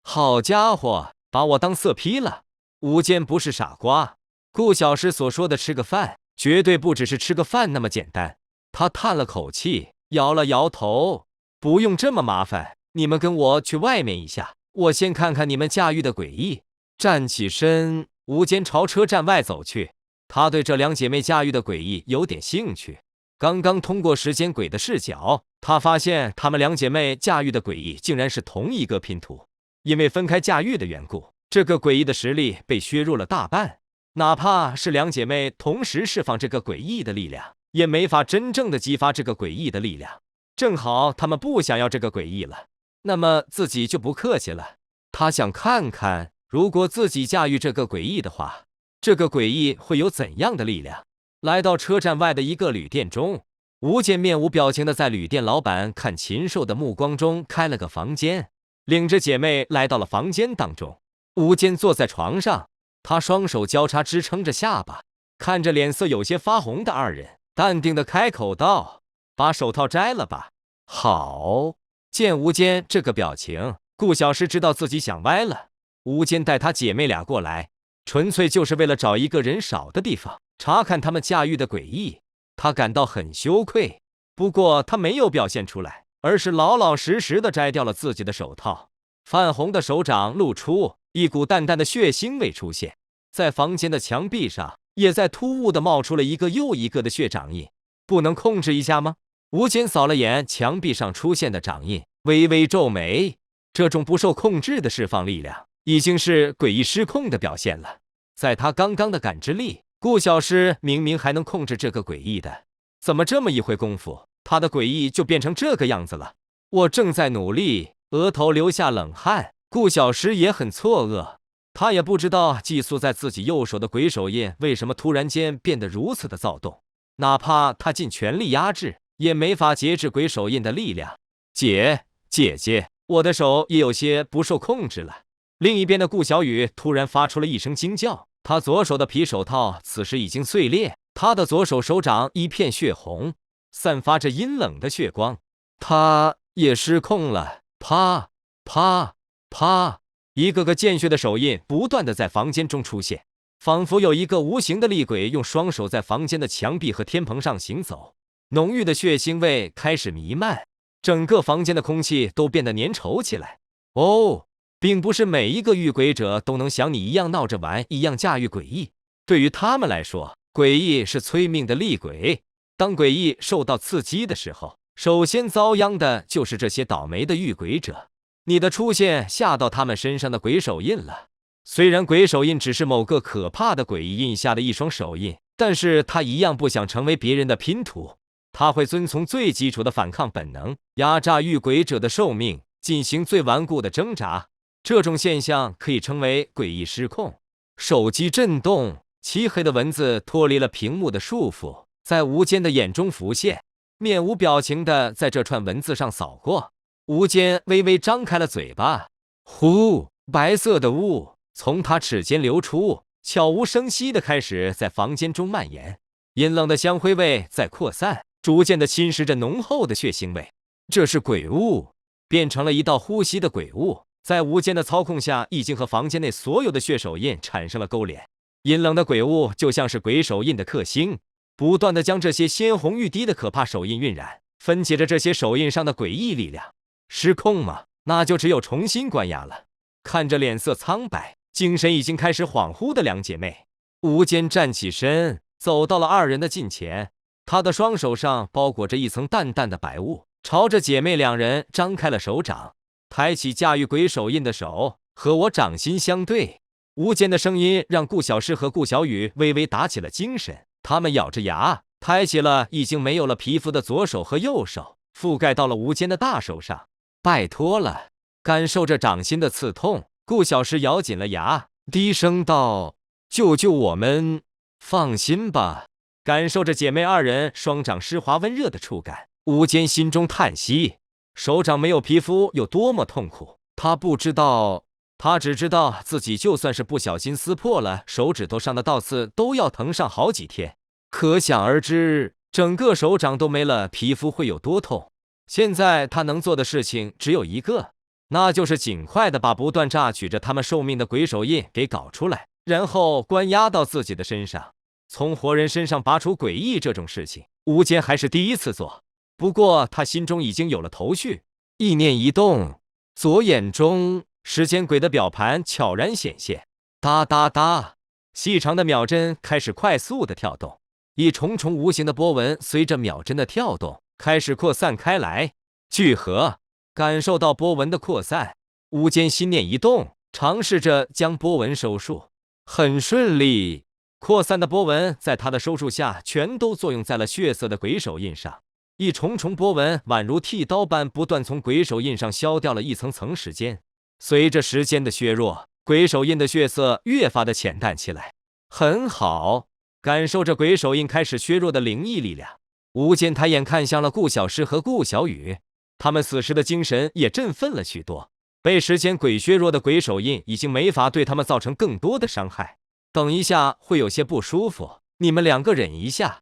好家伙，把我当色批了。无间不是傻瓜，顾小诗所说的吃个饭，绝对不只是吃个饭那么简单。他叹了口气，摇了摇头，不用这么麻烦，你们跟我去外面一下，我先看看你们驾驭的诡异。站起身，无间朝车站外走去，他对这两姐妹驾驭的诡异有点兴趣。刚刚通过时间鬼的视角，他发现她们两姐妹驾驭的诡异竟然是同一个拼图，因为分开驾驭的缘故，这个诡异的实力被削弱了大半。哪怕是两姐妹同时释放这个诡异的力量，也没法真正的激发这个诡异的力量。正好她们不想要这个诡异了，那么自己就不客气了。他想看看，如果自己驾驭这个诡异的话，这个诡异会有怎样的力量。来到车站外的一个旅店中，无间面无表情的在旅店老板看禽兽的目光中开了个房间，领着姐妹来到了房间当中。无间坐在床上，他双手交叉支撑着下巴，看着脸色有些发红的二人，淡定的开口道：把手套摘了吧。好。见无间这个表情，顾小诗知道自己想歪了。无间带她姐妹俩过来，纯粹就是为了找一个人少的地方查看他们驾驭的诡异。他感到很羞愧，不过他没有表现出来，而是老老实实的摘掉了自己的手套。泛红的手掌露出，一股淡淡的血腥味出现，在房间的墙壁上也在突兀的冒出了一个又一个的血掌印。不能控制一下吗？无间扫了眼墙壁上出现的掌印，微微皱眉。这种不受控制的释放力量，已经是诡异失控的表现了。在他刚刚的感知力，顾小诗明明还能控制这个诡异的，怎么这么一会功夫，他的诡异就变成这个样子了？我正在努力，额头流下冷汗。顾小诗也很错愕，他也不知道寄宿在自己右手的鬼手印为什么突然间变得如此的躁动，哪怕他尽全力压制，也没法节制鬼手印的力量。姐姐，我的手也有些不受控制了。另一边的顾小雨突然发出了一声惊叫，他左手的皮手套此时已经碎裂，他的左手手掌一片血红，散发着阴冷的血光，他也失控了。啪啪啪，一个个见血的手印不断的在房间中出现，仿佛有一个无形的厉鬼用双手在房间的墙壁和天棚上行走。浓郁的血腥味开始弥漫，整个房间的空气都变得粘稠起来。哦，并不是每一个遇鬼者都能像你一样闹着玩一样驾驭诡异，对于他们来说，诡异是催命的厉鬼。当诡异受到刺激的时候，首先遭殃的就是这些倒霉的遇鬼者。你的出现吓到他们身上的鬼手印了。虽然鬼手印只是某个可怕的诡异印下的一双手印，但是他一样不想成为别人的拼图。他会遵从最基础的反抗本能，压榨遇鬼者的寿命，进行最顽固的挣扎。这种现象可以称为诡异失控。手机震动，漆黑的文字脱离了屏幕的束缚，在吴坚的眼中浮现，面无表情地在这串文字上扫过。吴坚微微张开了嘴巴，呼，白色的雾从他齿间流出，悄无声息地开始在房间中蔓延，阴冷的香灰味在扩散，逐渐地侵蚀着浓厚的血腥味。这是鬼雾，变成了一道呼吸的鬼雾，在吴坚的操控下，已经和房间内所有的血手印产生了勾连。阴冷的鬼雾就像是鬼手印的克星，不断地将这些鲜红欲滴的可怕手印晕染，分解着这些手印上的诡异力量。失控吗？那就只有重新关押了。看着脸色苍白、精神已经开始恍惚的两姐妹，吴坚站起身，走到了二人的近前。他的双手上包裹着一层淡淡的白雾，朝着姐妹两人张开了手掌，抬起驾驭鬼手印的手，和我掌心相对。吴坚的声音让顾小诗和顾小雨微微打起了精神，他们咬着牙，抬起了已经没有了皮肤的左手和右手，覆盖到了吴坚的大手上。拜托了。感受着掌心的刺痛，顾小诗咬紧了牙，低声道：“救救我们！”放心吧。感受着姐妹二人双掌湿滑温热的触感，吴坚心中叹息，手掌没有皮肤有多么痛苦，他不知道。他只知道自己就算是不小心撕破了手指头上的倒刺，都要疼上好几天。可想而知，整个手掌都没了皮肤会有多痛。现在他能做的事情只有一个，那就是尽快的把不断榨取着他们寿命的鬼手印给搞出来，然后关押到自己的身上。从活人身上拔出诡异这种事情，吴坚还是第一次做。不过他心中已经有了头绪，意念一动，左眼中时间轨的表盘悄然显现，哒哒哒，细长的秒针开始快速的跳动，一重重无形的波纹随着秒针的跳动开始扩散开来，聚合。感受到波纹的扩散，吴坚心念一动，尝试着将波纹收束，很顺利。扩散的波纹在他的收束下，全都作用在了血色的鬼手印上。一重重波纹宛如剃刀般不断从鬼手印上削掉了一层层时间。随着时间的削弱，鬼手印的血色越发的浅淡起来。很好，感受着鬼手印开始削弱的灵异力量，吴坚抬眼看向了顾小诗和顾小雨，他们此时的精神也振奋了许多。被时间鬼削弱的鬼手印已经没法对他们造成更多的伤害。等一下会有些不舒服，你们两个忍一下。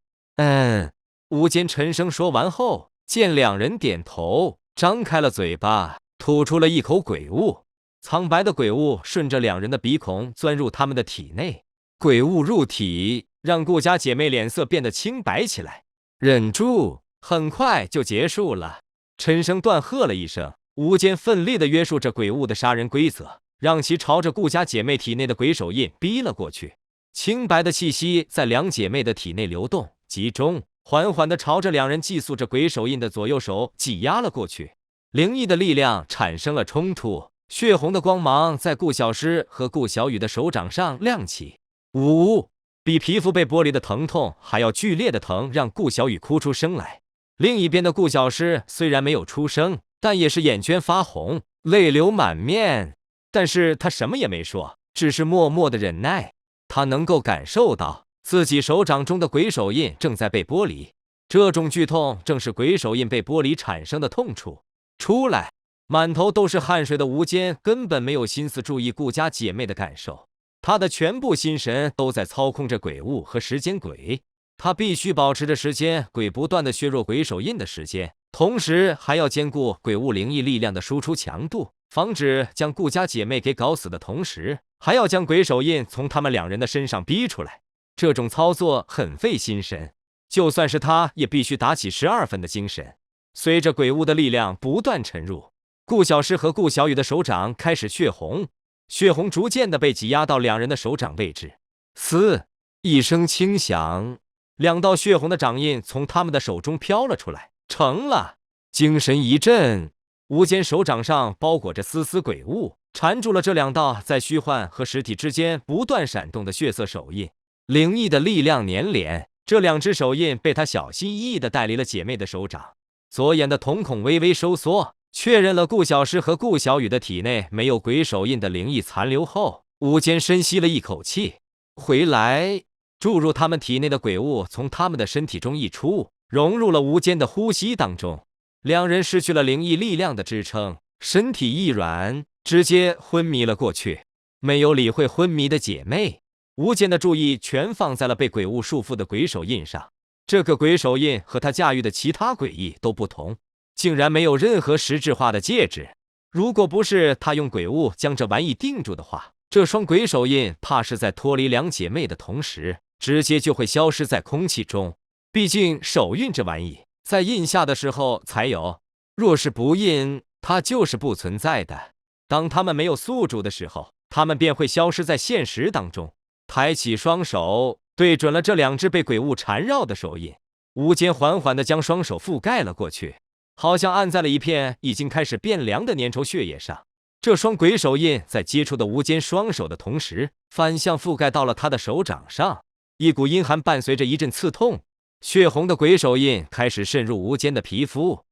吴坚沉声说完后，见两人点头，张开了嘴巴，吐出了一口鬼雾。苍白的鬼雾顺着两人的鼻孔钻入他们的体内，鬼雾入体，让顾家姐妹脸色变得清白起来。忍住，很快就结束了。沉声断喝了一声，吴坚奋力地约束着鬼雾的杀人规则，让其朝着顾家姐妹体内的鬼手印逼了过去。清白的气息在两姐妹的体内流动，集中，缓缓地朝着两人寄宿着鬼手印的左右手挤压了过去。灵异的力量产生了冲突，血红的光芒在顾小诗和顾小雨的手掌上亮起。呜，比皮肤被剥离的疼痛还要剧烈的疼让顾小雨哭出声来。另一边的顾小诗虽然没有出声，但也是眼圈发红，泪流满面。但是他什么也没说，只是默默的忍耐。他能够感受到自己手掌中的鬼手印正在被剥离，这种剧痛正是鬼手印被剥离产生的痛楚。出来！满头都是汗水的吴坚根本没有心思注意顾家姐妹的感受，他的全部心神都在操控着鬼物和时间鬼。他必须保持着时间鬼不断的削弱鬼手印的时间，同时还要兼顾鬼物灵异力量的输出强度，防止将顾家姐妹给搞死的同时，还要将鬼手印从他们两人的身上逼出来。这种操作很费心神，就算是他也必须打起12分的精神。随着鬼物的力量不断沉入，顾小诗和顾小雨的手掌开始血红，血红逐渐的被挤压到两人的手掌位置。嘶，一声轻响，2道血红的掌印从他们的手中飘了出来。成了！精神一振，吴坚手掌上包裹着丝丝鬼物，缠住了这2道在虚幻和实体之间不断闪动的血色手印。灵异的力量粘连，这2只手印被他小心翼翼地带离了姐妹的手掌。左眼的瞳孔微微收缩，确认了顾小诗和顾小雨的体内没有鬼手印的灵异残留后，吴坚深吸了一口气，回来。注入他们体内的鬼物从他们的身体中溢出，融入了吴坚的呼吸当中。2人失去了灵异力量的支撑，身体一软，直接昏迷了过去。没有理会昏迷的姐妹，吴坚的注意全放在了被鬼物束缚的鬼手印上。这个鬼手印和他驾驭的其他诡异都不同，竟然没有任何实质化的介质。如果不是他用鬼物将这玩意定住的话，这双鬼手印怕是在脱离2姐妹的同时，直接就会消失在空气中。毕竟手印这玩意在印下的时候才有，若是不印，它就是不存在的。当他们没有宿主的时候，他们便会消失在现实当中。抬起双手，对准了这2只被鬼物缠绕的手印，吴坚缓缓地将双手覆盖了过去，好像按在了一片已经开始变凉的粘稠血液上。这双鬼手印在接触的吴坚双手的同时，反向覆盖到了他的手掌上。一股阴寒伴随着一阵刺痛，血红的鬼手印开始渗入吴坚的皮肤。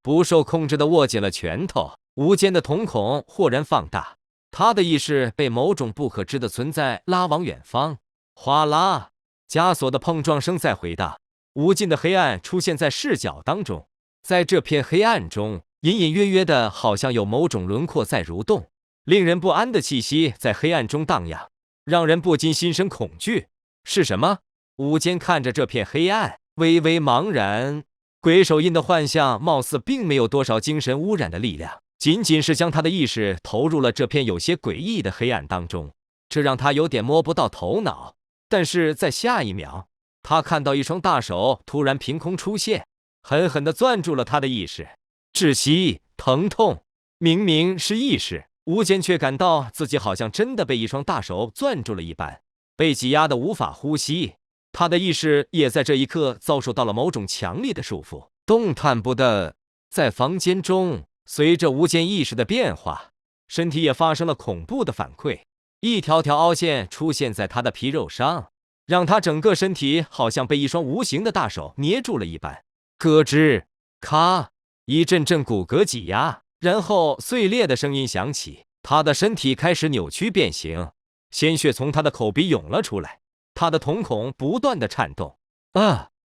不受控制地握紧了拳头，吴坚的瞳孔豁然放大，他的意识被某种不可知的存在拉往远方。哗啦，枷锁的碰撞声在回荡，无尽的黑暗出现在视角当中。在这片黑暗中，隐隐约约的好像有某种轮廓在蠕动，令人不安的气息在黑暗中荡漾，让人不禁心生恐惧。是什么？吴坚看着这片黑暗，微微茫然。鬼手印的幻象貌似并没有多少精神污染的力量，仅仅是将他的意识投入了这片有些诡异的黑暗当中，这让他有点摸不到头脑。但是在下一秒，他看到一双大手突然凭空出现，狠狠地攥住了他的意识。窒息、疼痛，明明是意识，吴坚却感到自己好像真的被一双大手攥住了一般，被挤压得无法呼吸。他的意识也在这一刻遭受到了某种强力的束缚，动弹不得。在房间中，随着吴坚意识的变化，身体也发生了恐怖的反馈，一条条凹陷出现在他的皮肉上，让他整个身体好像被一双无形的大手捏住了一般。咯吱，咔，一阵阵骨骼挤压，然后碎裂的声音响起，他的身体开始扭曲变形，鲜血从他的口鼻涌了出来。他的瞳孔不断的颤动，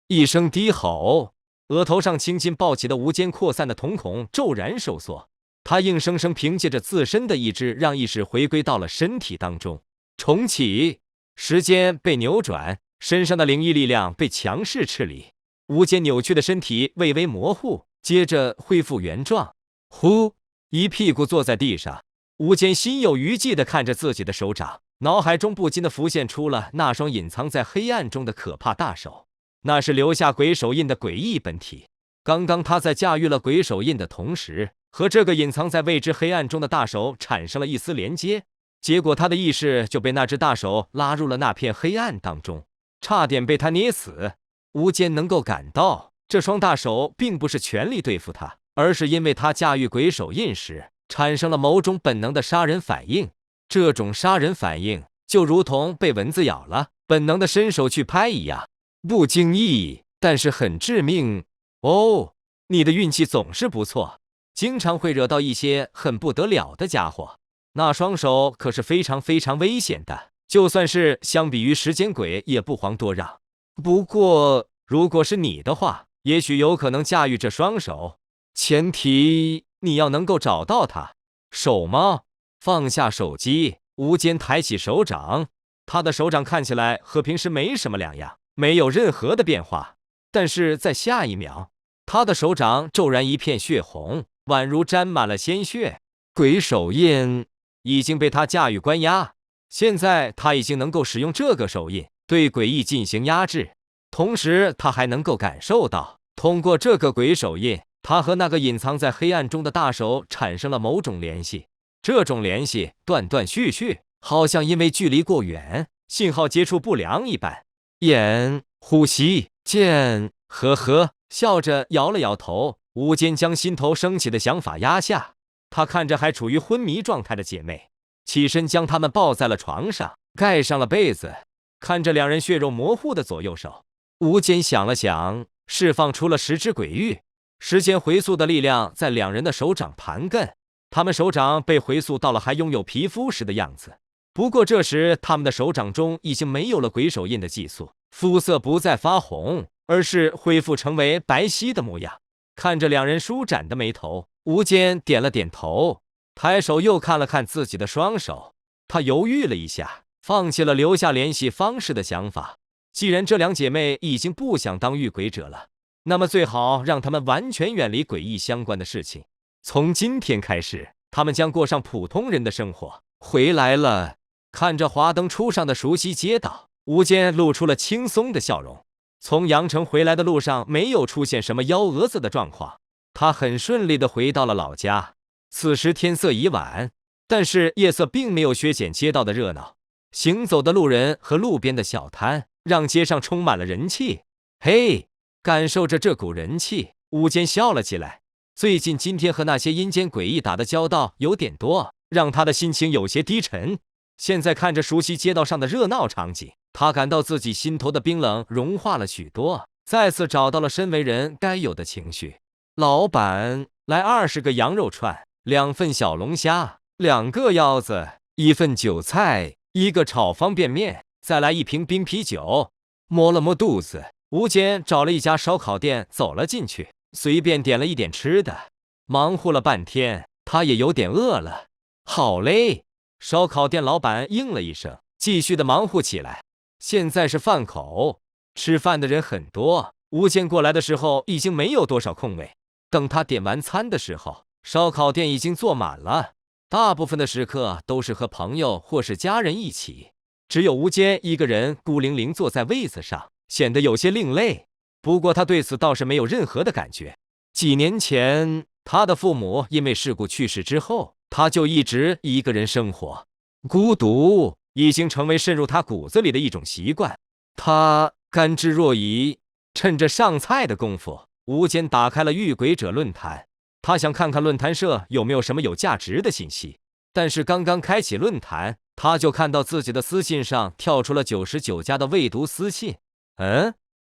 一声低吼，额头上青筋暴起的无间扩散的瞳孔骤然收缩。他硬生生凭借着自身的意志，让意识回归到了身体当中，重启。时间被扭转，身上的灵异力量被强势撤离，无间扭曲的身体微微模糊，接着恢复原状。呼，一屁股坐在地上，无间心有余悸地看着自己的手掌。脑海中不禁地浮现出了那双隐藏在黑暗中的可怕大手，那是留下鬼手印的诡异本体。刚刚他在驾驭了鬼手印的同时，和这个隐藏在未知黑暗中的大手产生了一丝连接，结果他的意识就被那只大手拉入了那片黑暗当中，差点被他捏死。吴坚能够感到，这双大手并不是全力对付他，而是因为他驾驭鬼手印时产生了某种本能的杀人反应。这种杀人反应就如同被蚊子咬了，本能的伸手去拍一样，不经意，但是很致命。哦，你的运气总是不错，经常会惹到一些很不得了的家伙。那双手可是非常非常危险的，就算是相比于时间鬼也不遑多让。不过，如果是你的话，也许有可能驾驭这双手，前提你要能够找到他。手吗？放下手机，吴坚抬起手掌，他的手掌看起来和平时没什么两样，没有任何的变化。但是在下一秒，他的手掌骤然一片血红，宛如沾满了鲜血。鬼手印已经被他驾驭关押，现在他已经能够使用这个手印对诡异进行压制，同时他还能够感受到，通过这个鬼手印，他和那个隐藏在黑暗中的大手产生了某种联系。这种联系断断续续，好像因为距离过远，信号接触不良一般。眼、呼吸、剑，呵呵，笑着摇了摇头。吴坚将心头升起的想法压下，他看着还处于昏迷状态的姐妹，起身将她们抱在了床上，盖上了被子。看着两人血肉模糊的左右手，吴坚想了想，释放出了10只鬼域，时间回溯的力量在两人的手掌盘艮，他们手掌被回溯到了还拥有皮肤时的样子。不过这时他们的手掌中已经没有了鬼手印的寄宿，肤色不再发红，而是恢复成为白皙的模样。看着两人舒展的眉头，吴坚点了点头，抬手又看了看自己的双手。他犹豫了一下，放弃了留下联系方式的想法。既然这两姐妹已经不想当遇鬼者了，那么最好让她们完全远离诡异相关的事情。从今天开始，他们将过上普通人的生活。回来了，看着华灯初上的熟悉街道，吴坚露出了轻松的笑容。从阳城回来的路上没有出现什么幺蛾子的状况，他很顺利地回到了老家。此时天色已晚，但是夜色并没有削减街道的热闹。行走的路人和路边的小摊让街上充满了人气。嘿，感受着这股人气，吴坚笑了起来。最近今天和那些阴间诡异打的交道有点多，让他的心情有些低沉。现在看着熟悉街道上的热闹场景，他感到自己心头的冰冷融化了许多，再次找到了身为人该有的情绪。老板，来20个羊肉串，2份小龙虾，2个腰子，1份韭菜，1个炒方便面，再来1瓶冰啤酒。摸了摸肚子，吴坚找了一家烧烤店走了进去，随便点了一点吃的。忙活了半天，他也有点饿了。好嘞，烧烤店老板应了一声，继续的忙活起来。现在是饭口，吃饭的人很多。吴坚过来的时候已经没有多少空位，等他点完餐的时候，烧烤店已经坐满了。大部分的食客都是和朋友或是家人一起，只有吴坚一个人孤零零坐在位子上，显得有些另类。不过他对此倒是没有任何的感觉。几年前，他的父母因为事故去世之后，他就一直一个人生活，孤独已经成为渗入他骨子里的一种习惯。他甘之若饴。趁着上菜的功夫，吴坚打开了遇鬼者论坛，他想看看论坛社有没有什么有价值的信息。但是刚刚开启论坛，他就看到自己的私信上跳出了99家的未读私信。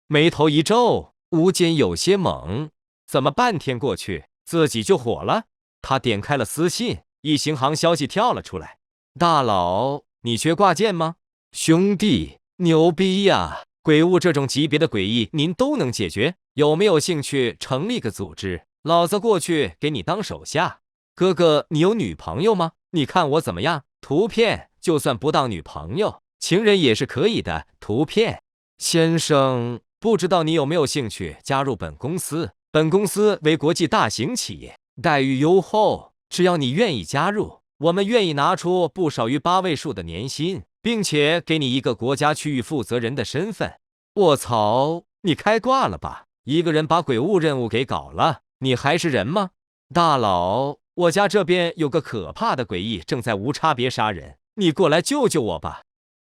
眉头一皱，吴坚有些懵，怎么半天过去自己就火了？他点开了私信，一行行消息跳了出来。大佬，你缺挂件吗？兄弟，牛逼呀！鬼物这种级别的诡异您都能解决，有没有兴趣成立个组织？老子过去给你当手下。哥哥，你有女朋友吗？你看我怎么样？图片就算不当女朋友，情人也是可以的。图片，先生，不知道你有没有兴趣加入本公司？本公司为国际大型企业，待遇优厚，只要你愿意加入，我们愿意拿出不少于8位数的年薪，并且给你一个国家区域负责人的身份。卧槽，你开挂了吧？一个人把鬼物任务给搞了，你还是人吗？大佬，我家这边有个可怕的诡异正在无差别杀人，你过来救救我吧。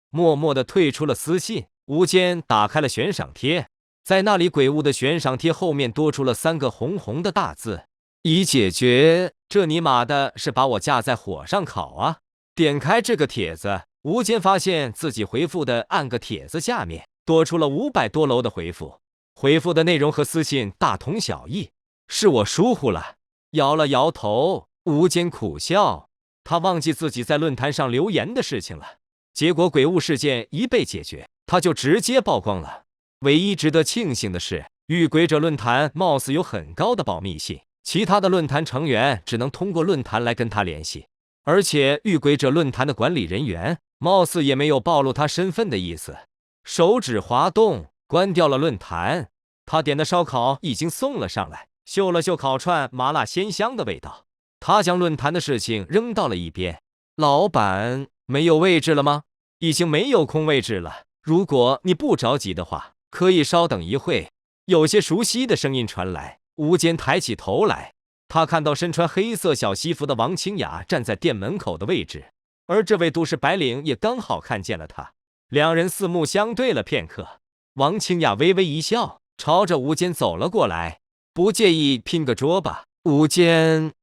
默默地退出了私信，吴坚打开了悬赏贴，在那里鬼物的悬赏贴后面多出了3个红红的大字：已解决。这尼玛的是把我架在火上烤啊！点开这个帖子，吴坚发现自己回复的按个帖子下面多出了500多楼的回复，回复的内容和私信大同小异。是我疏忽了。摇了摇头，吴坚苦笑，他忘记自己在论坛上留言的事情了。结果鬼物事件一被解决，他就直接曝光了。唯一值得庆幸的是，遇鬼者论坛貌似有很高的保密性，其他的论坛成员只能通过论坛来跟他联系，而且遇鬼者论坛的管理人员貌似也没有暴露他身份的意思。手指滑动，关掉了论坛。他点的烧烤已经送了上来，嗅了嗅烤串麻辣鲜香的味道，他将论坛的事情扔到了一边。老板，没有位置了吗？已经没有空位置了，如果你不着急的话，可以稍等一会。有些熟悉的声音传来。吴坚抬起头来，他看到身穿黑色小西服的王清雅站在店门口的位置，而这位都市白领也刚好看见了他。两人四目相对了片刻，王清雅微微一笑，朝着吴坚走了过来。不介意拼个桌吧？吴坚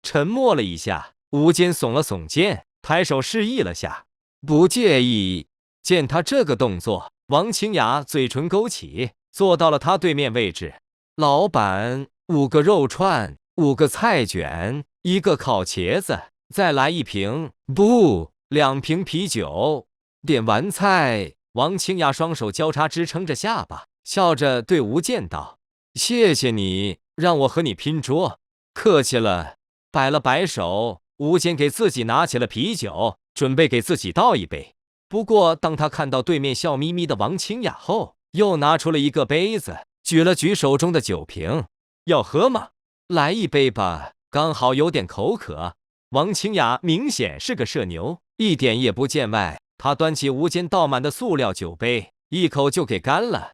沉默了一下，吴坚耸了耸肩，抬手示意了下。不介意。见他这个动作，王清雅嘴唇勾起，坐到了他对面位置。老板，5个肉串，5个菜卷，1个烤茄子，再来1瓶，不，2瓶啤酒。点完菜，王清雅双手交叉支撑着下巴，笑着对吴健道：“谢谢你，让我和你拼桌。”客气了。摆了摆手，吴健给自己拿起了啤酒，准备给自己倒一杯。不过，当他看到对面笑眯眯的王清雅后，又拿出了一个杯子，举了举手中的酒瓶。要喝吗？来一杯吧，刚好有点口渴。王清雅明显是个社牛，一点也不见外。他端起吴坚倒满的塑料酒杯，一口就给干了。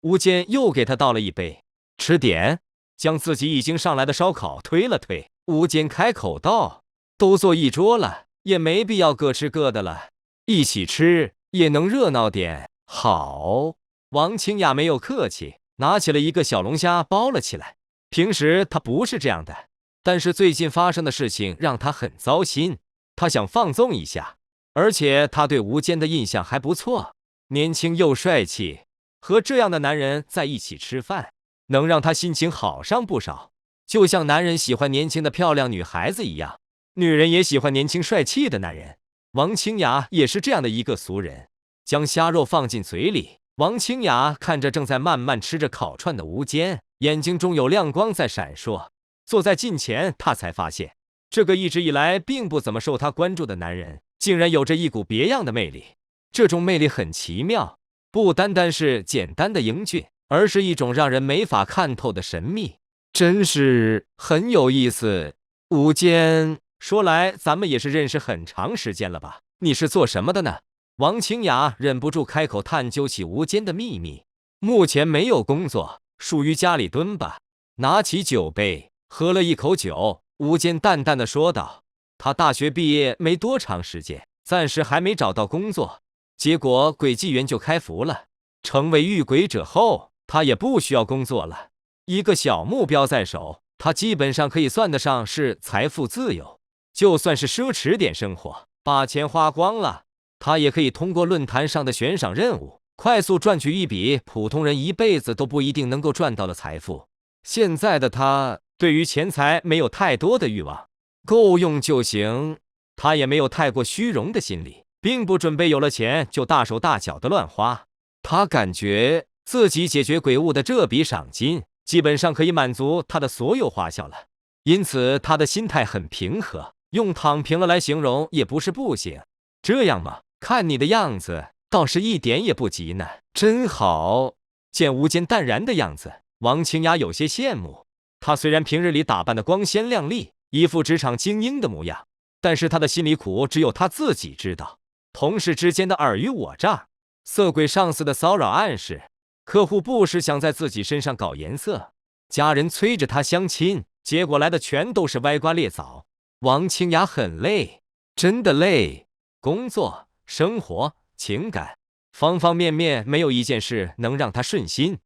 吴坚又给他倒了一杯，吃点，将自己已经上来的烧烤推了推。吴坚开口道：“都坐一桌了，也没必要各吃各的了，一起吃也能热闹点。”好。王清雅没有客气，拿起了一个小龙虾包了起来。平时他不是这样的，但是最近发生的事情让他很糟心，他想放纵一下。而且他对吴坚的印象还不错，年轻又帅气，和这样的男人在一起吃饭，能让他心情好上不少。就像男人喜欢年轻的漂亮女孩子一样，女人也喜欢年轻帅气的男人。王清雅也是这样的一个俗人。将虾肉放进嘴里，王清雅看着正在慢慢吃着烤串的吴坚，眼睛中有亮光在闪烁。坐在近前，他才发现，这个一直以来并不怎么受他关注的男人，竟然有着一股别样的魅力。这种魅力很奇妙，不单单是简单的英俊，而是一种让人没法看透的神秘，真是很有意思。吴坚，说来咱们也是认识很长时间了吧？你是做什么的呢？王清雅忍不住开口探究起吴坚的秘密。目前没有工作，属于家里蹲吧。拿起酒杯，喝了一口酒，吴坚淡淡的说道：“他大学毕业没多长时间，暂时还没找到工作，结果鬼纪元就开服了。成为遇鬼者后，他也不需要工作了，一个小目标在手，他基本上可以算得上是财富自由。就算是奢侈点生活，把钱花光了，他也可以通过论坛上的悬赏任务，快速赚取一笔普通人一辈子都不一定能够赚到的财富。现在的他对于钱财没有太多的欲望，够用就行。他也没有太过虚荣的心理，并不准备有了钱就大手大脚的乱花。他感觉自己解决鬼物的这笔赏金，基本上可以满足他的所有花销了，因此他的心态很平和，用躺平了来形容也不是不行。这样吗？看你的样子，倒是一点也不急呢，真好。见吴坚淡然的样子，王清雅有些羡慕。他虽然平日里打扮得光鲜亮丽，一副职场精英的模样，但是他的心里苦只有他自己知道。同事之间的尔虞我诈，色鬼上司的骚扰暗示，客户不时想在自己身上搞颜色，家人催着他相亲，结果来的全都是歪瓜裂枣。王清雅很累，真的累，工作、生活、情感，方方面面没有一件事能让他顺心。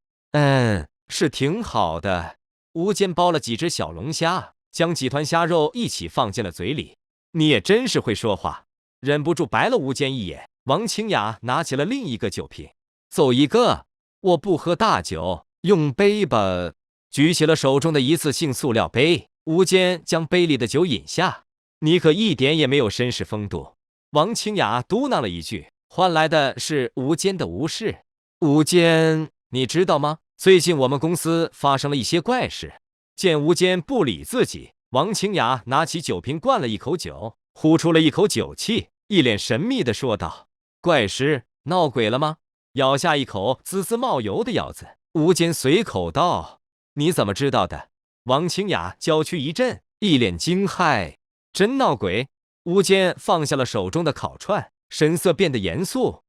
是挺好的。吴坚包了几只小龙虾，将几团虾肉一起放进了嘴里。你也真是会说话，忍不住白了吴坚一眼。王清雅拿起了另一个酒瓶，走一个，我不喝大酒，用杯吧。举起了手中的一次性塑料杯，吴坚将杯里的酒饮下。你可一点也没有绅士风度。王清雅嘟囔了一句，换来的是吴坚的无视。吴坚，你知道吗？最近我们公司发生了一些怪事，见吴坚不理自己，王清雅拿起酒瓶灌了一口酒，呼出了一口酒气，一脸神秘地说道：“怪师，闹鬼了吗？”咬下一口滋滋冒油的药子，吴坚随口道：“你怎么知道的？”王清雅娇躯一震，一脸惊骇：“真闹鬼？”吴坚放下了手中的烤串，神色变得严肃：“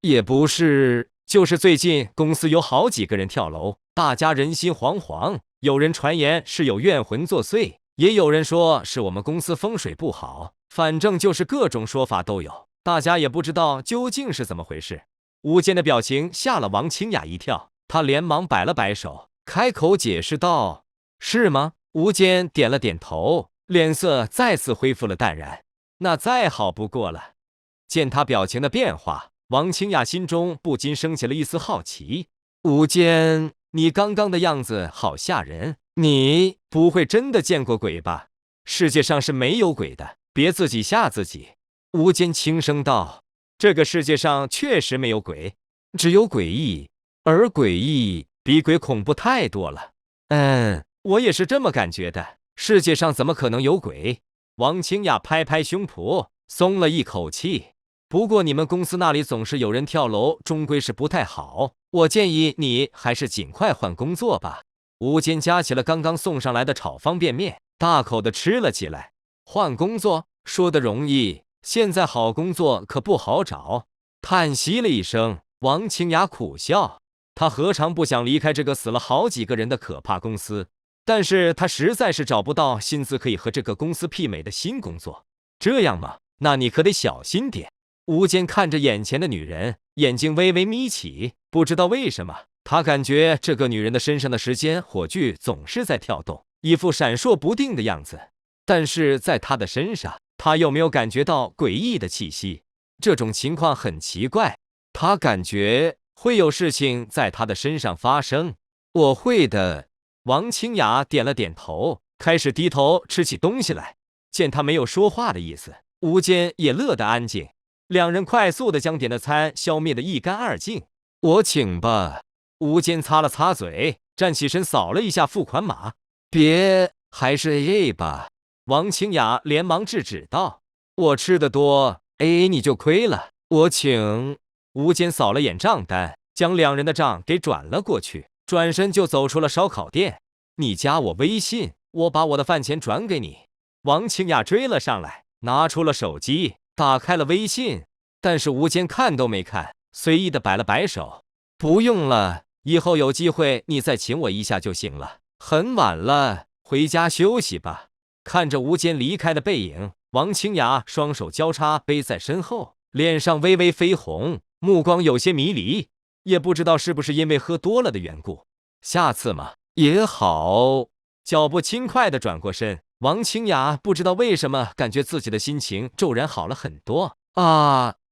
也不是，就是最近公司有好几个人跳楼，大家人心惶惶。有人传言是有怨魂作祟，也有人说是我们公司风水不好，反正就是各种说法都有，大家也不知道究竟是怎么回事。”吴坚的表情吓了王清雅一跳，他连忙摆了摆手，开口解释道：“是吗？”吴坚点了点头，脸色再次恢复了淡然。那再好不过了。见他表情的变化，王清雅心中不禁升起了一丝好奇。吴坚，你刚刚的样子好吓人，你不会真的见过鬼吧？世界上是没有鬼的，别自己吓自己。吴坚轻声道：“这个世界上确实没有鬼，只有诡异，而诡异比鬼恐怖太多了。”我也是这么感觉的。世界上怎么可能有鬼？王清雅拍拍胸脯，松了一口气。不过你们公司那里总是有人跳楼，终归是不太好。我建议你还是尽快换工作吧。吴坚夹起了刚刚送上来的炒方便面，大口的吃了起来。换工作说的容易，现在好工作可不好找。叹息了一声，王清雅苦笑。他何尝不想离开这个死了好几个人的可怕公司？但是他实在是找不到薪资可以和这个公司媲美的新工作。这样吗？那你可得小心点。吴坚看着眼前的女人，眼睛微微眯起，不知道为什么，他感觉这个女人的身上的时间火炬总是在跳动，一副闪烁不定的样子。但是在她的身上，他又没有感觉到诡异的气息。这种情况很奇怪，他感觉会有事情在他的身上发生。我会的。王清雅点了点头，开始低头吃起东西来。见他没有说话的意思，吴坚也乐得安静。两人快速的将点的餐消灭得一干二净。我请吧。吴坚擦了擦嘴，站起身扫了一下付款码。别，还是 AA 吧。王清雅连忙制止道：“我吃的多，AA 你就亏了。我请。”吴坚扫了眼账单，将两人的账给转了过去，转身就走出了烧烤店。你加我微信，我把我的饭钱转给你。王清雅追了上来，拿出了手机，打开了微信，但是吴坚看都没看，随意的摆了摆手：“不用了，以后有机会你再请我一下就行了。很晚了，回家休息吧。”看着吴坚离开的背影，王清雅双手交叉背在身后，脸上微微绯红，目光有些迷离，也不知道是不是因为喝多了的缘故。下次嘛，也好。脚步轻快地转过身，王清雅不知道为什么感觉自己的心情骤然好了很多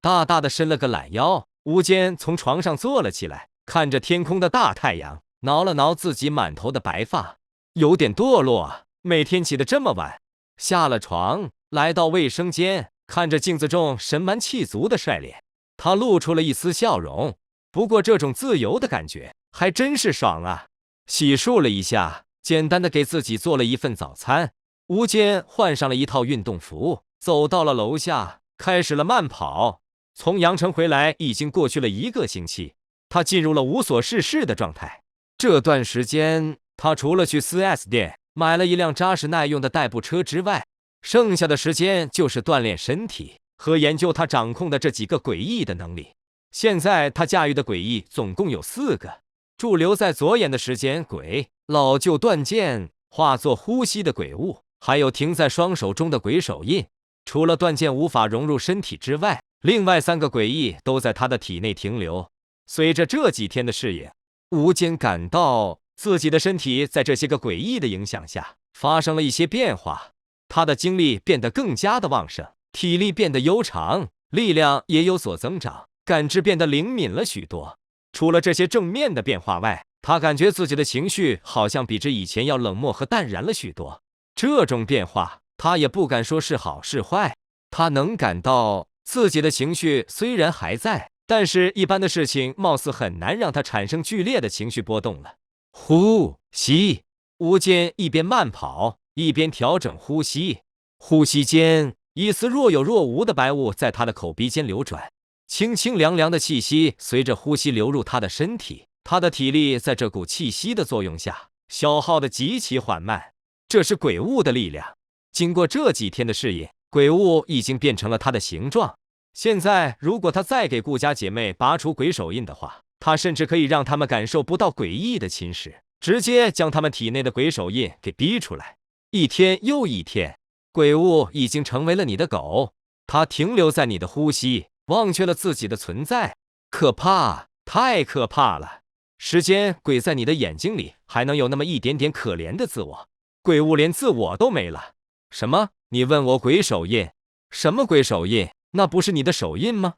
大大的伸了个懒腰。吴坚从床上坐了起来，看着天空的大太阳，挠了挠自己满头的白发，有点堕落啊，每天起得这么晚。下了床，来到卫生间，看着镜子中神满气足的帅脸，他露出了一丝笑容。不过这种自由的感觉还真是爽啊。洗漱了一下，简单的给自己做了一份早餐。吴坚换上了一套运动服，走到了楼下，开始了慢跑。从阳城回来已经过去了1个星期，他进入了无所事事的状态。这段时间，他除了去 4S 店买了一辆扎实耐用的代步车之外，剩下的时间就是锻炼身体和研究他掌控的这几个诡异的能力。现在他驾驭的诡异总共有4个：驻留在左眼的时间鬼、老旧断剑化作呼吸的鬼物，还有停在双手中的鬼手印。除了断剑无法融入身体之外，另外3个诡异都在他的体内停留。随着这几天的适应，吴坚感到自己的身体在这些个诡异的影响下发生了一些变化。他的精力变得更加的旺盛，体力变得悠长，力量也有所增长，感知变得灵敏了许多。除了这些正面的变化外，他感觉自己的情绪好像比之以前要冷漠和淡然了许多。这种变化，他也不敢说是好是坏。他能感到自己的情绪虽然还在，但是一般的事情貌似很难让他产生剧烈的情绪波动了。呼吸，吴坚一边慢跑，一边调整呼吸，呼吸间一丝若有若无的白雾在他的口鼻间流转，清清凉凉的气息随着呼吸流入他的身体，他的体力在这股气息的作用下消耗的极其缓慢。这是鬼物的力量。经过这几天的适应，鬼物已经变成了他的形状。现在如果他再给顾家姐妹拔除鬼手印的话，他甚至可以让他们感受不到诡异的侵蚀，直接将他们体内的鬼手印给逼出来。一天又一天，鬼物已经成为了你的狗，它停留在你的呼吸，忘却了自己的存在。可怕，太可怕了！时间鬼在你的眼睛里还能有那么一点点可怜的自我，鬼物连自我都没了。什么？你问我鬼手印？什么鬼手印？那不是你的手印吗？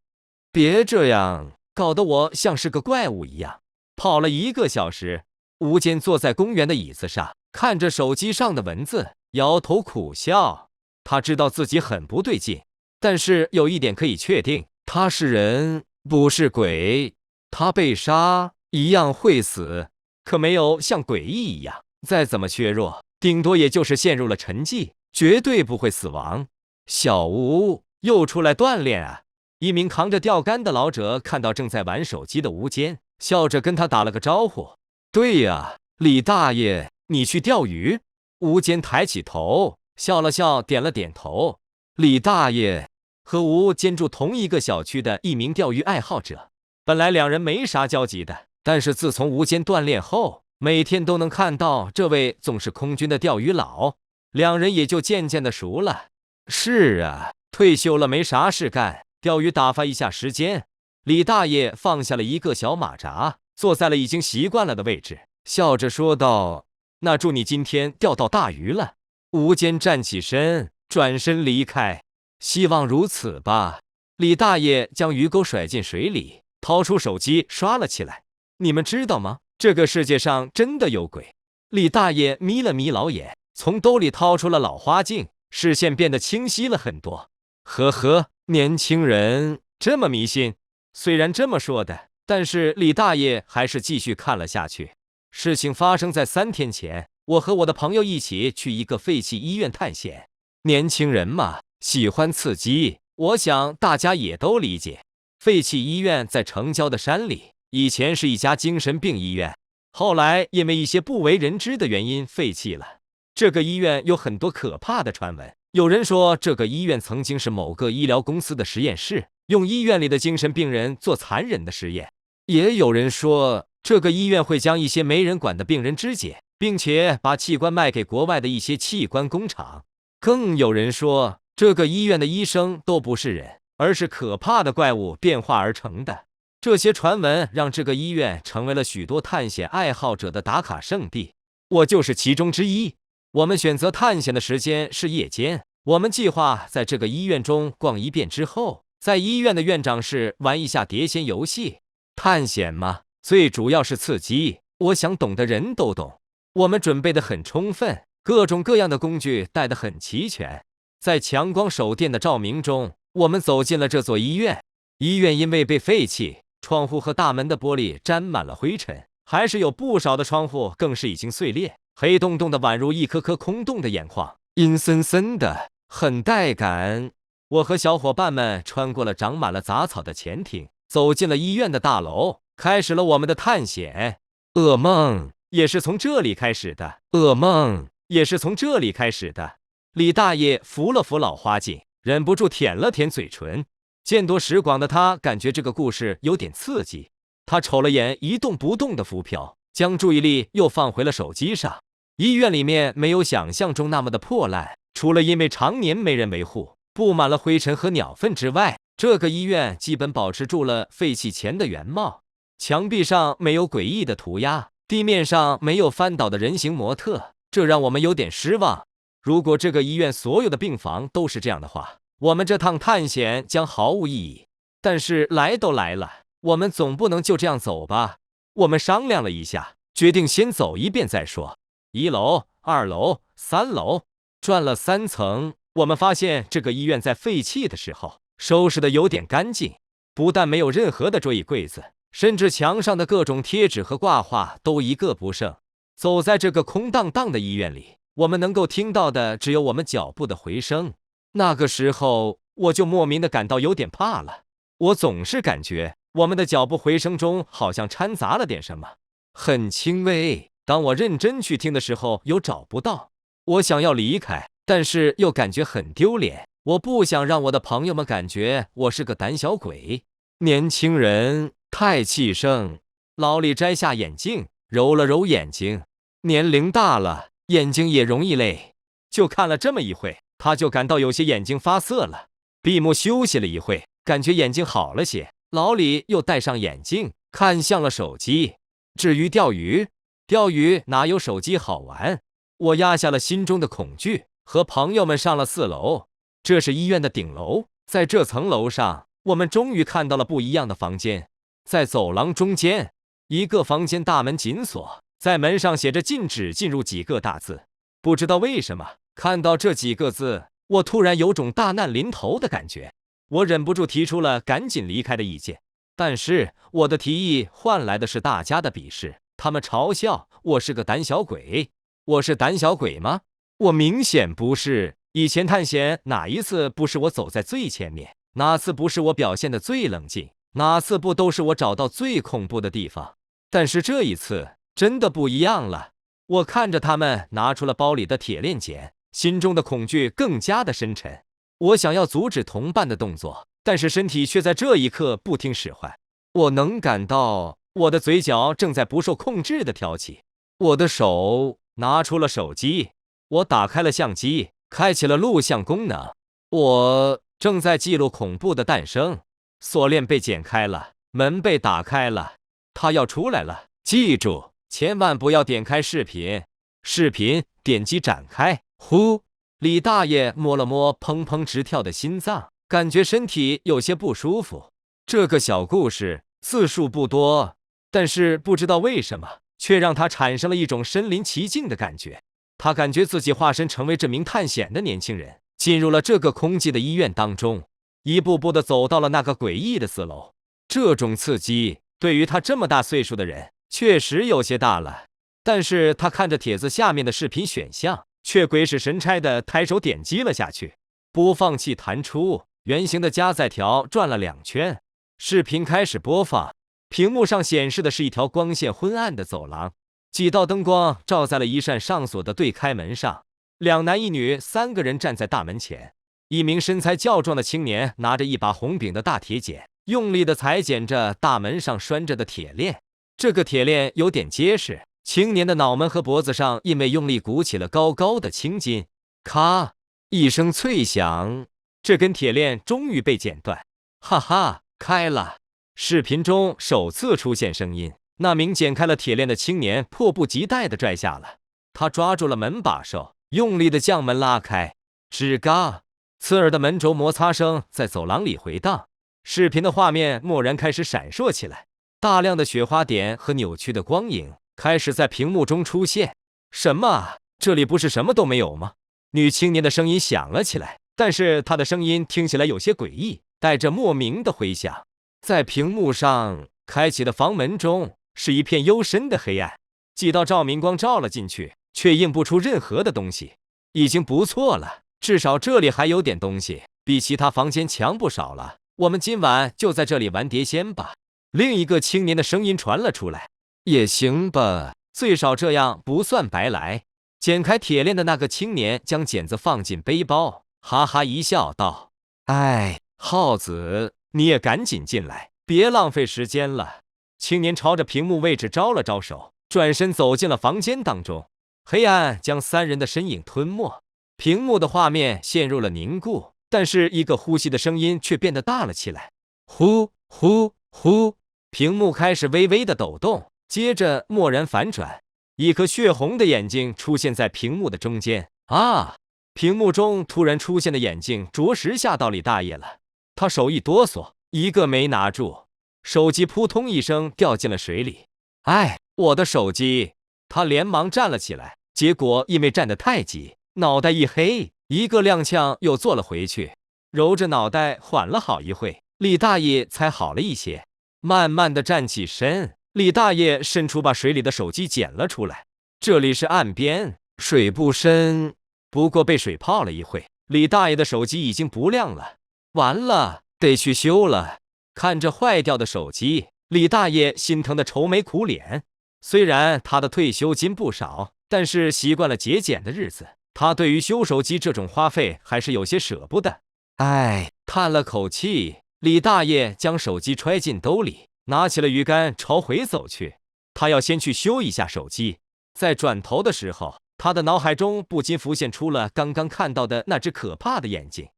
别这样，搞得我像是个怪物一样。跑了1个小时，吴坚坐在公园的椅子上，看着手机上的文字，摇头苦笑。他知道自己很不对劲，但是有一点可以确定，他是人，不是鬼。他被杀一样会死，可没有像诡异一样，再怎么削弱，顶多也就是陷入了沉寂，绝对不会死亡。小吴又出来锻炼啊！一名扛着钓竿的老者看到正在玩手机的吴坚，笑着跟他打了个招呼。对呀，李大爷，你去钓鱼？吴坚抬起头，笑了笑，点了点头。李大爷和吴坚住同一个小区的一名钓鱼爱好者，本来两人没啥交集的，但是自从吴坚锻炼后，每天都能看到这位总是空军的钓鱼佬，两人也就渐渐的熟了。是啊，退休了没啥事干，钓鱼打发一下时间。李大爷放下了一个小马扎，坐在了已经习惯了的位置，笑着说道：那祝你今天钓到大鱼了。吴坚站起身，转身离开。希望如此吧。李大爷将鱼钩甩进水里，掏出手机刷了起来。你们知道吗？这个世界上真的有鬼。李大爷眯了眯老眼，从兜里掏出了老花镜，视线变得清晰了很多。呵呵，年轻人这么迷信。虽然这么说的，但是李大爷还是继续看了下去。事情发生在3天前，我和我的朋友一起去一个废弃医院探险。年轻人嘛，喜欢刺激，我想大家也都理解。废弃医院在城郊的山里，以前是一家精神病医院，后来因为一些不为人知的原因废弃了。这个医院有很多可怕的传闻，有人说这个医院曾经是某个医疗公司的实验室，用医院里的精神病人做残忍的实验。也有人说这个医院会将一些没人管的病人肢解，并且把器官卖给国外的一些器官工厂。更有人说这个医院的医生都不是人，而是可怕的怪物变化而成的。这些传闻让这个医院成为了许多探险爱好者的打卡圣地，我就是其中之一。我们选择探险的时间是夜间，我们计划在这个医院中逛一遍之后，在医院的院长室玩一下碟仙游戏。探险嘛，最主要是刺激，我想懂的人都懂。我们准备得很充分，各种各样的工具带得很齐全。在强光手电的照明中，我们走进了这座医院。医院因为被废弃，窗户和大门的玻璃沾满了灰尘，还是有不少的窗户更是已经碎裂，黑洞洞的宛如一颗颗空洞的眼眶，阴森森的，很带感。我和小伙伴们穿过了长满了杂草的前厅，走进了医院的大楼，开始了我们的探险。噩梦也是从这里开始的，噩梦也是从这里开始的。李大爷扶了扶老花镜，忍不住舔了舔嘴唇。见多识广的他感觉这个故事有点刺激，他瞅了眼一动不动的浮漂，将注意力又放回了手机上。医院里面没有想象中那么的破烂，除了因为常年没人维护，布满了灰尘和鸟粪之外，这个医院基本保持住了废弃前的原貌。墙壁上没有诡异的涂鸦，地面上没有翻倒的人形模特，这让我们有点失望。如果这个医院所有的病房都是这样的话，我们这趟探险将毫无意义。但是来都来了，我们总不能就这样走吧。我们商量了一下，决定先走一遍再说。1楼、2楼、3楼，转了3层，我们发现这个医院在废弃的时候收拾的有点干净，不但没有任何的桌椅柜子，甚至墙上的各种贴纸和挂画都一个不剩。走在这个空荡荡的医院里，我们能够听到的只有我们脚步的回声。那个时候，我就莫名的感到有点怕了。我总是感觉我们的脚步回声中好像掺杂了点什么，很轻微。当我认真去听的时候，又找不到。我想要离开，但是又感觉很丢脸。我不想让我的朋友们感觉我是个胆小鬼。年轻人太气盛。老李摘下眼镜，揉了揉眼睛。年龄大了，眼睛也容易累。就看了这么一会，他就感到有些眼睛发涩了。闭目休息了一会，感觉眼睛好了些。老李又戴上眼镜，看向了手机。至于钓鱼，钓鱼哪有手机好玩？我压下了心中的恐惧，和朋友们上了4楼。这是医院的顶楼，在这层楼上，我们终于看到了不一样的房间。在走廊中间，一个房间大门紧锁，在门上写着禁止进入几个大字。不知道为什么，看到这几个字，我突然有种大难临头的感觉。我忍不住提出了赶紧离开的意见，但是我的提议换来的是大家的鄙视，他们嘲笑我是个胆小鬼。我是胆小鬼吗？我明显不是。以前探险哪一次不是我走在最前面？哪次不是我表现的最冷静？哪次不都是我找到最恐怖的地方？但是这一次真的不一样了。我看着他们拿出了包里的铁链锏，心中的恐惧更加的深沉。我想要阻止同伴的动作，但是身体却在这一刻不听使唤。我能感到我的嘴角正在不受控制的挑起。我的手拿出了手机，我打开了相机，开启了录像功能。我正在记录恐怖的诞生。锁链被剪开了，门被打开了，他要出来了。记住，千万不要点开视频。视频点击展开。呼，李大爷摸了摸砰砰直跳的心脏，感觉身体有些不舒服。这个小故事字数不多，但是不知道为什么，却让他产生了一种身临其境的感觉。他感觉自己化身成为这名探险的年轻人，进入了这个空寂的医院当中，一步步的走到了那个诡异的4楼。这种刺激对于他这么大岁数的人确实有些大了。但是他看着帖子下面的视频选项，却鬼使神差的抬手点击了下去。播放器弹出，圆形的加载条转了2圈，视频开始播放。屏幕上显示的是一条光线昏暗的走廊，几道灯光照在了一扇上锁的对开门上。2男1女3个人站在大门前，一名身材较壮的青年拿着一把红柄的大铁剪，用力地裁剪着大门上拴着的铁链。这个铁链有点结实，青年的脑门和脖子上因为用力鼓起了高高的青筋。咔一声脆响，这根铁链终于被剪断。哈哈，开了！视频中首次出现声音。那名剪开了铁链的青年迫不及待地拽下了，他抓住了门把手，用力地将门拉开。吱嘎，刺耳的门轴摩擦声在走廊里回荡。视频的画面蓦然开始闪烁起来，大量的雪花点和扭曲的光影开始在屏幕中出现。什么啊？这里不是什么都没有吗？女青年的声音响了起来，但是她的声音听起来有些诡异，带着莫名的回响。在屏幕上开启的房门中是一片幽深的黑暗，几道照明光照了进去，却映不出任何的东西。已经不错了，至少这里还有点东西，比其他房间强不少了。我们今晚就在这里玩碟仙吧。另一个青年的声音传了出来。也行吧，最少这样不算白来。剪开铁链的那个青年将剪子放进背包，哈哈一笑道：哎，耗子，你也赶紧进来，别浪费时间了。青年朝着屏幕位置招了招手，转身走进了房间当中。黑暗将3人的身影吞没，屏幕的画面陷入了凝固，但是一个呼吸的声音却变得大了起来。呼呼呼，屏幕开始微微的抖动，接着蓦然反转，一颗血红的眼睛出现在屏幕的中间。啊！屏幕中突然出现的眼睛着实吓到李大爷了，他手一哆嗦，一个没拿住，手机扑通一声掉进了水里。哎，我的手机！他连忙站了起来，结果因为站得太急，脑袋一黑，一个踉跄又坐了回去，揉着脑袋缓了好一会，李大爷才好了一些，慢慢的站起身。李大爷伸出把水里的手机捡了出来，这里是岸边，水不深，不过被水泡了一会，李大爷的手机已经不亮了。完了，得去修了。看着坏掉的手机，李大爷心疼的愁眉苦脸。虽然他的退休金不少，但是习惯了节俭的日子，他对于修手机这种花费还是有些舍不得。唉，叹了口气，李大爷将手机揣进兜里，拿起了鱼竿朝回走去。他要先去修一下手机。在转头的时候，他的脑海中不禁浮现出了刚刚看到的那只可怕的眼睛。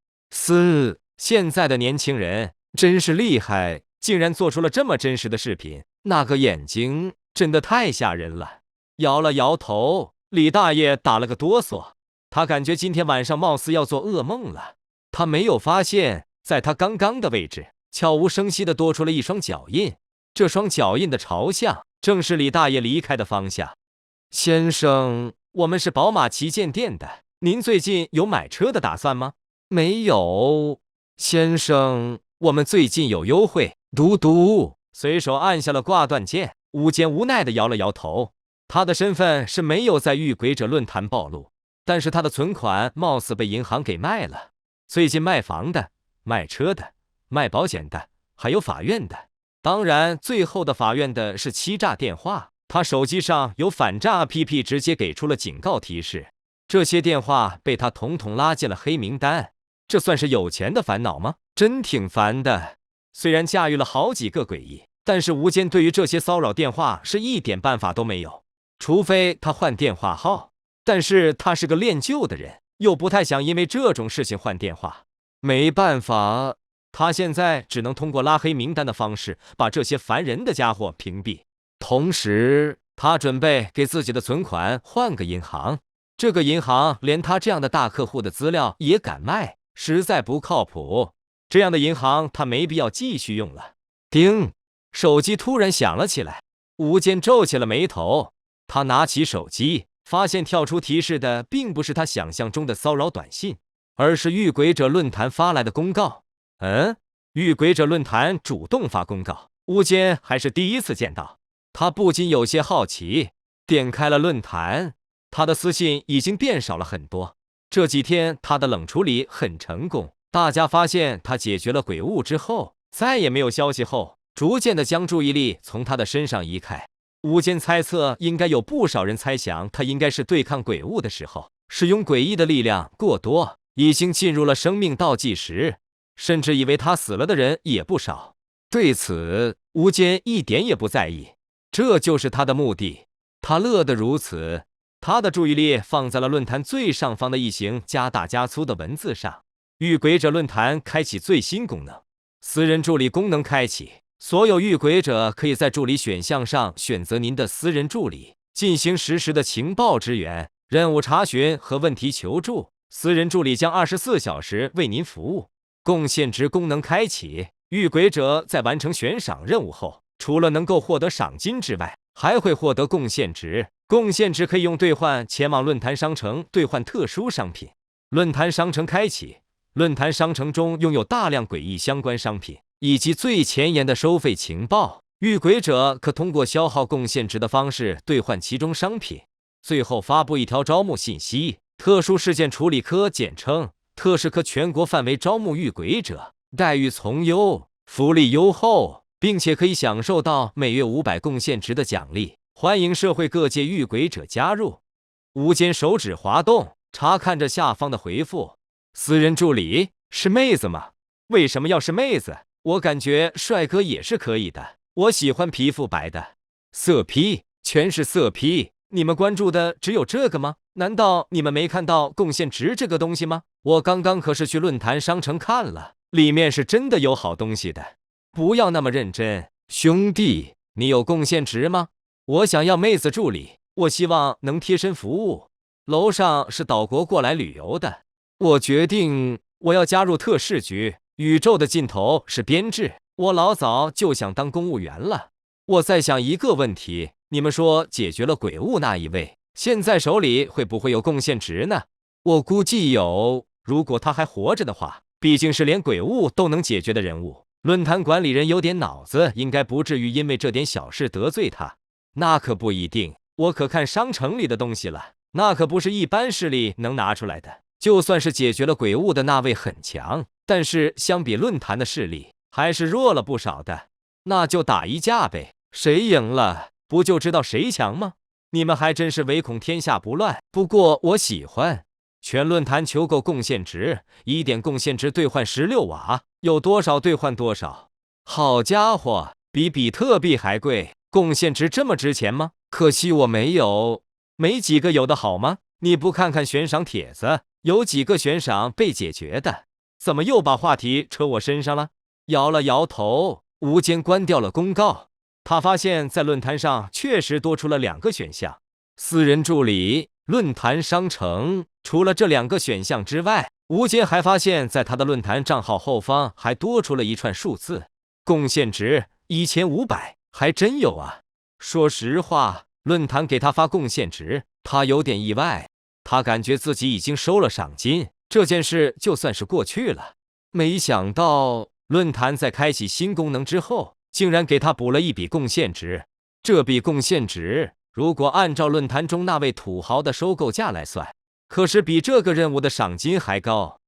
现在的年轻人真是厉害，竟然做出了这么真实的视频。那个眼睛真的太吓人了。摇了摇头，李大爷打了个哆嗦，他感觉今天晚上貌似要做噩梦了。他没有发现，在他刚刚的位置，悄无声息地多出了一双脚印。这双脚印的朝向正是李大爷离开的方向。先生，我们是宝马旗舰店的，您最近有买车的打算吗？没有。先生，我们最近有优惠。嘟嘟，随手按下了挂断键。吴坚无奈地摇了摇头，他的身份是没有在遇鬼者论坛暴露，但是他的存款貌似被银行给卖了。最近卖房的、卖车的、卖保险的，还有法院的。当然，最后的法院的是欺诈电话。他手机上有反诈 APP 直接给出了警告提示，这些电话被他统统拉进了黑名单。这算是有钱的烦恼吗？真挺烦的。虽然驾驭了好几个诡异，但是吴坚对于这些骚扰电话是一点办法都没有，除非他换电话号。但是他是个恋旧的人，又不太想因为这种事情换电话。没办法，他现在只能通过拉黑名单的方式把这些烦人的家伙屏蔽。同时，他准备给自己的存款换个银行。这个银行连他这样的大客户的资料也敢卖，实在不靠谱。这样的银行他没必要继续用了。叮，手机突然响了起来。吴坚皱起了眉头，他拿起手机，发现跳出提示的并不是他想象中的骚扰短信，而是遇鬼者论坛发来的公告。遇鬼者论坛主动发公告，吴坚还是第一次见到。他不禁有些好奇，点开了论坛，他的私信已经变少了很多。这几天他的冷处理很成功，大家发现他解决了鬼物之后，再也没有消息后，逐渐的将注意力从他的身上移开。吴坚猜测，应该有不少人猜想他应该是对抗鬼物的时候，使用诡异的力量过多，已经进入了生命倒计时，甚至以为他死了的人也不少。对此，吴坚一点也不在意。这就是他的目的，他乐得如此。他的注意力放在了论坛最上方的一行加大加粗的文字上。遇鬼者论坛开启最新功能，私人助理功能开启。所有遇鬼者可以在助理选项上选择您的私人助理，进行实时的情报支援、任务查询和问题求助。私人助理将24小时为您服务。贡献值功能开启。遇鬼者在完成悬赏任务后，除了能够获得赏金之外，还会获得贡献值。贡献值可以用兑换前往论坛商城兑换特殊商品。论坛商城开启。论坛商城中拥有大量诡异相关商品，以及最前沿的收费情报。遇鬼者可通过消耗贡献值的方式兑换其中商品。最后发布一条招募信息：特殊事件处理科简称特事科全国范围招募遇鬼者，待遇从优，福利优厚，并且可以享受到每月500贡献值的奖励。欢迎社会各界遇鬼者加入。吴坚手指滑动，查看着下方的回复。私人助理是妹子吗？为什么要是妹子？我感觉帅哥也是可以的，我喜欢皮肤白的。色批，全是色批。你们关注的只有这个吗？难道你们没看到贡献值这个东西吗？我刚刚可是去论坛商城看了，里面是真的有好东西的。不要那么认真，兄弟，你有贡献值吗？我想要妹子助理，我希望能贴身服务。楼上是岛国过来旅游的，我决定我要加入特事局。宇宙的尽头是编制，我老早就想当公务员了。我在想一个问题，你们说解决了鬼物那一位，现在手里会不会有贡献值呢？我估计有，如果他还活着的话，毕竟是连鬼物都能解决的人物。论坛管理人有点脑子，应该不至于因为这点小事得罪他。那可不一定，我可看商城里的东西了，那可不是一般势力能拿出来的。就算是解决了鬼物的那位很强，但是相比论坛的势力还是弱了不少的。那就打一架呗，谁赢了不就知道谁强吗？你们还真是唯恐天下不乱。不过我喜欢全论坛求购贡献值，1点贡献值兑换16瓦，有多少兑换多少。好家伙，比比特币还贵，贡献值这么值钱吗？可惜我没有，没几个有的好吗？你不看看悬赏帖子，有几个悬赏被解决的？怎么又把话题扯我身上了？摇了摇头，吴坚关掉了公告。他发现在论坛上确实多出了2个选项：私人助理、论坛商城。除了这2个选项之外，吴坚还发现在他的论坛账号后方还多出了一串数字，贡献值1500，还真有啊。说实话，论坛给他发贡献值，他有点意外。他感觉自己已经收了赏金，这件事就算是过去了。没想到论坛在开启新功能之后，竟然给他补了一笔贡献值。这笔贡献值如果按照论坛中那位土豪的收购价来算，可是比这个任务的赏金还高。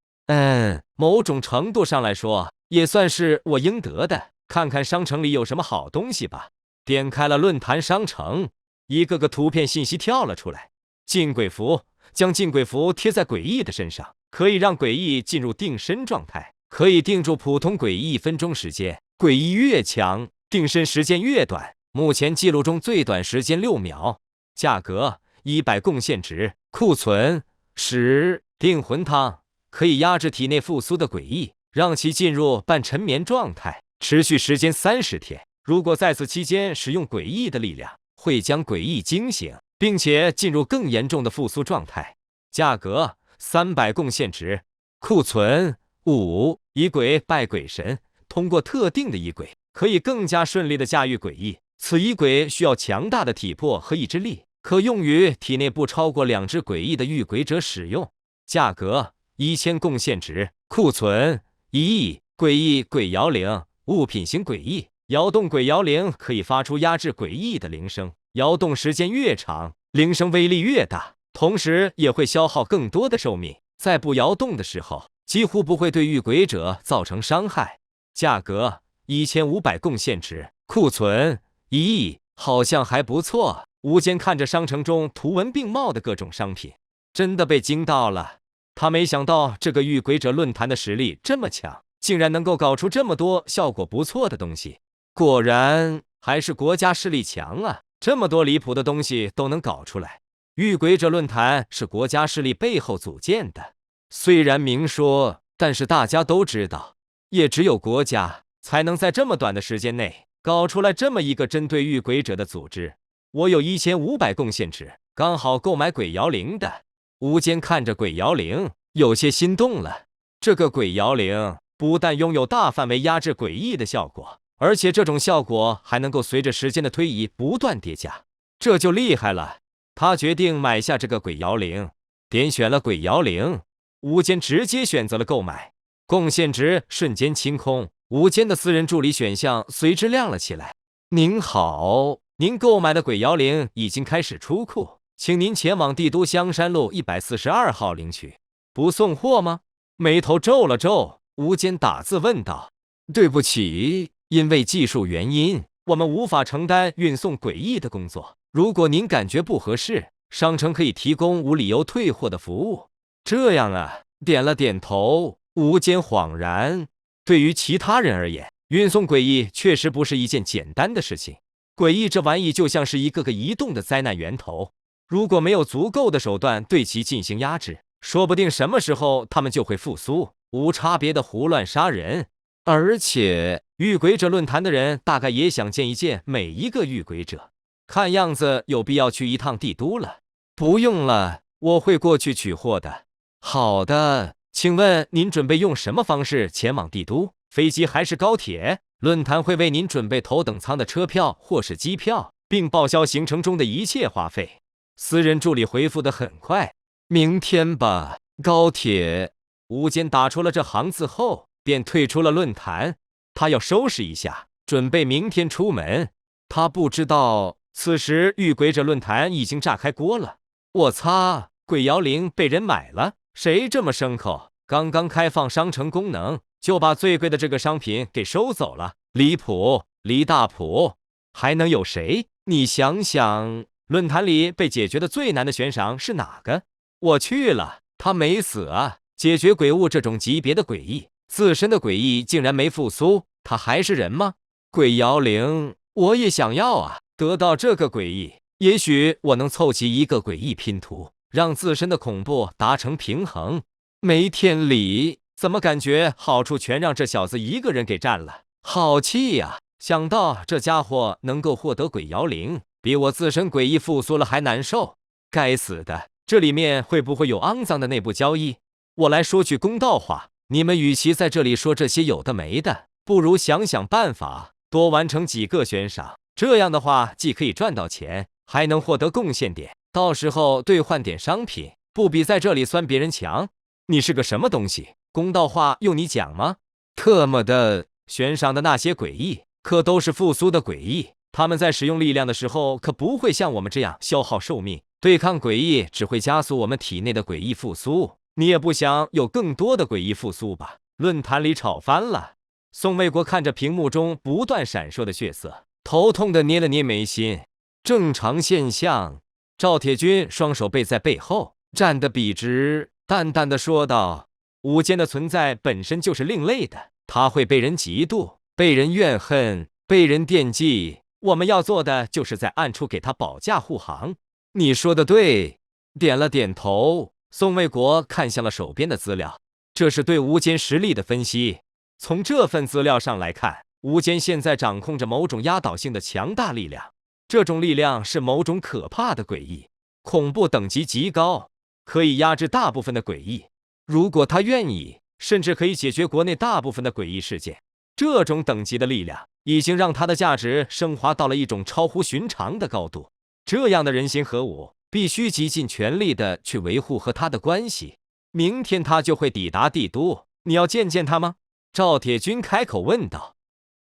某种程度上来说，也算是我应得的。看看商城里有什么好东西吧。点开了论坛商城，一个个图片信息跳了出来。禁鬼符，将禁鬼符贴在诡异的身上，可以让诡异进入定身状态，可以定住普通诡异1分钟时间，诡异越强，定身时间越短。目前记录中最短时间6秒。价格100贡献值，库存10。定魂汤可以压制体内复苏的诡异，让其进入半沉眠状态，持续时间30天。如果在此期间使用诡异的力量，会将诡异惊醒，并且进入更严重的复苏状态。价格300贡献值，库存5。以鬼拜鬼神，通过特定的仪轨，可以更加顺利地驾驭诡异。此仪轨需要强大的体魄和意志力，可用于体内不超过2只诡异的遇鬼者使用。价格1000贡献值，库存1亿。诡异鬼摇铃，物品型诡异，摇动鬼摇铃可以发出压制诡异的铃声，摇动时间越长，铃声威力越大，同时也会消耗更多的寿命。在不摇动的时候，几乎不会对遇鬼者造成伤害。价格1500贡献值，库存1亿，好像还不错。吴坚看着商城中图文并茂的各种商品，真的被惊到了。他没想到这个遇鬼者论坛的实力这么强，竟然能够搞出这么多效果不错的东西。果然还是国家势力强啊，这么多离谱的东西都能搞出来。遇鬼者论坛是国家势力背后组建的，虽然明说，但是大家都知道，也只有国家才能在这么短的时间内搞出来这么一个针对遇鬼者的组织。我有1500贡献值，刚好购买鬼摇铃的。吴坚看着鬼摇铃，有些心动了。这个鬼摇铃不但拥有大范围压制诡异的效果，而且这种效果还能够随着时间的推移不断叠加，这就厉害了。他决定买下这个鬼摇铃，点选了鬼摇铃，吴坚直接选择了购买。贡献值瞬间清空，吴坚的私人助理选项随之亮了起来。您好，您购买的鬼摇铃已经开始出库，请您前往帝都香山路142号领取。不送货吗？眉头皱了皱，吴坚打字问道：对不起，因为技术原因，我们无法承担运送诡异的工作。如果您感觉不合适，商城可以提供无理由退货的服务。这样啊，点了点头，吴坚恍然。对于其他人而言，运送诡异确实不是一件简单的事情。诡异这玩意就像是一个个移动的灾难源头，如果没有足够的手段对其进行压制，说不定什么时候他们就会复苏，无差别的胡乱杀人。而且遇鬼者论坛的人大概也想见一见每一个遇鬼者，看样子有必要去一趟帝都了。不用了，我会过去取货的。好的，请问您准备用什么方式前往帝都？飞机还是高铁？论坛会为您准备头等舱的车票或是机票，并报销行程中的一切花费。私人助理回复得很快，明天吧，高铁。吴坚打出了这行字后，便退出了论坛。他要收拾一下，准备明天出门。他不知道此时遇鬼者论坛已经炸开锅了。我擦，鬼摇铃被人买了，谁这么牲口？刚刚开放商城功能，就把最贵的这个商品给收走了，离谱，离大谱！还能有谁？你想想，论坛里被解决的最难的悬赏是哪个？我去了，他没死啊！解决鬼物这种级别的诡异，自身的诡异竟然没复苏，他还是人吗？鬼摇铃，我也想要啊！得到这个诡异，也许我能凑齐一个诡异拼图，让自身的恐怖达成平衡。没天理，怎么感觉好处全让这小子一个人给占了？好气呀！想到这家伙能够获得鬼摇铃，比我自身诡异复苏了还难受。该死的，这里面会不会有肮脏的内部交易？我来说句公道话，你们与其在这里说这些有的没的，不如想想办法，多完成几个悬赏。这样的话，既可以赚到钱，还能获得贡献点，到时候兑换点商品，不比在这里酸别人强。你是个什么东西？公道话用你讲吗？特么的，悬赏的那些诡异，可都是复苏的诡异，他们在使用力量的时候，可不会像我们这样消耗寿命。对抗诡异只会加速我们体内的诡异复苏。你也不想有更多的诡异复苏吧？论坛里吵翻了。宋卫国看着屏幕中不断闪烁的血色，头痛的捏了捏眉心。正常现象。赵铁军双手背在背后，站得笔直，淡淡的说道：无间的存在本身就是另类的，他会被人嫉妒，被人怨恨，被人惦记。我们要做的就是在暗处给他保驾护航。你说的对，点了点头。宋卫国看向了手边的资料，这是对无间实力的分析。从这份资料上来看，无间现在掌控着某种压倒性的强大力量，这种力量是某种可怕的诡异，恐怖等级极高，可以压制大部分的诡异。如果他愿意，甚至可以解决国内大部分的诡异事件。这种等级的力量已经让他的价值升华到了一种超乎寻常的高度。这样的人心合武，必须极尽全力的去维护和他的关系。明天他就会抵达帝都，你要见见他吗？赵铁军开口问道。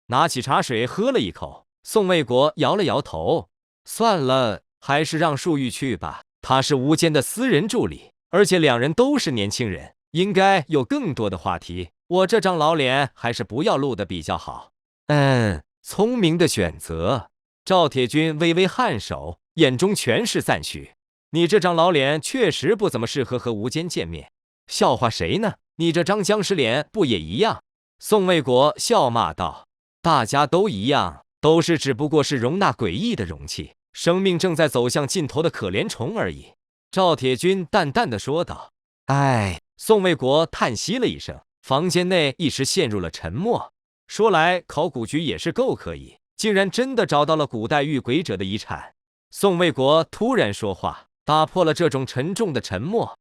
拿起茶水喝了一口，宋卫国摇了摇头，算了，还是让树玉去吧。他是无间的私人助理，而且两人都是年轻人，应该有更多的话题。我这张老脸还是不要露的比较好。聪明的选择。赵铁军微微颔首，眼中全是赞许。你这张老脸确实不怎么适合和无间见面。笑话谁呢？你这张僵尸脸不也一样？宋卫国笑骂道：大家都一样，都是只不过是容纳诡异的容器，生命正在走向尽头的可怜虫而已。赵铁军淡淡的说道。宋卫国叹息了一声，房间内一时陷入了沉默。说来考古局也是够可以，竟然真的找到了古代遇鬼者的遗产。宋卫国突然说话，打破了这种沉重的沉默。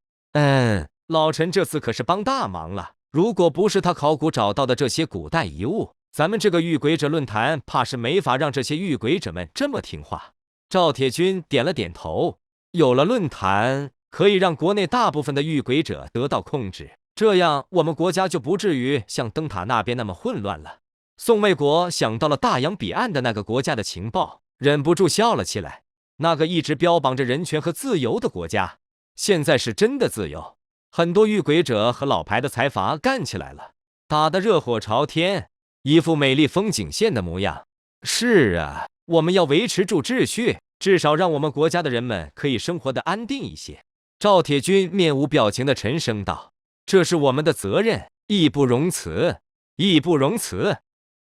老陈这次可是帮大忙了，如果不是他考古找到的这些古代遗物，咱们这个遇鬼者论坛怕是没法让这些遇鬼者们这么听话。赵铁军点了点头，有了论坛，可以让国内大部分的遇鬼者得到控制，这样我们国家就不至于像灯塔那边那么混乱了。宋卫国想到了大洋彼岸的那个国家的情报，忍不住笑了起来。那个一直标榜着人权和自由的国家，现在是真的自由。很多遇鬼者和老牌的财阀干起来了，打得热火朝天，一副美丽风景线的模样。是啊，我们要维持住秩序，至少让我们国家的人们可以生活得安定一些。赵铁军面无表情地沉声道：这是我们的责任，义不容辞，义不容辞。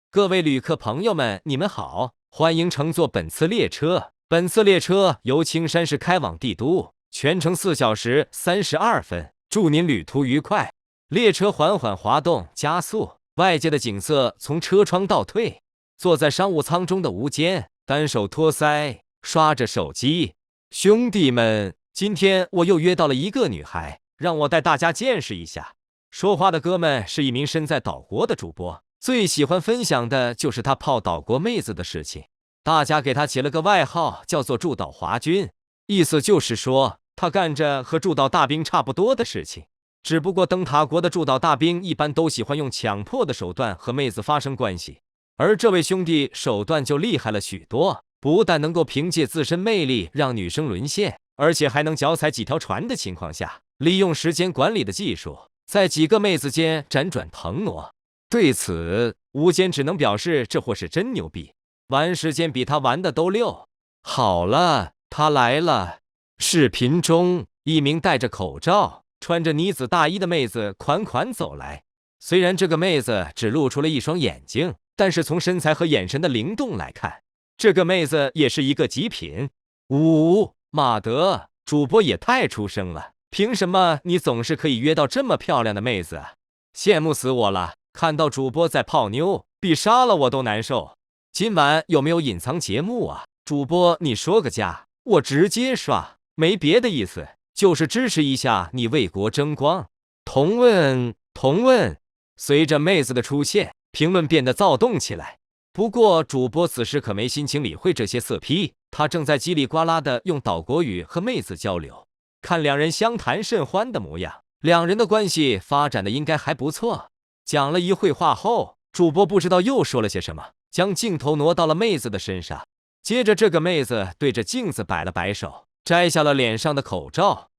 各位旅客朋友们，你们好，欢迎乘坐本次列车。本次列车由青山市开往帝都，全程4小时32分。祝您旅途愉快。列车缓缓滑动加速，外界的景色从车窗倒退。坐在商务舱中的吴坚单手托腮，刷着手机。兄弟们，今天我又约到了一个女孩，让我带大家见识一下。说话的哥们是一名身在岛国的主播，最喜欢分享的就是他泡岛国妹子的事情。大家给他起了个外号，叫做驻岛华军，意思就是说他干着和驻岛大兵差不多的事情，只不过灯塔国的驻岛大兵一般都喜欢用强迫的手段和妹子发生关系，而这位兄弟手段就厉害了许多。不但能够凭借自身魅力让女生沦陷，而且还能脚踩几条船的情况下，利用时间管理的技术，在几个妹子间辗转腾挪。对此，吴坚只能表示这货是真牛逼，玩时间比他玩的都溜。好了，他来了。视频中，一名戴着口罩、穿着呢子大衣的妹子款款走来。虽然这个妹子只露出了一双眼睛，但是从身材和眼神的灵动来看，这个妹子也是一个极品。妈的，主播也太出声了，凭什么你总是可以约到这么漂亮的妹子啊？羡慕死我了！看到主播在泡妞，比杀了我都难受。今晚有没有隐藏节目啊？主播你说个价，我直接刷，没别的意思，就是支持一下你为国争光。同问。随着妹子的出现，评论变得躁动起来。不过主播此时可没心情理会这些色批，他正在叽里呱啦的用岛国语和妹子交流，看两人相谈甚欢的模样，两人的关系发展的应该还不错。讲了一会话后，主播不知道又说了些什么，将镜头挪到了妹子的身上。接着这个妹子对着镜子摆了摆手，摘下了脸上的口罩。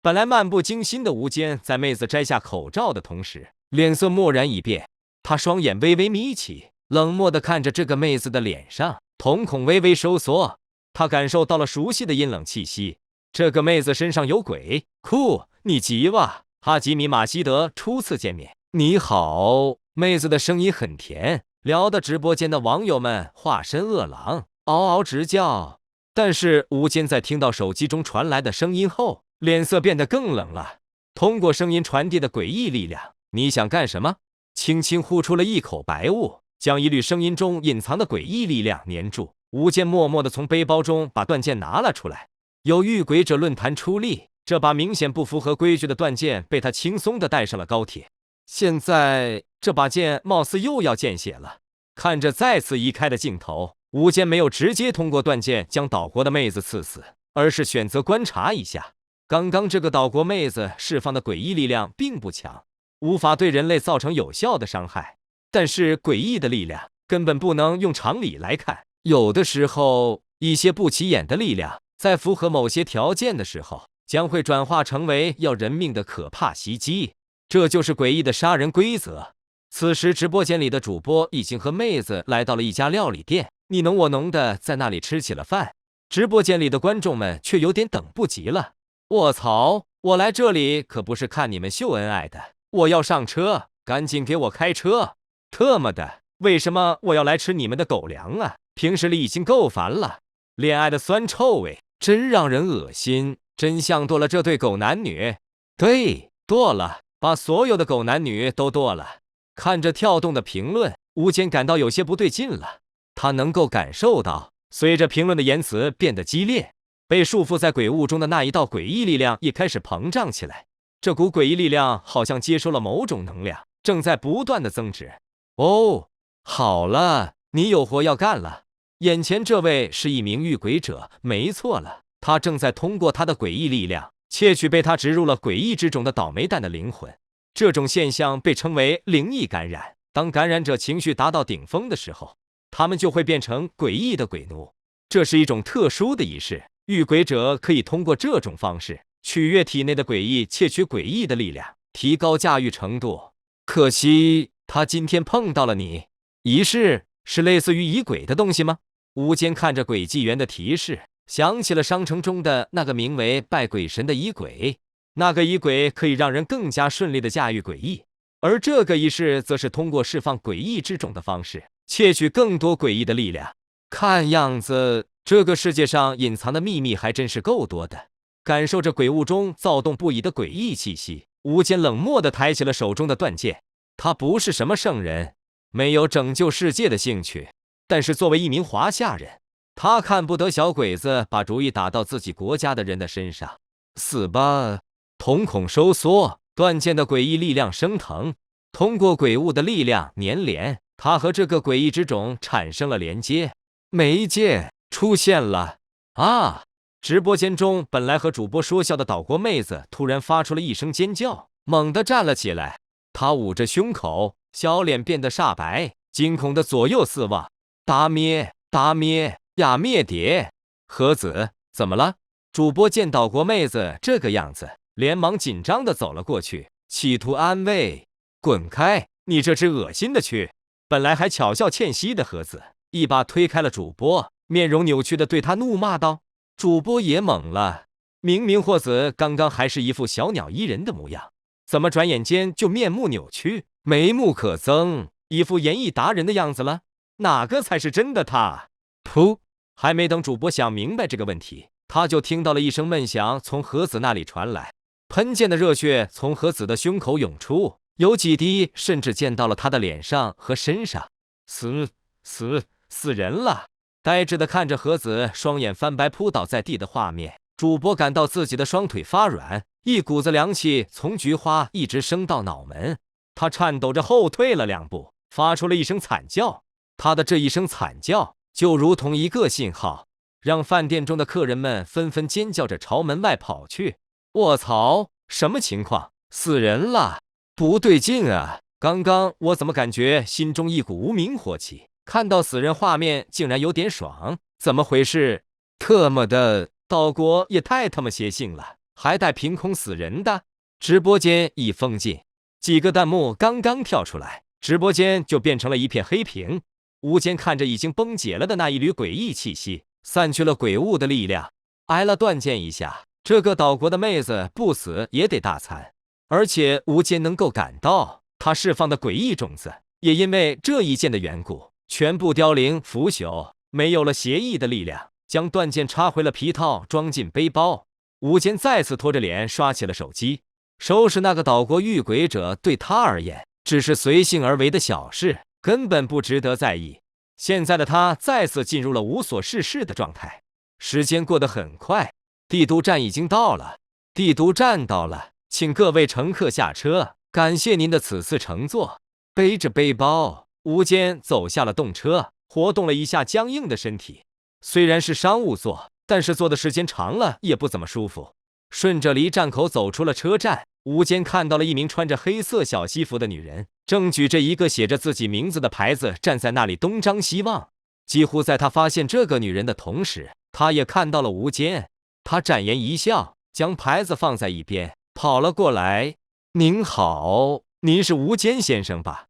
本来漫不经心的吴坚在妹子摘下口罩的同时，脸色蓦然一变，他双眼微微眯起，冷漠地看着这个妹子的脸上，瞳孔微微收缩。他感受到了熟悉的阴冷气息，这个妹子身上有鬼。酷，你急哇？哈吉米·马西德初次见面。你好，妹子的声音很甜，聊得直播间的网友们化身饿狼，嗷嗷直叫。但是吴坚在听到手机中传来的声音后，脸色变得更冷了。通过声音传递的诡异力量，你想干什么？轻轻呼出了一口白雾，将一缕声音中隐藏的诡异力量粘住。吴坚默默地从背包中把断剑拿了出来。有遇鬼者论坛出力，这把明显不符合规矩的断剑被他轻松地带上了高铁。现在这把剑貌似又要见血了。看着再次移开的镜头，吴坚没有直接通过断剑将岛国的妹子刺死，而是选择观察一下。刚刚这个岛国妹子释放的诡异力量并不强，无法对人类造成有效的伤害。但是诡异的力量根本不能用常理来看，有的时候一些不起眼的力量，在符合某些条件的时候，将会转化成为要人命的可怕袭击。这就是诡异的杀人规则。此时直播间里的主播已经和妹子来到了一家料理店，你侬我侬的在那里吃起了饭。直播间里的观众们却有点等不及了。卧槽，我来这里可不是看你们秀恩爱的，我要上车，赶紧给我开车。特么的，为什么我要来吃你们的狗粮啊？平时里已经够烦了，恋爱的酸臭味真让人恶心，真像剁了这对狗男女。对，剁了，把所有的狗男女都剁了。看着跳动的评论，吴坚感到有些不对劲了。他能够感受到，随着评论的言辞变得激烈，被束缚在鬼雾中的那一道诡异力量也开始膨胀起来。这股诡异力量好像接收了某种能量，正在不断的增值。哦，好了，你有活要干了。眼前这位是一名遇鬼者，没错了，他正在通过他的诡异力量窃取被他植入了诡异之种的倒霉蛋的灵魂。这种现象被称为灵异感染。当感染者情绪达到顶峰的时候，他们就会变成诡异的鬼奴。这是一种特殊的仪式，遇鬼者可以通过这种方式取悦体内的诡异，窃取诡异的力量，提高驾驭程度。可惜他今天碰到了你。仪式是类似于仪轨的东西吗？吴坚看着轨迹员的提示，想起了商城中的那个名为拜鬼神的仪轨。那个仪轨可以让人更加顺利地驾驭诡异，而这个仪式则是通过释放诡异之种的方式窃取更多诡异的力量。看样子这个世界上隐藏的秘密还真是够多的。感受着鬼雾中躁动不已的诡异气息，吴坚冷漠地抬起了手中的断剑。他不是什么圣人，没有拯救世界的兴趣，但是作为一名华夏人，他看不得小鬼子把主意打到自己国家的人的身上。死吧！瞳孔收缩，断剑的诡异力量升腾，通过鬼物的力量粘连，他和这个诡异之种产生了连接。媒介出现了啊！直播间中本来和主播说笑的岛国妹子突然发出了一声尖叫，猛地站了起来。她捂着胸口，小脸变得煞白，惊恐的左右四望。达咩达咩，呀灭蝶，何子，怎么了？主播见岛国妹子这个样子，连忙紧张地走了过去，企图安慰。滚开，你这只恶心的蛆！本来还巧笑倩兮的何子，一把推开了主播，面容扭曲地对他怒骂道。主播也懵了，明明霍子刚刚还是一副小鸟依人的模样，怎么转眼间就面目扭曲，眉目可憎，一副演艺达人的样子了？哪个才是真的他？噗！还没等主播想明白这个问题，他就听到了一声闷响从何子那里传来，喷溅的热血从何子的胸口涌出，有几滴甚至溅到了他的脸上和身上。死人了！呆滞地看着何子双眼翻白扑倒在地的画面，主播感到自己的双腿发软，一股子凉气从菊花一直升到脑门，他颤抖着后退了2步，发出了一声惨叫。他的这一声惨叫就如同一个信号，让饭店中的客人们纷纷尖叫着朝门外跑去。卧槽，什么情况？死人了！不对劲啊！刚刚我怎么感觉心中一股无名火气？看到死人画面竟然有点爽，怎么回事？特么的，岛国也太他妈邪性了，还带凭空死人的！直播间一封禁，几个弹幕刚刚跳出来，直播间就变成了一片黑屏。无间看着已经崩解了的那一缕诡异气息，散去了鬼物的力量，挨了断剑一下，这个岛国的妹子不死也得大惨。而且无间能够感到他释放的诡异种子，也因为这一剑的缘故，全部凋零腐朽，没有了邪异的力量，将断剑插回了皮套，装进背包。无间再次拖着脸刷起了手机，收拾那个岛国遇鬼者对他而言只是随性而为的小事，根本不值得在意。现在的他再次进入了无所事事的状态。时间过得很快，帝都站已经到了。帝都站到了，请各位乘客下车，感谢您的此次乘坐。背着背包，无间走下了动车，活动了一下僵硬的身体。虽然是商务座，但是坐的时间长了也不怎么舒服。顺着离站口走出了车站，无间看到了一名穿着黑色小西服的女人，正举着一个写着自己名字的牌子站在那里东张西望。几乎在他发现这个女人的同时，他也看到了无间。他展颜一笑，将牌子放在一边，跑了过来。您好，您是无间先生吧？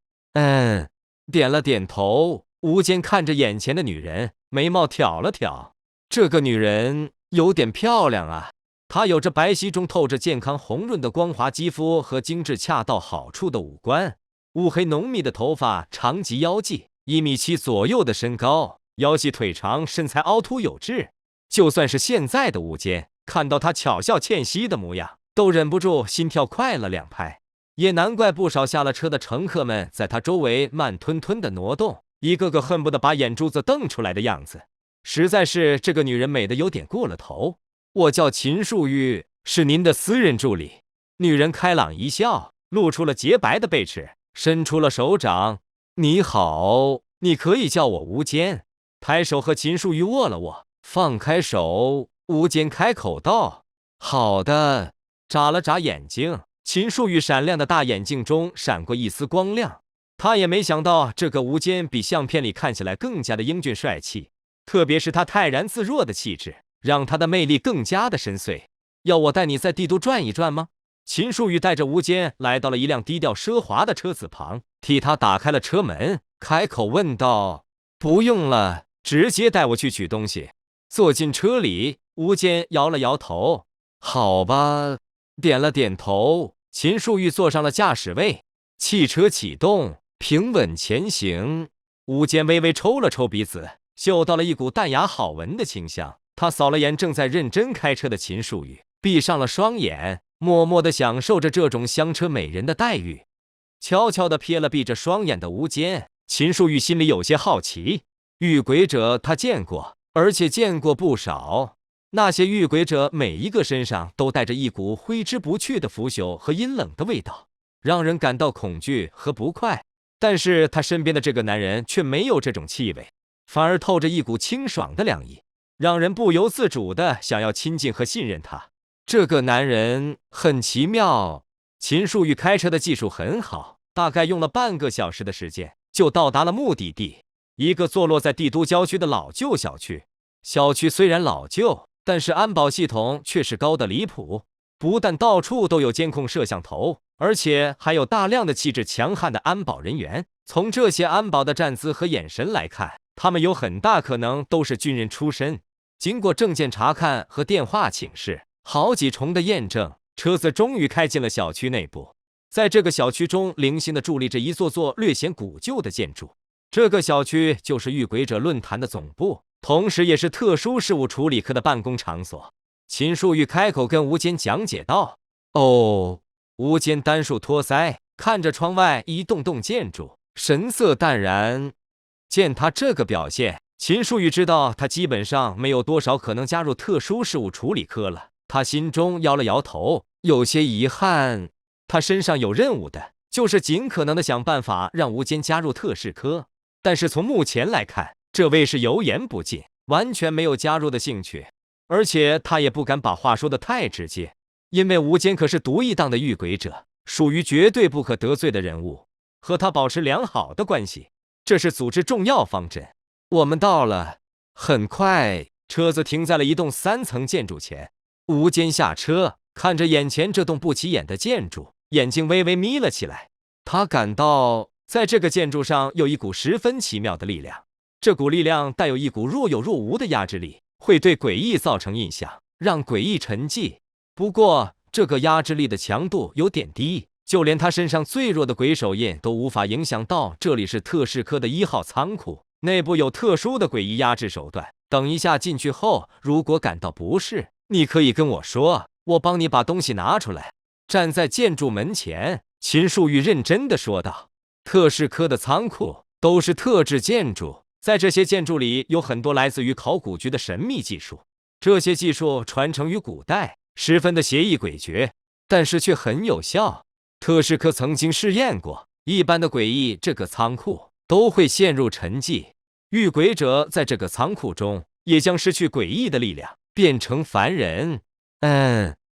点了点头。无间看着眼前的女人，眉毛挑了挑。这个女人有点漂亮啊。她有着白皙中透着健康红润的光滑肌肤和精致恰到好处的五官，乌黑浓密的头发长及腰际，1.7米左右的身高，腰细腿长，身材凹凸有致。就算是现在的无间，看到她巧笑倩兮的模样，都忍不住心跳快了2拍。也难怪不少下了车的乘客们在她周围慢吞吞的挪动，一个个恨不得把眼珠子瞪出来的样子。实在是这个女人美得有点过了头。我叫秦树玉，是您的私人助理。女人开朗一笑，露出了洁白的背齿，伸出了手掌。你好，你可以叫我无间。抬手和秦树玉握了握，放开手。无间开口道：好的。眨了眨眼睛，秦树玉闪亮的大眼睛中闪过一丝光亮。他也没想到这个无间比相片里看起来更加的英俊帅气，特别是他泰然自若的气质，让他的魅力更加的深邃。要我带你在帝都转一转吗？秦树玉带着无间来到了一辆低调奢华的车子旁，替他打开了车门，开口问道：不用了，直接带我去取东西。坐进车里，无间摇了摇头。好吧，点了点头。秦树玉坐上了驾驶位，汽车启动，平稳前行。无间微微抽了抽鼻子，嗅到了一股淡雅好闻的清香。他扫了眼正在认真开车的秦树玉，闭上了双眼，默默地享受着这种香车美人的待遇。悄悄地瞥了闭着双眼的无间，秦树玉心里有些好奇。遇鬼者他见过，而且见过不少。那些遇鬼者每一个身上都带着一股挥之不去的腐朽和阴冷的味道，让人感到恐惧和不快。但是他身边的这个男人却没有这种气味，反而透着一股清爽的凉意，让人不由自主的想要亲近和信任他。这个男人很奇妙。秦树玉开车的技术很好，大概用了半个小时的时间就到达了目的地，一个坐落在帝都郊区的老旧小区。小区虽然老旧，但是安保系统却是高的离谱，不但到处都有监控摄像头，而且还有大量的气质强悍的安保人员。从这些安保的站姿和眼神来看，他们有很大可能都是军人出身。经过证件查看和电话请示，好几重的验证，车子终于开进了小区内部。在这个小区中，零星的伫立着一座座略显古旧的建筑。这个小区就是遇鬼者论坛的总部，同时也是特殊事务处理科的办公场所。秦树玉开口跟吴坚讲解道：“哦。”吴坚单数托腮，看着窗外一栋栋建筑，神色淡然。见他这个表现，秦树玉知道他基本上没有多少可能加入特殊事务处理科了。他心中摇了摇头，有些遗憾。他身上有任务的，就是尽可能的想办法让吴坚加入特事科。但是从目前来看，这位是油盐不进，完全没有加入的兴趣。而且他也不敢把话说得太直接，因为吴坚可是独一档的遇鬼者，属于绝对不可得罪的人物，和他保持良好的关系，这是组织重要方针。我们到了。很快，车子停在了一栋3层建筑前。吴坚下车，看着眼前这栋不起眼的建筑，眼睛微微眯了起来。他感到在这个建筑上有一股十分奇妙的力量，这股力量带有一股若有若无的压制力，会对诡异造成印象，让诡异沉寂。不过这个压制力的强度有点低，就连他身上最弱的鬼手印都无法影响到。这里是特事科的1号仓库，内部有特殊的诡异压制手段。等一下进去后，如果感到不适，你可以跟我说，我帮你把东西拿出来。站在建筑门前，秦树玉认真地说道：“特事科的仓库都是特制建筑，在这些建筑里有很多来自于考古局的神秘技术，这些技术传承于古代，十分的邪异诡谲，但是却很有效。特事科曾经试验过，一般的诡异这个仓库都会陷入沉寂，遇鬼者在这个仓库中也将失去诡异的力量，变成凡人。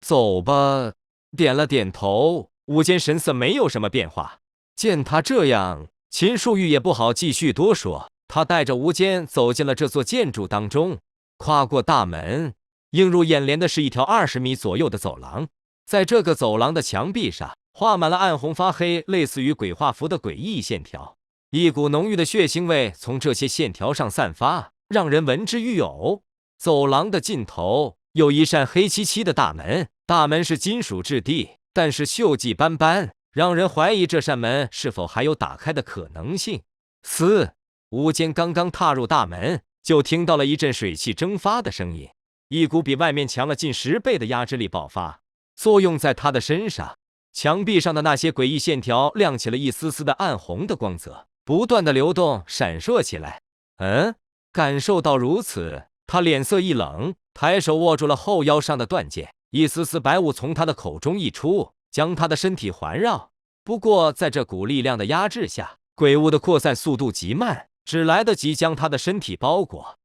走吧。”点了点头，吴坚神色没有什么变化。见他这样，秦树玉也不好继续多说，他带着吴坚走进了这座建筑当中。跨过大门，映入眼帘的是一条20米左右的走廊。在这个走廊的墙壁上画满了暗红发黑，类似于鬼画符的诡异线条，一股浓郁的血腥味从这些线条上散发，让人闻之欲呕。走廊的尽头有一扇黑漆漆的大门，大门是金属质地，但是锈迹斑斑，让人怀疑这扇门是否还有打开的可能性。吴坚刚刚踏入大门，就听到了一阵水汽蒸发的声音，一股比外面强了近10倍的压制力爆发，作用在他的身上。墙壁上的那些诡异线条亮起了一丝丝的暗红的光泽，不断的流动闪烁起来。感受到如此，他脸色一冷，抬手握住了后腰上的断剑，一丝丝白雾从他的口中溢出，将他的身体环绕。不过在这股力量的压制下，鬼物的扩散速度极慢，只来得及将他的身体包裹。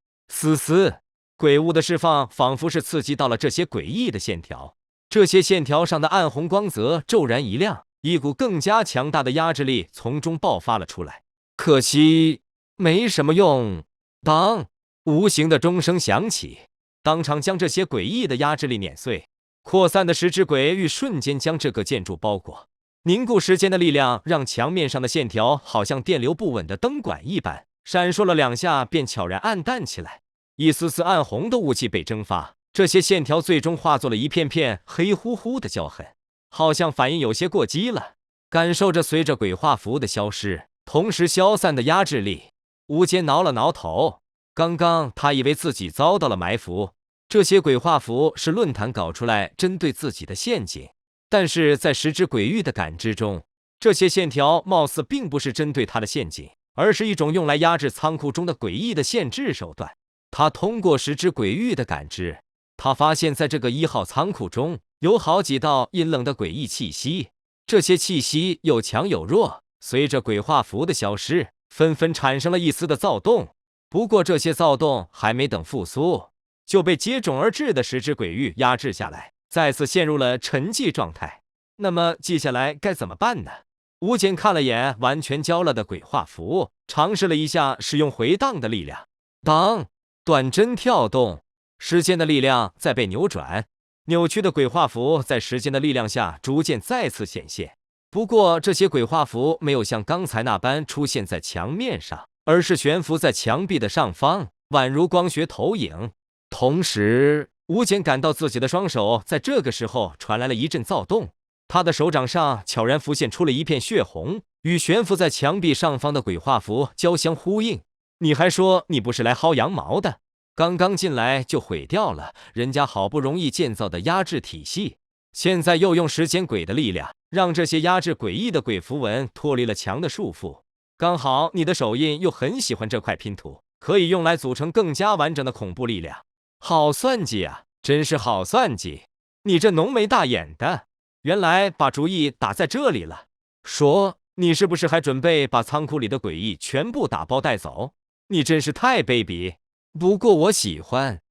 鬼物的释放仿佛是刺激到了这些诡异的线条，这些线条上的暗红光泽骤然一亮，一股更加强大的压制力从中爆发了出来。可惜没什么用。当无形的钟声响起，当场将这些诡异的压制力碾碎。扩散的10只鬼域瞬间将这个建筑包裹，凝固时间的力量让墙面上的线条好像电流不稳的灯管一般，闪烁了2下便悄然暗淡起来。一丝丝暗红的雾气被蒸发，这些线条最终化作了一片片黑乎乎的焦痕，好像反应有些过激了。感受着随着鬼画符的消失，同时消散的压制力，吴坚挠了挠头。刚刚他以为自己遭到了埋伏，这些鬼画符是论坛搞出来针对自己的陷阱，但是在10只鬼域的感知中，这些线条貌似并不是针对他的陷阱，而是一种用来压制仓库中的诡异的限制手段。他通过10只鬼域的感知，他发现在这个1号仓库中有好几道阴冷的诡异气息，这些气息有强有弱，随着鬼画符的消失，纷纷产生了一丝的躁动。不过这些躁动还没等复苏，就被接踵而至的10只鬼域压制下来，再次陷入了沉寂状态。那么接下来该怎么办呢？吴坚看了眼完全焦了的鬼画符，尝试了一下使用回荡的力量。当短针跳动，时间的力量在被扭转，扭曲的鬼画符在时间的力量下逐渐再次显现。不过，这些鬼画符没有像刚才那般出现在墙面上，而是悬浮在墙壁的上方，宛如光学投影。同时，吴坚感到自己的双手在这个时候传来了一阵躁动，他的手掌上悄然浮现出了一片血红，与悬浮在墙壁上方的鬼画符交相呼应。你还说你不是来薅羊毛的？刚刚进来就毁掉了人家好不容易建造的压制体系，现在又用时间鬼的力量，让这些压制诡异的鬼符文脱离了墙的束缚。刚好你的手印又很喜欢这块拼图，可以用来组成更加完整的恐怖力量。好算计啊，真是好算计！你这浓眉大眼的，原来把主意打在这里了。说，你是不是还准备把仓库里的诡异全部打包带走？你真是太卑鄙！不过我喜欢，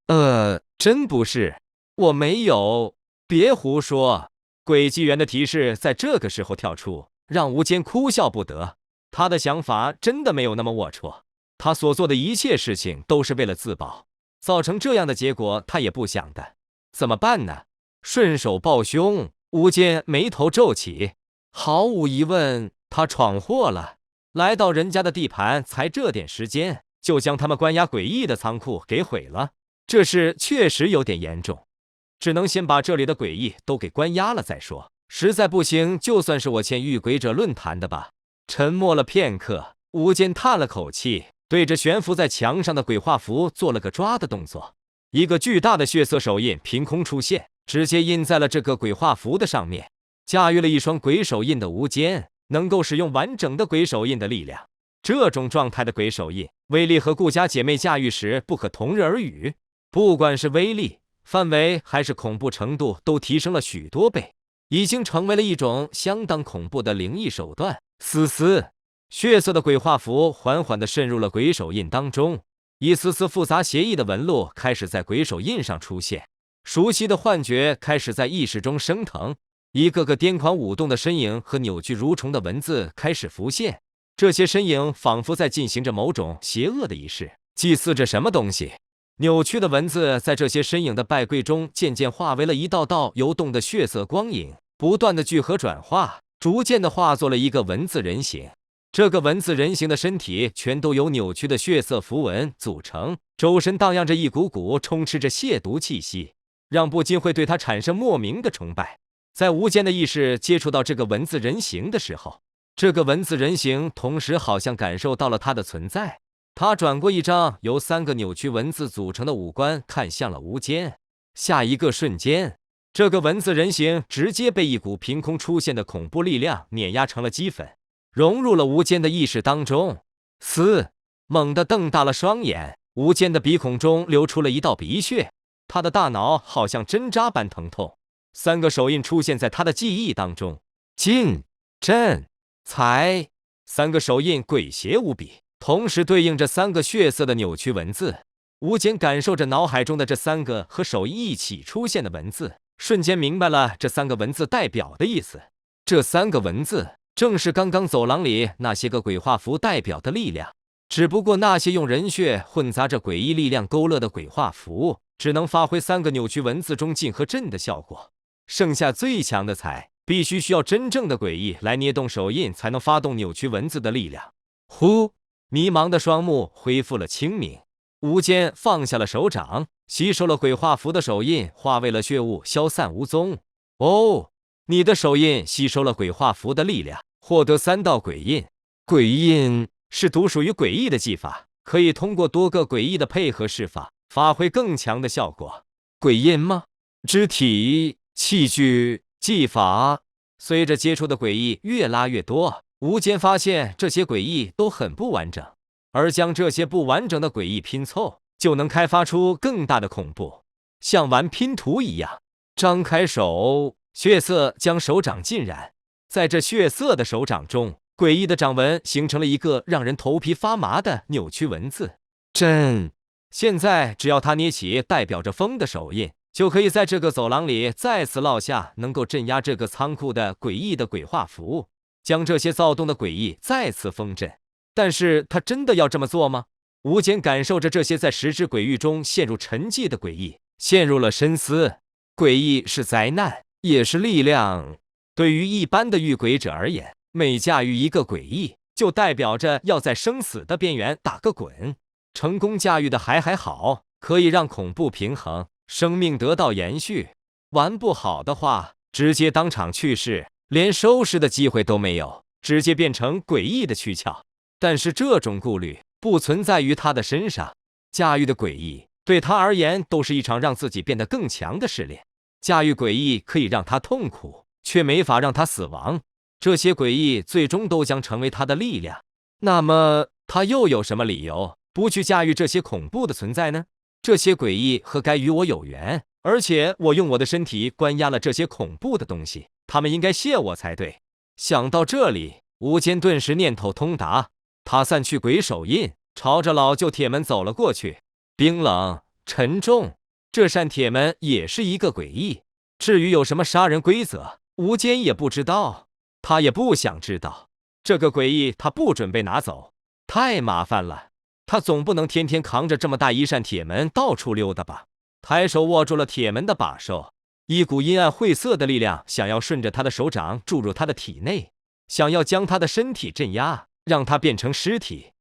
真不是，我没有，别胡说。诡计员的提示在这个时候跳出，让吴坚哭笑不得。他的想法真的没有那么龌龊，他所做的一切事情都是为了自保，造成这样的结果他也不想的。怎么办呢？顺手抱胸。吴坚眉头皱起，毫无疑问，他闯祸了。来到人家的地盘才这点时间，就将他们关押诡异的仓库给毁了，这事确实有点严重。只能先把这里的诡异都给关押了再说，实在不行，就算是我签遇鬼者论坛的吧。沉默了片刻，吴坚叹了口气，对着悬浮在墙上的鬼画符做了个抓的动作。一个巨大的血色手印凭空出现，直接印在了这个鬼画符的上面。驾驭了一双鬼手印的吴坚，能够使用完整的鬼手印的力量。这种状态的鬼手印威力和顾家姐妹驾驭时不可同日而语，不管是威力、范围还是恐怖程度都提升了许多倍，已经成为了一种相当恐怖的灵异手段。丝丝血色的鬼画符缓缓地渗入了鬼手印当中，一丝丝复杂邪异的纹路开始在鬼手印上出现，熟悉的幻觉开始在意识中升腾，一个个癫狂舞动的身影和扭曲如虫的文字开始浮现。这些身影仿佛在进行着某种邪恶的仪式，祭祀着什么东西。扭曲的文字在这些身影的拜跪中渐渐化为了一道道游动的血色光影，不断的聚合转化，逐渐的化作了一个文字人形。这个文字人形的身体全都由扭曲的血色符文组成，周身荡漾着一股股充斥着亵渎气息，让不禁会对他产生莫名的崇拜。在无间的意识接触到这个文字人形的时候，这个文字人形同时好像感受到了他的存在。他转过一张由3个扭曲文字组成的五官，看向了无间。下一个瞬间，这个文字人形直接被一股凭空出现的恐怖力量碾压成了齑粉，融入了无间的意识当中。猛地瞪大了双眼，无间的鼻孔中流出了一道鼻血，他的大脑好像针扎般疼痛。3个手印出现在他的记忆当中，进、镇、财，3个手印诡邪无比，同时对应着3个血色的扭曲文字。吴简感受着脑海中的这3个和手印一起出现的文字，瞬间明白了这3个文字代表的意思。这3个文字正是刚刚走廊里那些个鬼画符代表的力量，只不过那些用人血混杂着诡异力量勾勒的鬼画符，只能发挥3个扭曲文字中进和震的效果。剩下最强的才必须需要真正的诡异来捏动手印，才能发动扭曲文字的力量。呼，迷茫的双目恢复了清明。吴坚放下了手掌，吸收了鬼画符的手印，化为了血雾，消散无踪。哦，你的手印吸收了鬼画符的力量，获得3道鬼印。鬼印是独属于诡异的技法，可以通过多个诡异的配合施法，发挥更强的效果。鬼印吗？肢体、器具、技法，随着接触的诡异越拉越多，吴坚发现这些诡异都很不完整，而将这些不完整的诡异拼凑，就能开发出更大的恐怖，像玩拼图一样。张开手，血色将手掌浸染，在这血色的手掌中，诡异的掌纹形成了一个让人头皮发麻的扭曲文字。震！现在只要他捏起代表着风的手印，就可以在这个走廊里再次落下能够镇压这个仓库的诡异的鬼画符，将这些躁动的诡异再次封镇。但是他真的要这么做吗？无间感受着这些在时之鬼域中陷入沉寂的诡异，陷入了深思。诡异是灾难，也是力量。对于一般的遇鬼者而言，每驾驭一个诡异，就代表着要在生死的边缘打个滚。成功驾驭的还好，可以让恐怖平衡，生命得到延续；玩不好的话，直接当场去世，连收拾的机会都没有，直接变成诡异的躯壳。但是这种顾虑不存在于他的身上，驾驭的诡异对他而言都是一场让自己变得更强的试炼。驾驭诡异可以让他痛苦，却没法让他死亡。这些诡异最终都将成为他的力量。那么他又有什么理由不去驾驭这些恐怖的存在呢？这些诡异和该与我有缘，而且我用我的身体关押了这些恐怖的东西，他们应该谢我才对。想到这里，无间顿时念头通达，他散去鬼手印，朝着老旧铁门走了过去。冰冷沉重，这扇铁门也是一个诡异。至于有什么杀人规则，无间也不知道，他也不想知道。这个诡异他不准备拿走，太麻烦了。他总不能天天扛着这么大一扇铁门到处溜达吧。抬手握住了铁门的把手，一股阴暗晦涩的力量想要顺着他的手掌注入他的体内，想要将他的身体镇压，让他变成尸体。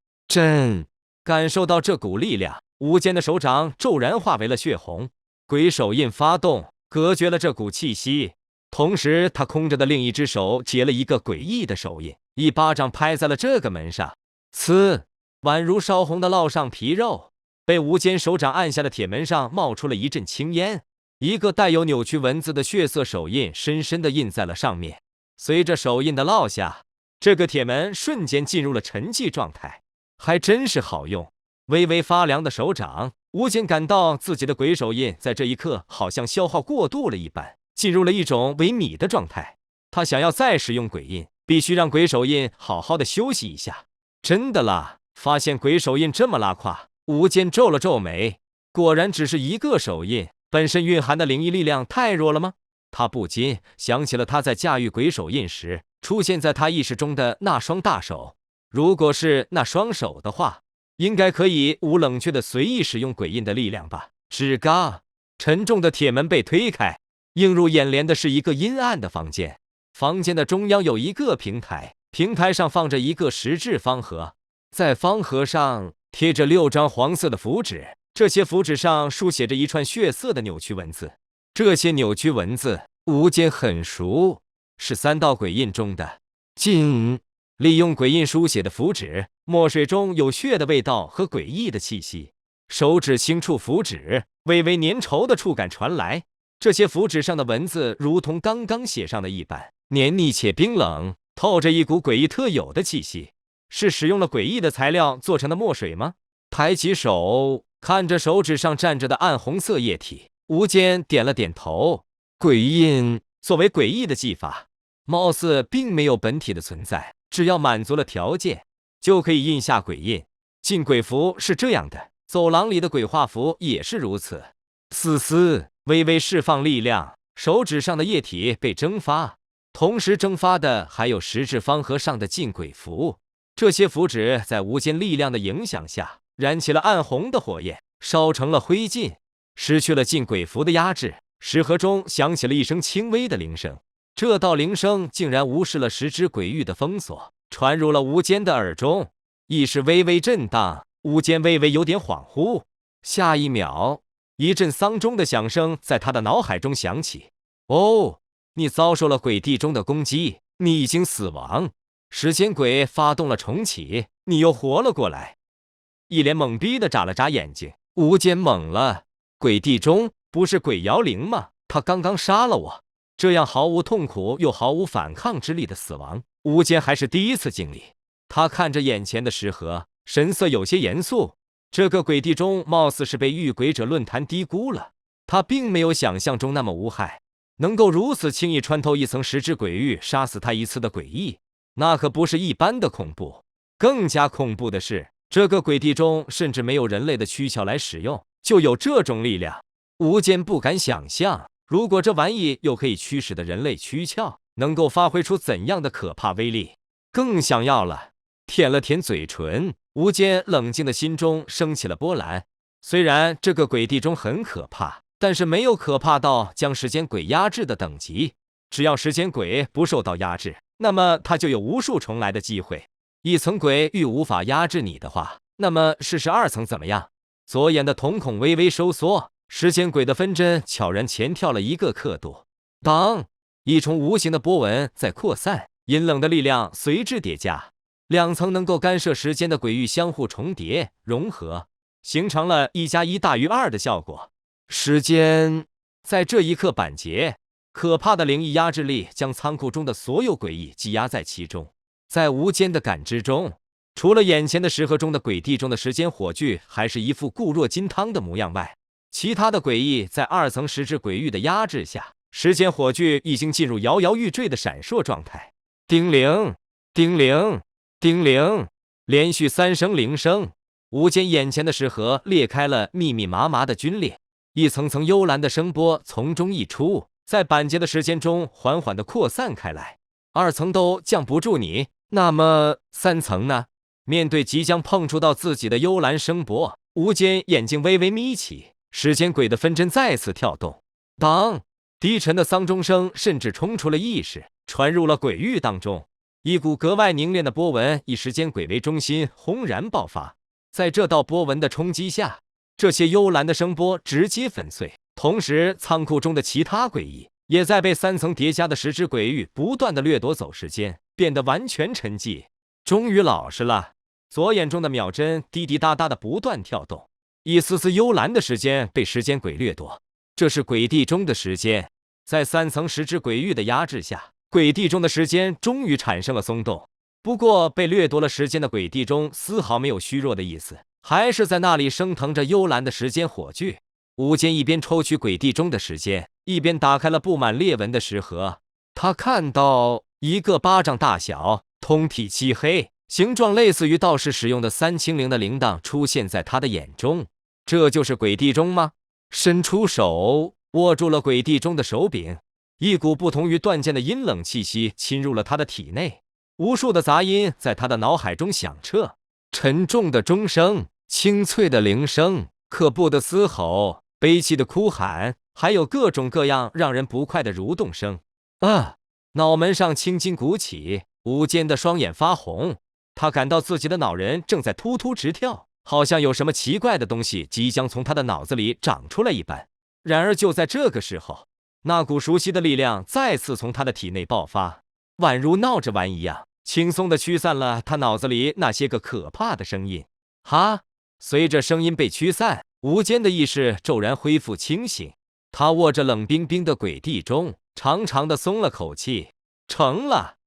感受到这股力量，无间的手掌骤然化为了血红。鬼手印发动，隔绝了这股气息。同时他空着的另一只手结了一个诡异的手印，一巴掌拍在了这个门上。呲，宛如烧红的烙上皮肉，被无间手掌按下的铁门上冒出了一阵青烟，一个带有扭曲文字的血色手印深深地印在了上面。随着手印的落下，这个铁门瞬间进入了沉寂状态，还真是好用。微微发凉的手掌，无间感到自己的鬼手印在这一刻好像消耗过度了一般，进入了一种萎靡的状态。他想要再使用鬼印，必须让鬼手印好好的休息一下。真的啦，发现鬼手印这么拉胯，无间皱了皱眉，果然只是一个手印，本身蕴含的灵异力量太弱了吗？他不禁想起了他在驾驭鬼手印时出现在他意识中的那双大手，如果是那双手的话，应该可以无冷却的随意使用鬼印的力量吧。吱嘎，沉重的铁门被推开，映入眼帘的是一个阴暗的房间。房间的中央有一个平台，平台上放着一个石质方盒，在方盒上贴着6张黄色的符纸，这些符纸上书写着一串血色的扭曲文字。这些扭曲文字无间很熟，是3道鬼印中的禁。利用鬼印书写的符纸，墨水中有血的味道和诡异的气息。手指轻触符纸，微微粘稠的触感传来。这些符纸上的文字如同刚刚写上的一般，黏腻且冰冷，透着一股诡异特有的气息。是使用了诡异的材料做成的墨水吗？抬起手，看着手指上站着的暗红色液体，无间点了点头。鬼印作为诡异的技法，貌似并没有本体的存在，只要满足了条件，就可以印下鬼印。禁鬼符是这样的，走廊里的鬼画符也是如此。嘶嘶，微微释放力量，手指上的液体被蒸发，同时蒸发的还有石质方盒上的禁鬼符。这些符纸在无间力量的影响下，燃起了暗红的火焰，烧成了灰烬。失去了禁鬼符的压制，石盒中响起了一声轻微的铃声。这道铃声竟然无视了石之鬼域的封锁，传入了无间的耳中。意识微微震荡，无间微微有点恍惚。下一秒，一阵丧钟的响声在他的脑海中响起。哦，你遭受了鬼地中的攻击，你已经死亡。时间鬼发动了重启，你又活了过来。一脸懵逼的眨了眨眼睛，无间懵了。鬼地中不是鬼摇铃吗？他刚刚杀了我，这样毫无痛苦又毫无反抗之力的死亡，无间还是第一次经历。他看着眼前的石盒，神色有些严肃。这个鬼地中貌似是被遇鬼者论坛低估了，他并没有想象中那么无害，能够如此轻易穿透一层石之鬼域，杀死他一次的诡异，那可不是一般的恐怖。更加恐怖的是，这个鬼地中甚至没有人类的躯壳来使用，就有这种力量。无间不敢想象，如果这玩意有可以驱使的人类躯壳，能够发挥出怎样的可怕威力。更想要了，舔了舔嘴唇，吴坚冷静的心中升起了波澜。虽然这个鬼地钟很可怕，但是没有可怕到将时间鬼压制的等级。只要时间鬼不受到压制，那么他就有无数重来的机会。一层鬼欲无法压制你的话，那么试试二层怎么样？左眼的瞳孔微微收缩，时间鬼的分针悄然前跳了1个刻度。当，一重无形的波纹在扩散，阴冷的力量随之叠加，2层能够干涉时间的鬼域相互重叠融合，形成了1+1大于2的效果。时间在这一刻板结，可怕的灵异压制力将仓库中的所有诡异挤压在其中。在无间的感知中，除了眼前的石盒中的鬼地中的时间火炬还是一副固若金汤的模样外，其他的诡异在2层实质鬼域的压制下，时间火炬已经进入摇摇欲坠的闪烁状态。叮铃，叮铃，叮铃，连续3声铃声，无间眼前的石盒裂开了密密麻麻的皲裂，一层层幽蓝的声波从中溢出，在板结的时间中缓缓地扩散开来。2层都降不住你，那么3层呢？面对即将碰触到自己的幽蓝声波，无间眼睛微微眯起，时间鬼的分针再次跳动。当，低沉的丧钟声甚至冲出了意识，传入了鬼域当中。一股格外凝练的波纹以时间鬼为中心轰然爆发，在这道波纹的冲击下，这些幽蓝的声波直接粉碎。同时，仓库中的其他诡异也在被3层叠加的时之鬼域不断的掠夺走时间，变得完全沉寂。终于老实了，左眼中的秒针滴滴答答的不断跳动，一丝丝幽蓝的时间被时间鬼掠夺。这是鬼地中的时间，在3层时之鬼域的压制下，鬼地中的时间终于产生了松动。不过，被掠夺了时间的鬼地中丝毫没有虚弱的意思，还是在那里升腾着幽蓝的时间火炬。无间一边抽取鬼地中的时间，一边打开了布满裂纹的石盒。他看到一个巴掌大小、通体漆黑、形状类似于道士使用的3清灵的铃铛出现在他的眼中。这就是鬼地钟吗？伸出手握住了鬼地钟的手柄，一股不同于断剑的阴冷气息侵入了他的体内，无数的杂音在他的脑海中响彻，沉重的钟声、清脆的铃声、可怖的嘶吼、悲泣的哭喊，还有各种各样让人不快的蠕动声。脑门上青筋鼓起，无间的双眼发红，他感到自己的脑仁正在突突直跳，好像有什么奇怪的东西即将从他的脑子里长出来一般。然而就在这个时候，那股熟悉的力量再次从他的体内爆发，宛如闹着玩一样，轻松地驱散了他脑子里那些个可怕的声音。随着声音被驱散，无间的意识骤然恢复清醒。他握着冷冰冰的鬼地钟，长长的松了口气。成了。